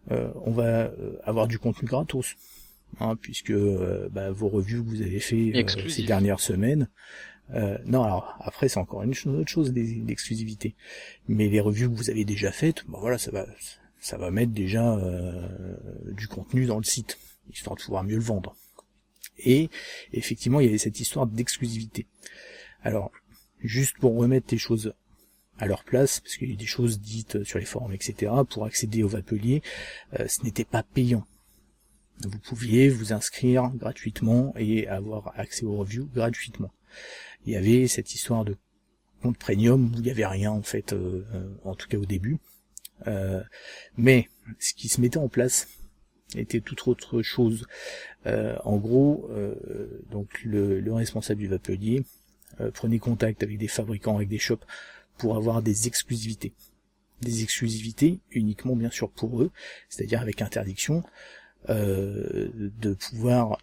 on va avoir du contenu gratos, puisque vos reviews que vous avez fait ces dernières semaines. Non, alors après c'est encore une autre chose d'exclusivité, mais les reviews que vous avez déjà faites, voilà, ça va mettre déjà du contenu dans le site, histoire de pouvoir mieux le vendre. Et effectivement, il y avait cette histoire d'exclusivité. Alors, juste pour remettre les choses à leur place, parce qu'il y a des choses dites sur les forums, etc., pour accéder au vapelier, ce n'était pas payant. Vous pouviez vous inscrire gratuitement et avoir accès aux reviews gratuitement. Il y avait cette histoire de compte premium où il n'y avait rien en fait, en tout cas au début. Mais ce qui se mettait en place était toute autre chose. En gros, donc le responsable du vapelier prenait contact avec des fabricants, avec des shops pour avoir des exclusivités. Des exclusivités uniquement bien sûr pour eux, c'est-à-dire avec interdiction de pouvoir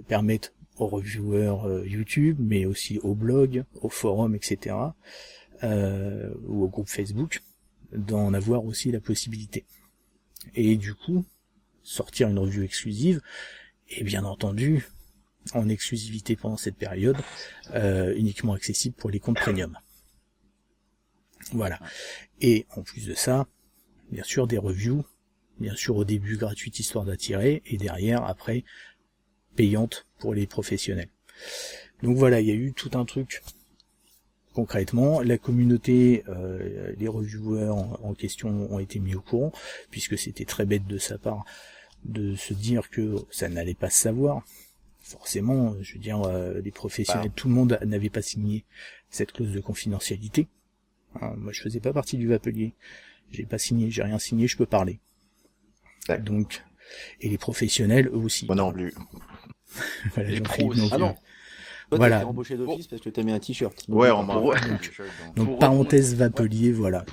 permettre aux reviewers YouTube, mais aussi aux blogs, aux forums, etc., ou au groupe Facebook, d'en avoir aussi la possibilité. Et du coup, sortir une review exclusive, et bien entendu, en exclusivité pendant cette période, uniquement accessible pour les comptes premium. Voilà. Et en plus de ça, bien sûr des reviews, bien sûr au début gratuites histoire d'attirer, et derrière, après, payantes pour les professionnels. Donc voilà, il y a eu tout un truc. Concrètement, la communauté, les reviewers en question ont été mis au courant, puisque c'était très bête de sa part de se dire que ça n'allait pas se savoir. Forcément, je veux dire, les professionnels, tout le monde n'avait pas signé cette clause de confidentialité. Moi, je faisais pas partie du vapelier. J'ai pas signé, j'ai rien signé, je peux parler. Donc, et les professionnels, eux aussi. Moi non plus. Voilà, les pros aussi. Ah non. Toi, voilà. t'es embauché d'office parce que t'as mis un t-shirt. Ouais, on m'a Donc parenthèse vapelier, voilà.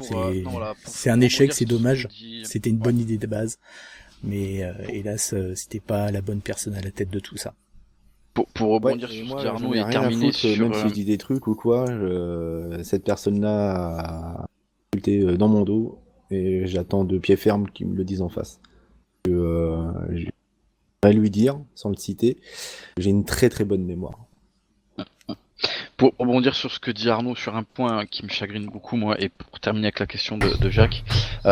C'est un échec, c'est dommage. C'était une bonne idée de base. Mais hélas, c'était pas la bonne personne à la tête de tout ça. Pour rebondir sur ce qu'Arnaud et terminer sur... Même si je dis des trucs ou quoi, cette personne-là a insulté dans mon dos et j'attends de pied ferme qu'il me le dise en face. Je vais lui dire, sans le citer, j'ai une très très bonne mémoire. Pour rebondir sur ce que dit Arnaud sur un point qui me chagrine beaucoup moi et pour terminer avec la question de Jacques,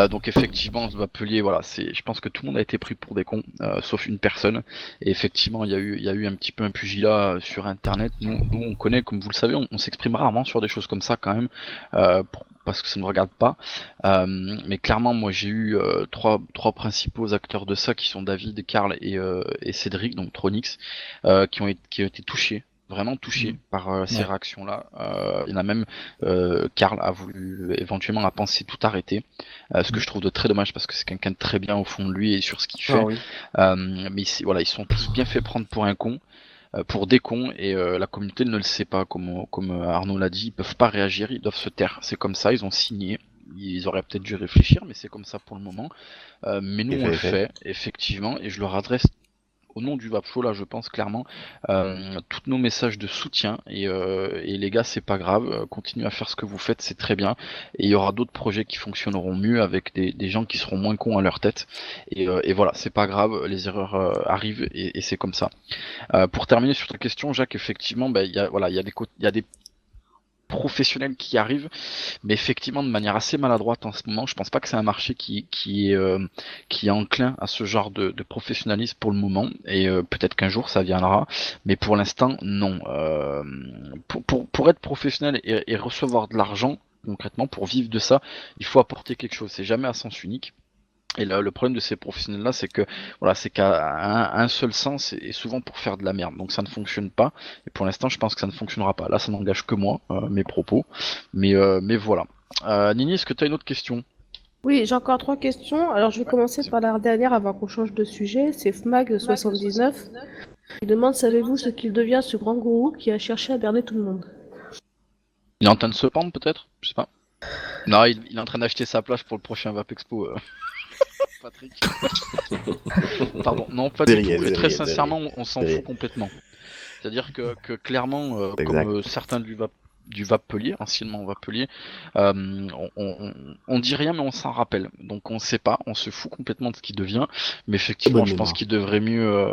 donc effectivement ce Vapelier, voilà, je pense que tout le monde a été pris pour des cons, sauf une personne, et effectivement il y a eu un petit peu un pugilat sur internet. Nous on connaît, comme vous le savez, on s'exprime rarement sur des choses comme ça quand même, parce que ça ne me regarde pas, mais clairement moi j'ai eu trois principaux acteurs de ça qui sont David, Karl et Cédric, donc Tronix, qui ont été touchés, vraiment touché par ces réactions-là. Il y en a même, Karl a voulu éventuellement a pensé tout arrêter, ce que je trouve de très dommage parce que c'est quelqu'un de très bien au fond de lui et sur ce qu'il fait. Mais voilà, ils sont tous bien fait prendre pour un con, pour des cons, et la communauté ne le sait pas, comme Arnaud l'a dit, ils peuvent pas réagir, ils doivent se taire. C'est comme ça, ils ont signé. Ils auraient peut-être dû réfléchir, mais c'est comme ça pour le moment. Mais nous, on le fait, effectivement, et je leur adresse au nom du VapShow, là, je pense clairement, tous nos messages de soutien, et les gars, c'est pas grave, continuez à faire ce que vous faites, c'est très bien, et il y aura d'autres projets qui fonctionneront mieux avec des gens qui seront moins cons à leur tête, et voilà, c'est pas grave, les erreurs arrivent, et c'est comme ça. Pour terminer sur ta question, Jacques, effectivement, il y a des professionnels qui arrivent, mais effectivement de manière assez maladroite en ce moment. Je pense pas que c'est un marché qui est enclin à ce genre de professionnalisme pour le moment, et peut-être qu'un jour ça viendra, mais pour l'instant non. Pour être professionnel et recevoir de l'argent concrètement, pour vivre de ça, il faut apporter quelque chose, c'est jamais à sens unique. Et là, le problème de ces professionnels-là, c'est que voilà, c'est qu'à un seul sens, et souvent pour faire de la merde. Donc ça ne fonctionne pas. Et pour l'instant, je pense que ça ne fonctionnera pas. Là, ça n'engage que moi, mes propos. Mais voilà. Nini, est-ce que tu as une autre question? Oui, j'ai encore 3 questions. Alors, je vais commencer par la dernière avant qu'on change de sujet. C'est Fmag79. Il demande, savez-vous ce qu'il devient, ce grand gourou qui a cherché à berner tout le monde? Il est en train de se pendre, peut-être? Je sais pas. Non, il est en train d'acheter sa place pour le prochain Vapexpo. Patrick. Pardon, non, pas du tout. Et très sincèrement, on s'en fout complètement. C'est-à-dire que clairement, comme certains du Vapelier, anciennement Vapelier, on dit rien mais on s'en rappelle. Donc on sait pas, on se fout complètement de ce qu'il devient. Mais effectivement, je pense qu'il devrait mieux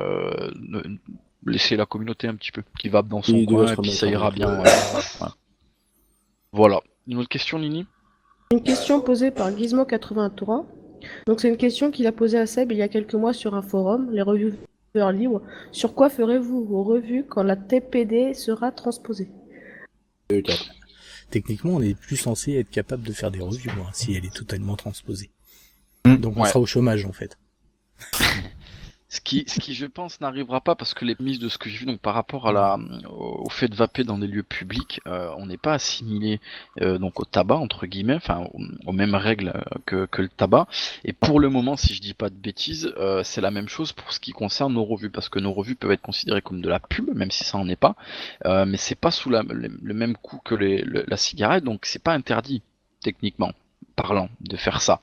laisser la communauté un petit peu, qui vape dans son coin et puis ça ira bien. Voilà. Une autre question, Nini? Une question posée par Gizmo83. Donc c'est une question qu'il a posée à Seb il y a quelques mois sur un forum, les reviewers libres. Sur quoi ferez-vous vos revues quand la TPD sera transposée? Techniquement, on n'est plus censé être capable de faire des reviews, si elle est totalement transposée. Donc on sera au chômage en fait. Ce qui, je pense, n'arrivera pas parce que les mises de ce que j'ai vu, donc par rapport au fait de vaper dans des lieux publics, on n'est pas assimilé donc au tabac entre guillemets, enfin aux mêmes règles que le tabac. Et pour le moment, si je dis pas de bêtises, c'est la même chose pour ce qui concerne nos revues, parce que nos revues peuvent être considérées comme de la pub, même si ça en est pas, mais c'est pas sous le même coup que la cigarette, donc c'est pas interdit techniquement parlant de faire ça.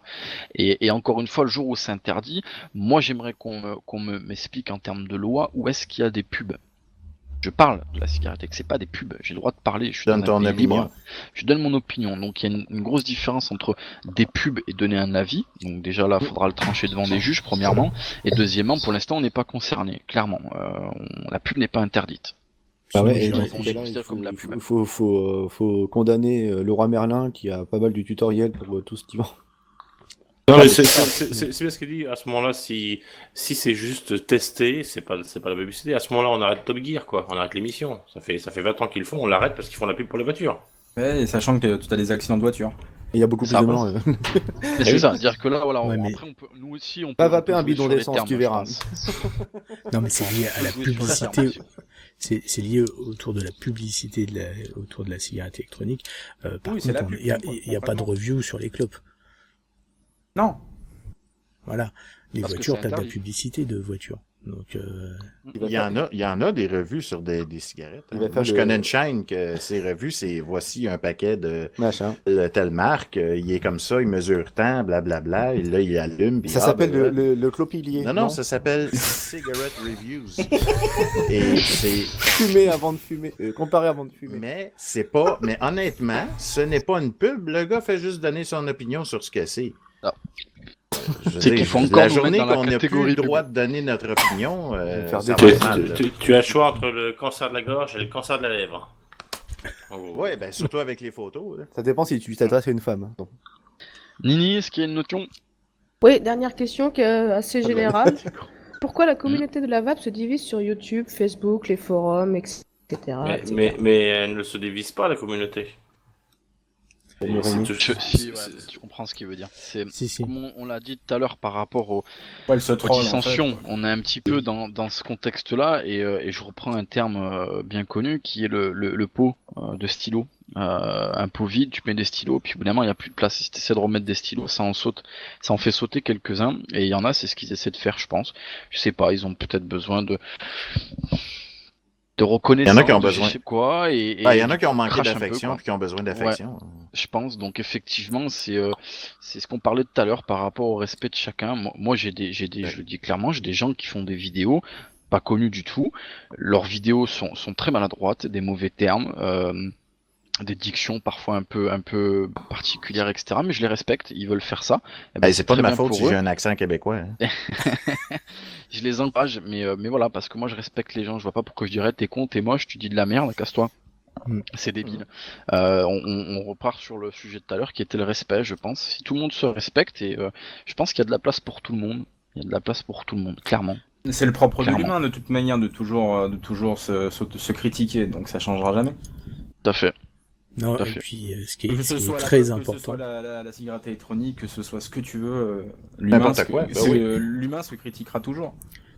Et encore une fois, le jour où c'est interdit, moi j'aimerais qu'on m'explique en termes de loi où est-ce qu'il y a des pubs. Je parle de la cigarette et que c'est pas des pubs, j'ai le droit de parler, je suis dans un pays libre, je donne mon opinion. Donc il y a une grosse différence entre des pubs et donner un avis. Donc déjà là, il faudra le trancher devant des juges premièrement, et deuxièmement, pour l'instant on n'est pas concerné, clairement. La pub n'est pas interdite. Il faut condamner Leroy Merlin qui a pas mal du tutoriel pour tout ce qu'il vend. Non, mais c'est bien ce qu'il dit. À ce moment-là, si c'est juste testé, c'est pas la publicité. À ce moment-là, on arrête Top Gear, quoi. On arrête l'émission. Ça fait 20 ans qu'ils le font. On l'arrête parce qu'ils font la pub pour les voitures. Ouais, et sachant que tu as des accidents de voiture. Il y a beaucoup plus de morts. Mais c'est ça, c'est-à-dire que là, voilà, après, nous aussi, on peut. Pas vaper un bidon d'essence, tu verras. Non, mais c'est lié à la publicité. C'est lié autour de la publicité autour de la cigarette électronique. Par contre, il n'y a pas de review sur les clopes. Non. Voilà. Les voitures, t'as de la publicité de voitures. Donc, il y en a des revues sur des cigarettes. Hein. Moi, je connais une chaîne que ces revues, c'est voici un paquet de telle marque, il est comme ça, il mesure tant, blablabla, et là, il allume. Ça s'appelle le clopilier. Non, ça s'appelle Cigarette Reviews. Et c'est... Fumer avant de fumer, comparer avant de fumer. Mais honnêtement, ce n'est pas une pub, le gars fait juste donner son opinion sur ce que c'est. C'est qu'il faut encore la journée qu'on n'a plus le droit de de donner notre opinion, ça tu, va être mal. Tu as le choix entre le cancer de la gorge et le cancer de la lèvre. Oui, surtout avec les photos. Là. Ça dépend si tu t'adresses à une femme. Hein. Nini, est-ce qu'il y a une notion? Oui, dernière question qui est assez générale. Pourquoi la communauté de la VAP se divise sur YouTube, Facebook, les forums, etc. Mais elle ne se divise pas, la communauté. Tu comprends ce qu'il veut dire. Comme on l'a dit tout à l'heure par rapport aux dissensions, en fait. On est un petit peu dans ce contexte-là, et je reprends un terme bien connu qui est le pot de stylo. Un pot vide, tu mets des stylos, puis évidemment il n'y a plus de place. Si tu essaies de remettre des stylos, ça en fait sauter quelques-uns, et il y en a, c'est ce qu'ils essaient de faire, je pense. Je sais pas, ils ont peut-être besoin de reconnaissance. Il y en a qui ont besoin. Je sais quoi, il y en a qui ont manqué d'affection puis qui ont besoin d'affection. Ouais, je pense. Donc effectivement, c'est ce qu'on parlait tout à l'heure par rapport au respect de chacun. Moi je le dis clairement, j'ai des gens qui font des vidéos pas connues du tout. Leurs vidéos sont très maladroites, des mauvais termes, des dictions parfois un peu particulières, etc. Mais je les respecte, ils veulent faire ça. C'est pas de ma faute si j'ai un accent québécois. Hein. Je les encourage, mais voilà, parce que moi je respecte les gens. Je vois pas pourquoi je dirais t'es con, t'es moche, tu dis de la merde, casse-toi. C'est débile. On repart sur le sujet de tout à l'heure qui était le respect, je pense. Si tout le monde se respecte, et je pense qu'il y a de la place pour tout le monde. Il y a de la place pour tout le monde, clairement. C'est le propre de l'humain de toute manière de toujours se critiquer, donc ça changera jamais. Tout à fait. Non, et puis ce qui est très important. Que ce soit la cigarette électronique, que ce soit ce que tu veux, l'humain se critiquera toujours.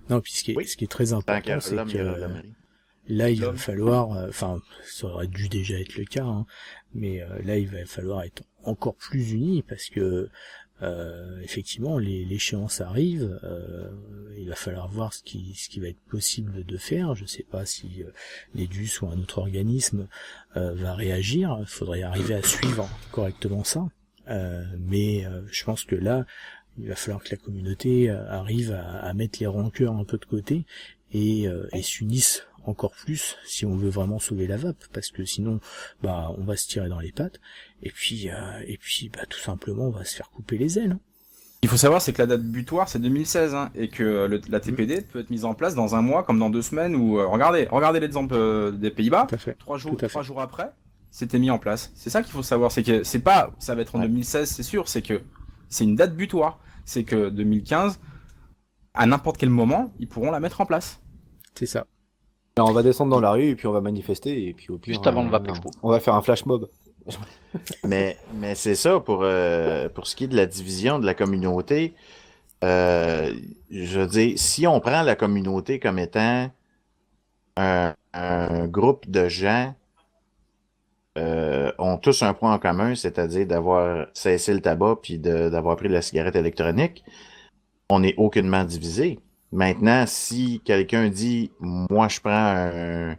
Non, puis ce qui est très important, c'est que là il va falloir, enfin ça aurait dû déjà être le cas, hein, mais là il va falloir être encore plus unis parce que effectivement l'échéance arrive, il va falloir voir ce qui va être possible de faire. Je sais pas si l'EDUS ou un autre organisme va réagir. Il faudrait arriver à suivre correctement ça, mais je pense que là il va falloir que la communauté arrive à mettre les rancœurs un peu de côté et s'unisse encore plus si on veut vraiment sauver la vape, parce que sinon on va se tirer dans les pattes et puis tout simplement on va se faire couper les ailes. Il faut savoir c'est que la date butoir c'est 2016 hein, et que la TPD peut être mise en place dans un mois comme dans 2 semaines ou regardez l'exemple des Pays-Bas. 3 jours après c'était mis en place. C'est ça qu'il faut savoir, c'est que c'est pas ça va être en 2016 c'est sûr, c'est que c'est une date butoir, c'est que 2015 à n'importe quel moment ils pourront la mettre en place. C'est ça. Alors on va descendre dans la rue et puis on va manifester et puis au pire juste avant le Vape Expo. On va faire un flash mob. mais c'est ça pour ce qui est de la division de la communauté. Je veux dire, si on prend la communauté comme étant un groupe de gens ont tous un point en commun, c'est-à-dire d'avoir cessé le tabac puis d'avoir pris de la cigarette électronique, on n'est aucunement divisé. Maintenant, si quelqu'un dit « moi je prends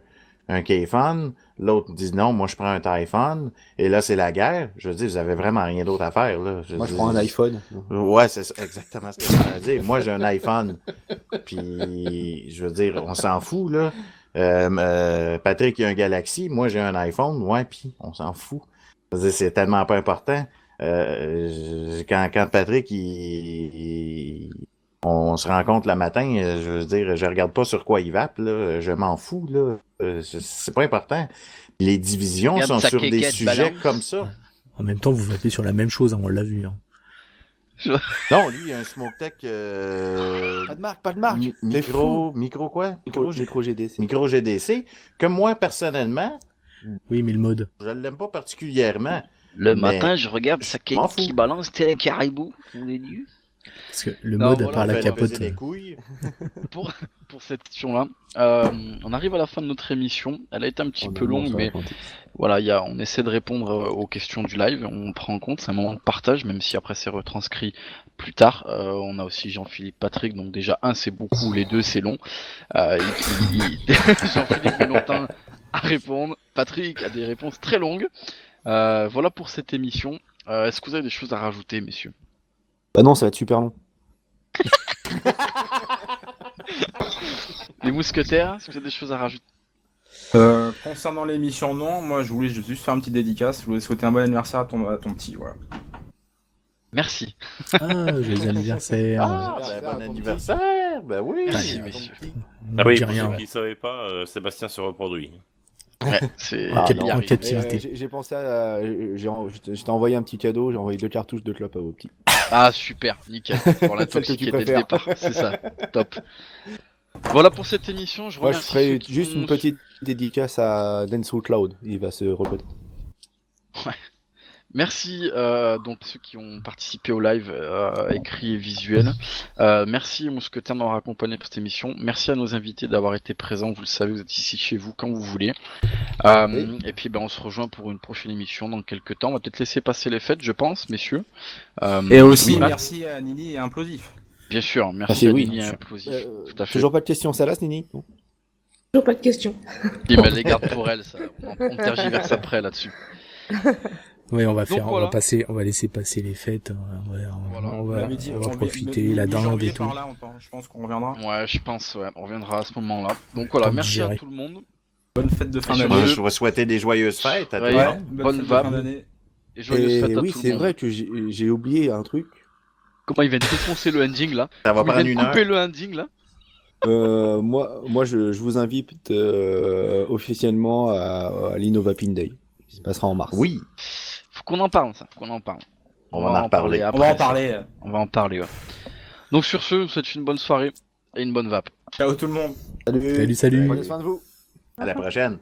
un Kayfun », l'autre dit « non, moi je prends un Typhon », et là c'est la guerre, je veux dire, vous avez vraiment rien d'autre à faire. Là. Je prends un iPhone. Ouais, c'est exactement ce que je veux dire. Moi j'ai un iPhone, puis je veux dire, on s'en fout, là. Patrick il a un Galaxy, moi j'ai un iPhone, ouais, puis on s'en fout. Je veux dire, c'est tellement pas important. Quand Patrick on se rencontre le matin, je veux dire, je regarde pas sur quoi il vape, là, je m'en fous, là, c'est pas important. Les divisions sont sur des sujets comme ça. En même temps, vous vapez sur la même chose, hein, on l'a vu. Hein. Non, lui, il a un SmokeTech... Pas de marque. Micro quoi? Micro GDC. Micro GDC, que moi, personnellement... Oui, mais le mode. Je l'aime pas particulièrement. Le matin, je regarde sa cake qui balance tel un caribou. Parce que le mode, à part la capote. Pour cette émission-là, on arrive à la fin de notre émission. Elle a été un petit peu longue, mais voilà, on essaie de répondre aux questions du live. On prend en compte, c'est un moment de partage, même si après c'est retranscrit plus tard. On a aussi Jean-Philippe, Patrick, donc déjà c'est beaucoup, les deux c'est long. Jean-Philippe met longtemps à répondre. Patrick a des réponses très longues. Voilà pour cette émission. Est-ce que vous avez des choses à rajouter, messieurs? Bah non, ça va être super long. Les mousquetaires, est-ce que vous avez des choses à rajouter? Concernant l'émission, non. Moi, je voulais juste faire une petite dédicace. Je voulais souhaiter un bon anniversaire à ton petit. Voilà. Merci. Joyeux anniversaire. Bon anniversaire. Bah oui. Merci, messieurs. Ah oui, Dis pour rien. ceux qui ne savaient pas, Sébastien se reproduit. Ouais, c'est En captivité. J'ai pensé à. Je t'ai envoyé un petit cadeau, j'ai envoyé 2 cartouches de clope à vos petits. Ah super, nickel. Pour l'intoxiquer dès le départ, c'est ça, top. Voilà pour cette émission. Moi, je ferai juste une petite dédicace à Denso Cloud, il va se reconnaître. Ouais. Merci donc ceux qui ont participé au live écrit et visuel. Merci aux mousquetaires de m'avoir accompagné pour cette émission. Merci à nos invités d'avoir été présents. Vous le savez, vous êtes ici chez vous quand vous voulez. Oui. Et puis on se rejoint pour une prochaine émission dans quelques temps. On va peut-être laisser passer les fêtes, je pense, messieurs. Et aussi merci à Nini et Implosif. Bien sûr, merci à Nini et Implosif. Tout à fait. Toujours pas de questions, Salas, Nini? Toujours pas de questions. Et ben les garde pour elle, ça. On tergiverse après là-dessus. Oui, on va laisser passer les fêtes. On va profiter, la dinde et tout. Là, je pense qu'on reviendra. Ouais, je pense, on reviendra à ce moment-là. Donc voilà, merci à tout le monde. Bonne fête de fin d'année. Je vous souhaiter des joyeuses fêtes à tous. Bonne vape. Et joyeuses fêtes à tout le monde. Oui, c'est vrai que j'ai oublié un truc. Comment il vient de défoncer le ending là? Ça va prendre une heure. Couper le ending là? Moi, je vous invite officiellement à l'Innovapin Day. Ça se passera en mars. Oui. Faut qu'on en parle, ça. On va en parler. Après, on va en parler. Ouais. Donc sur ce, je vous souhaite une bonne soirée et une bonne vape. Ciao tout le monde. Salut. Salut. Prenez soin de vous. À la prochaine.